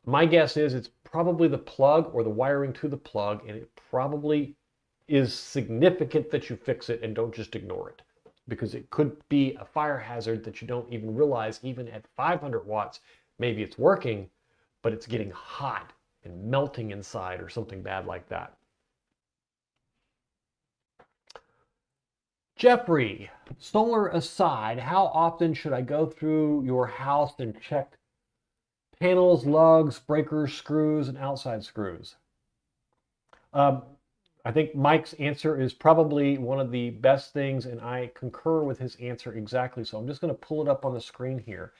My guess is it's probably the plug or the wiring to the plug, and it probably is significant that you fix it and don't just ignore it, because it could be a fire hazard that you don't even realize. Even at 500 watts, maybe it's working, but it's getting hot and melting inside or something bad like that. Jeffrey, solar aside, how often should I go through your house and check panels, lugs, breakers, screws, and outside screws? I think Mike's answer is probably one of the best things, and I concur with his answer exactly. So I'm just going to pull it up on the screen here.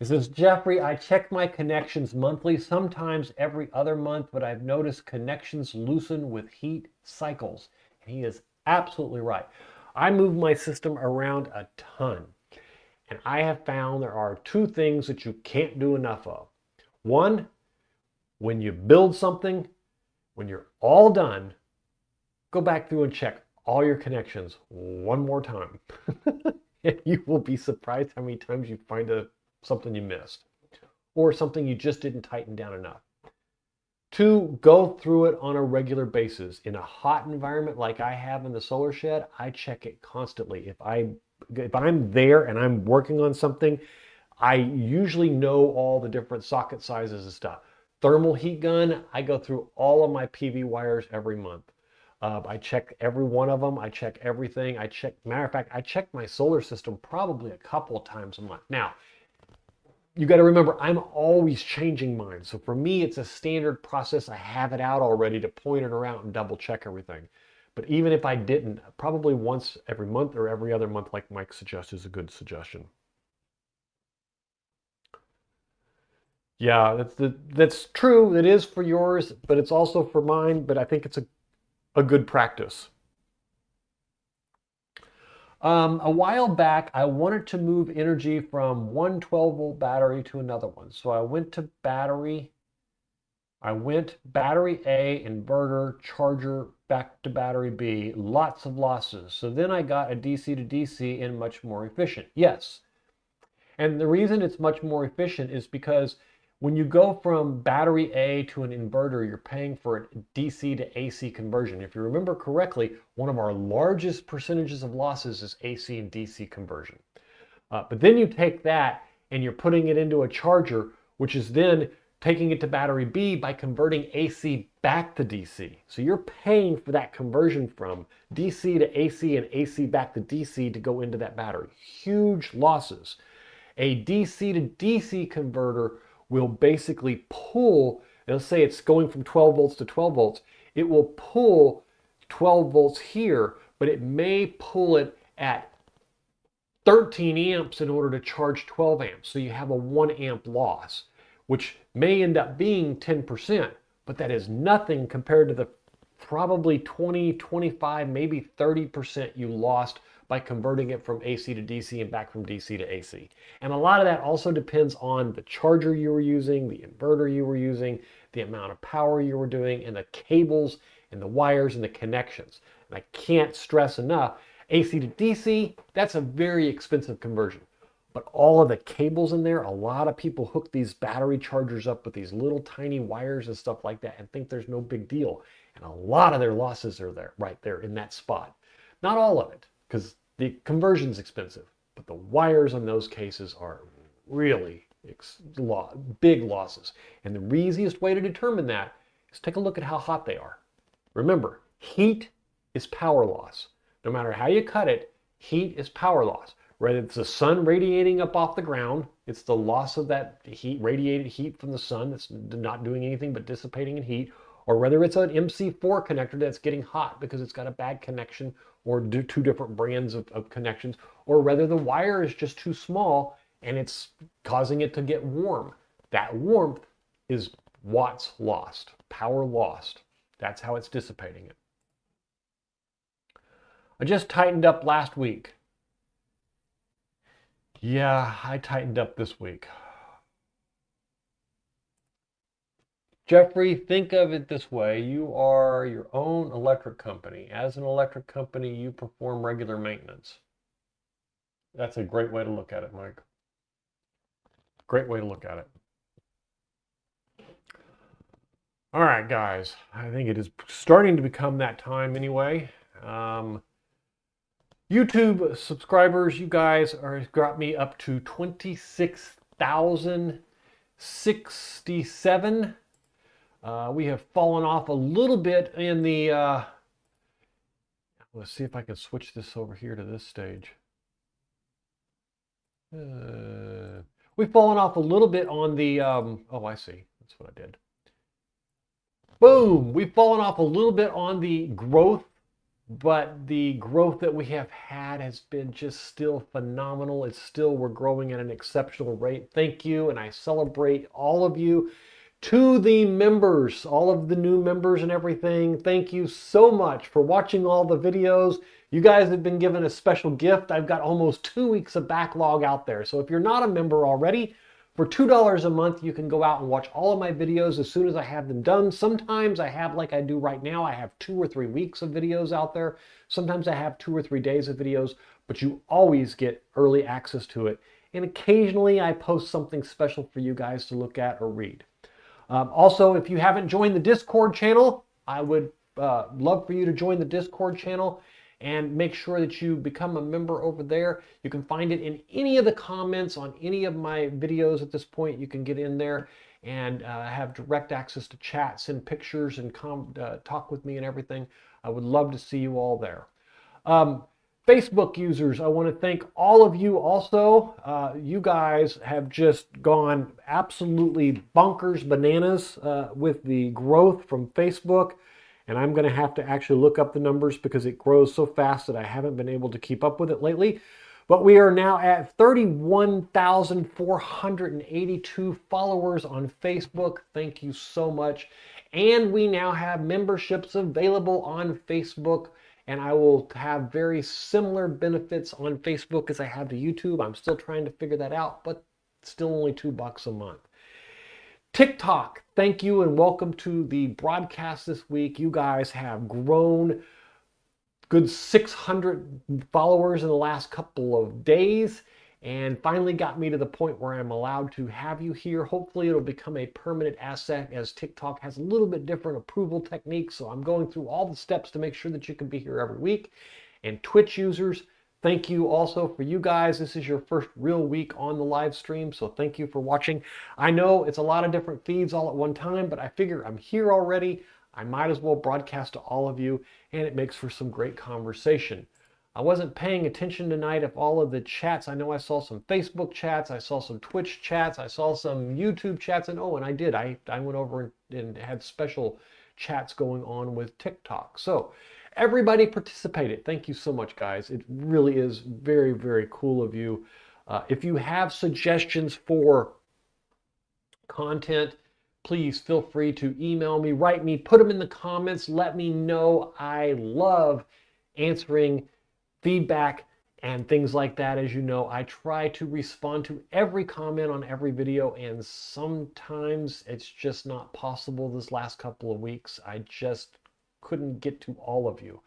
It says, Jeffrey, I check my connections monthly, sometimes every other month, but I've noticed connections loosen with heat cycles. And he is absolutely right. I move my system around a ton, and I have found there are two things that you can't do enough of. One, when you build something, when you're all done, go back through and check all your connections one more time. And you will be surprised how many times you find something you missed or something you just didn't tighten down enough. Two, go through it on a regular basis. In a hot environment like I have in the solar shed, I check it constantly. If I'm there and I'm working on something, I usually know all the different socket sizes and stuff. Thermal heat gun, I go through all of my PV wires every month. I check every one of them. I check everything. Matter of fact, I check my solar system probably a couple of times a month. Now, you got to remember, I'm always changing mine. So for me, it's a standard process. I have it out already to point it around and double check everything. But even if I didn't, probably once every month or every other month, like Mike suggests, is a good suggestion. Yeah, that's true. It is for yours, but it's also for mine. But I think it's a good practice. A while back, I wanted to move energy from one 12-volt battery to another one. So I went battery A, inverter, charger, back to battery B, lots of losses. So then I got a DC to DC and much more efficient. Yes. And the reason it's much more efficient is because when you go from battery A to an inverter, you're paying for a DC to AC conversion. If you remember correctly, one of our largest percentages of losses is AC and DC conversion. But then you take that and you're putting it into a charger, which is then taking it to battery B by converting AC back to DC. So you're paying for that conversion from DC to AC and AC back to DC to go into that battery. Huge losses. A DC to DC converter will basically pull, let's say it's going from 12 volts to 12 volts, it will pull 12 volts here, but it may pull it at 13 amps in order to charge 12 amps. So you have a 1 amp loss, which may end up being 10%, but that is nothing compared to the probably 20, 25, maybe 30% you lost by converting it from AC to DC and back from DC to AC. And a lot of that also depends on the charger you were using, the inverter you were using, the amount of power you were doing, and the cables and the wires and the connections. And I can't stress enough, AC to DC, that's a very expensive conversion. But all of the cables in there, a lot of people hook these battery chargers up with these little tiny wires and stuff like that and think there's no big deal. And a lot of their losses are there, right there in that spot. Not all of it, because the conversion's expensive, but the wires in those cases are really big losses. And the easiest way to determine that is take a look at how hot they are. Remember, heat is power loss. No matter how you cut it, heat is power loss. Whether it's the sun radiating up off the ground, it's the loss of that heat, radiated heat from the sun that's not doing anything but dissipating in heat, or whether it's an MC4 connector that's getting hot because it's got a bad connection or two different brands of connections, or whether the wire is just too small and it's causing it to get warm. That warmth is watts lost, power lost. That's how it's dissipating it. I just tightened up last week. Yeah, I tightened up this week. Jeffrey, think of it this way. You are your own electric company. As an electric company, you perform regular maintenance. That's a great way to look at it, Mike. Great way to look at it. All right, guys. I think it is starting to become that time anyway. YouTube subscribers, you guys got me up to 26,067. We have fallen off a little bit in the, let's see if I can switch this over here to this stage. We've fallen off a little bit on the, oh, I see. That's what I did. Boom! We've fallen off a little bit on the growth, but the growth that we have had has been just still phenomenal. It's still, we're growing at an exceptional rate. Thank you, and I celebrate all of you. To the members, all of the new members and everything, thank you so much for watching all the videos. You guys have been given a special gift. I've got almost 2 weeks of backlog out there. So if you're not a member already, for $2 a month, you can go out and watch all of my videos as soon as I have them done. Sometimes I have, like I do right now, I have 2 or 3 weeks of videos out there. Sometimes I have 2 or 3 days of videos, but you always get early access to it. And occasionally I post something special for you guys to look at or read. Also, if you haven't joined the Discord channel, I would love for you to join the Discord channel and make sure that you become a member over there. You can find it in any of the comments on any of my videos at this point. You can get in there and have direct access to chat, send pictures, and talk with me and everything. I would love to see you all there. Facebook users, I want to thank all of you also. You guys have just gone absolutely bonkers bananas with the growth from Facebook. And I'm going to have to actually look up the numbers because it grows so fast that I haven't been able to keep up with it lately. But we are now at 31,482 followers on Facebook. Thank you so much. And we now have memberships available on Facebook. And I will have very similar benefits on Facebook as I have to YouTube. I'm still trying to figure that out, but still only $2 a month. TikTok, thank you and welcome to the broadcast this week. You guys have grown good 600 followers in the last couple of days and finally got me to the point where I'm allowed to have you here. Hopefully it'll become a permanent asset as TikTok has a little bit different approval techniques. So I'm going through all the steps to make sure that you can be here every week. And Twitch users, thank you also for you guys. This is your first real week on the live stream, so thank you for watching. I know it's a lot of different feeds all at one time, but I figure I'm here already. I might as well broadcast to all of you, and it makes for some great conversation. I wasn't paying attention tonight if all of the chats, I know I saw some Facebook chats, I saw some Twitch chats, I saw some YouTube chats, and oh, and I did. I went over and had special chats going on with TikTok. So everybody participated. Thank you so much, guys. It really is very, very cool of you. If you have suggestions for content, please feel free to email me, write me, put them in the comments. Let me know. I love answering feedback and things like that. As you know, I try to respond to every comment on every video, and sometimes it's just not possible. This last couple of weeks, I just couldn't get to all of you.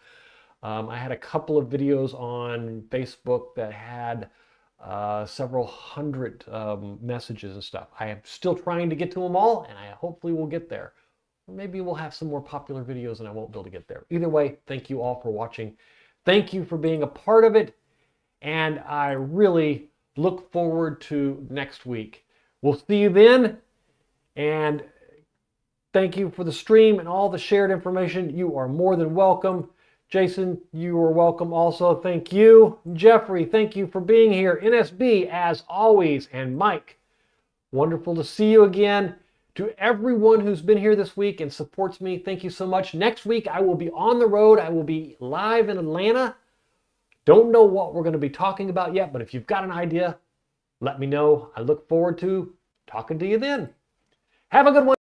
I had a couple of videos on Facebook that had several hundred messages and stuff. I am still trying to get to them all, and I hopefully will get there. Maybe we'll have some more popular videos and I won't be able to get there. Either way, thank you all for watching. Thank you for being a part of it, and I really look forward to next week. We'll see you then, and thank you for the stream and all the shared information. You are more than welcome. Jason, you are welcome also. Thank you. Jeffrey, thank you for being here. NSB, as always. And Mike, wonderful to see you again. To everyone who's been here this week and supports me, thank you so much. Next week, I will be on the road. I will be live in Atlanta. Don't know what we're going to be talking about yet, but if you've got an idea, let me know. I look forward to talking to you then. Have a good one.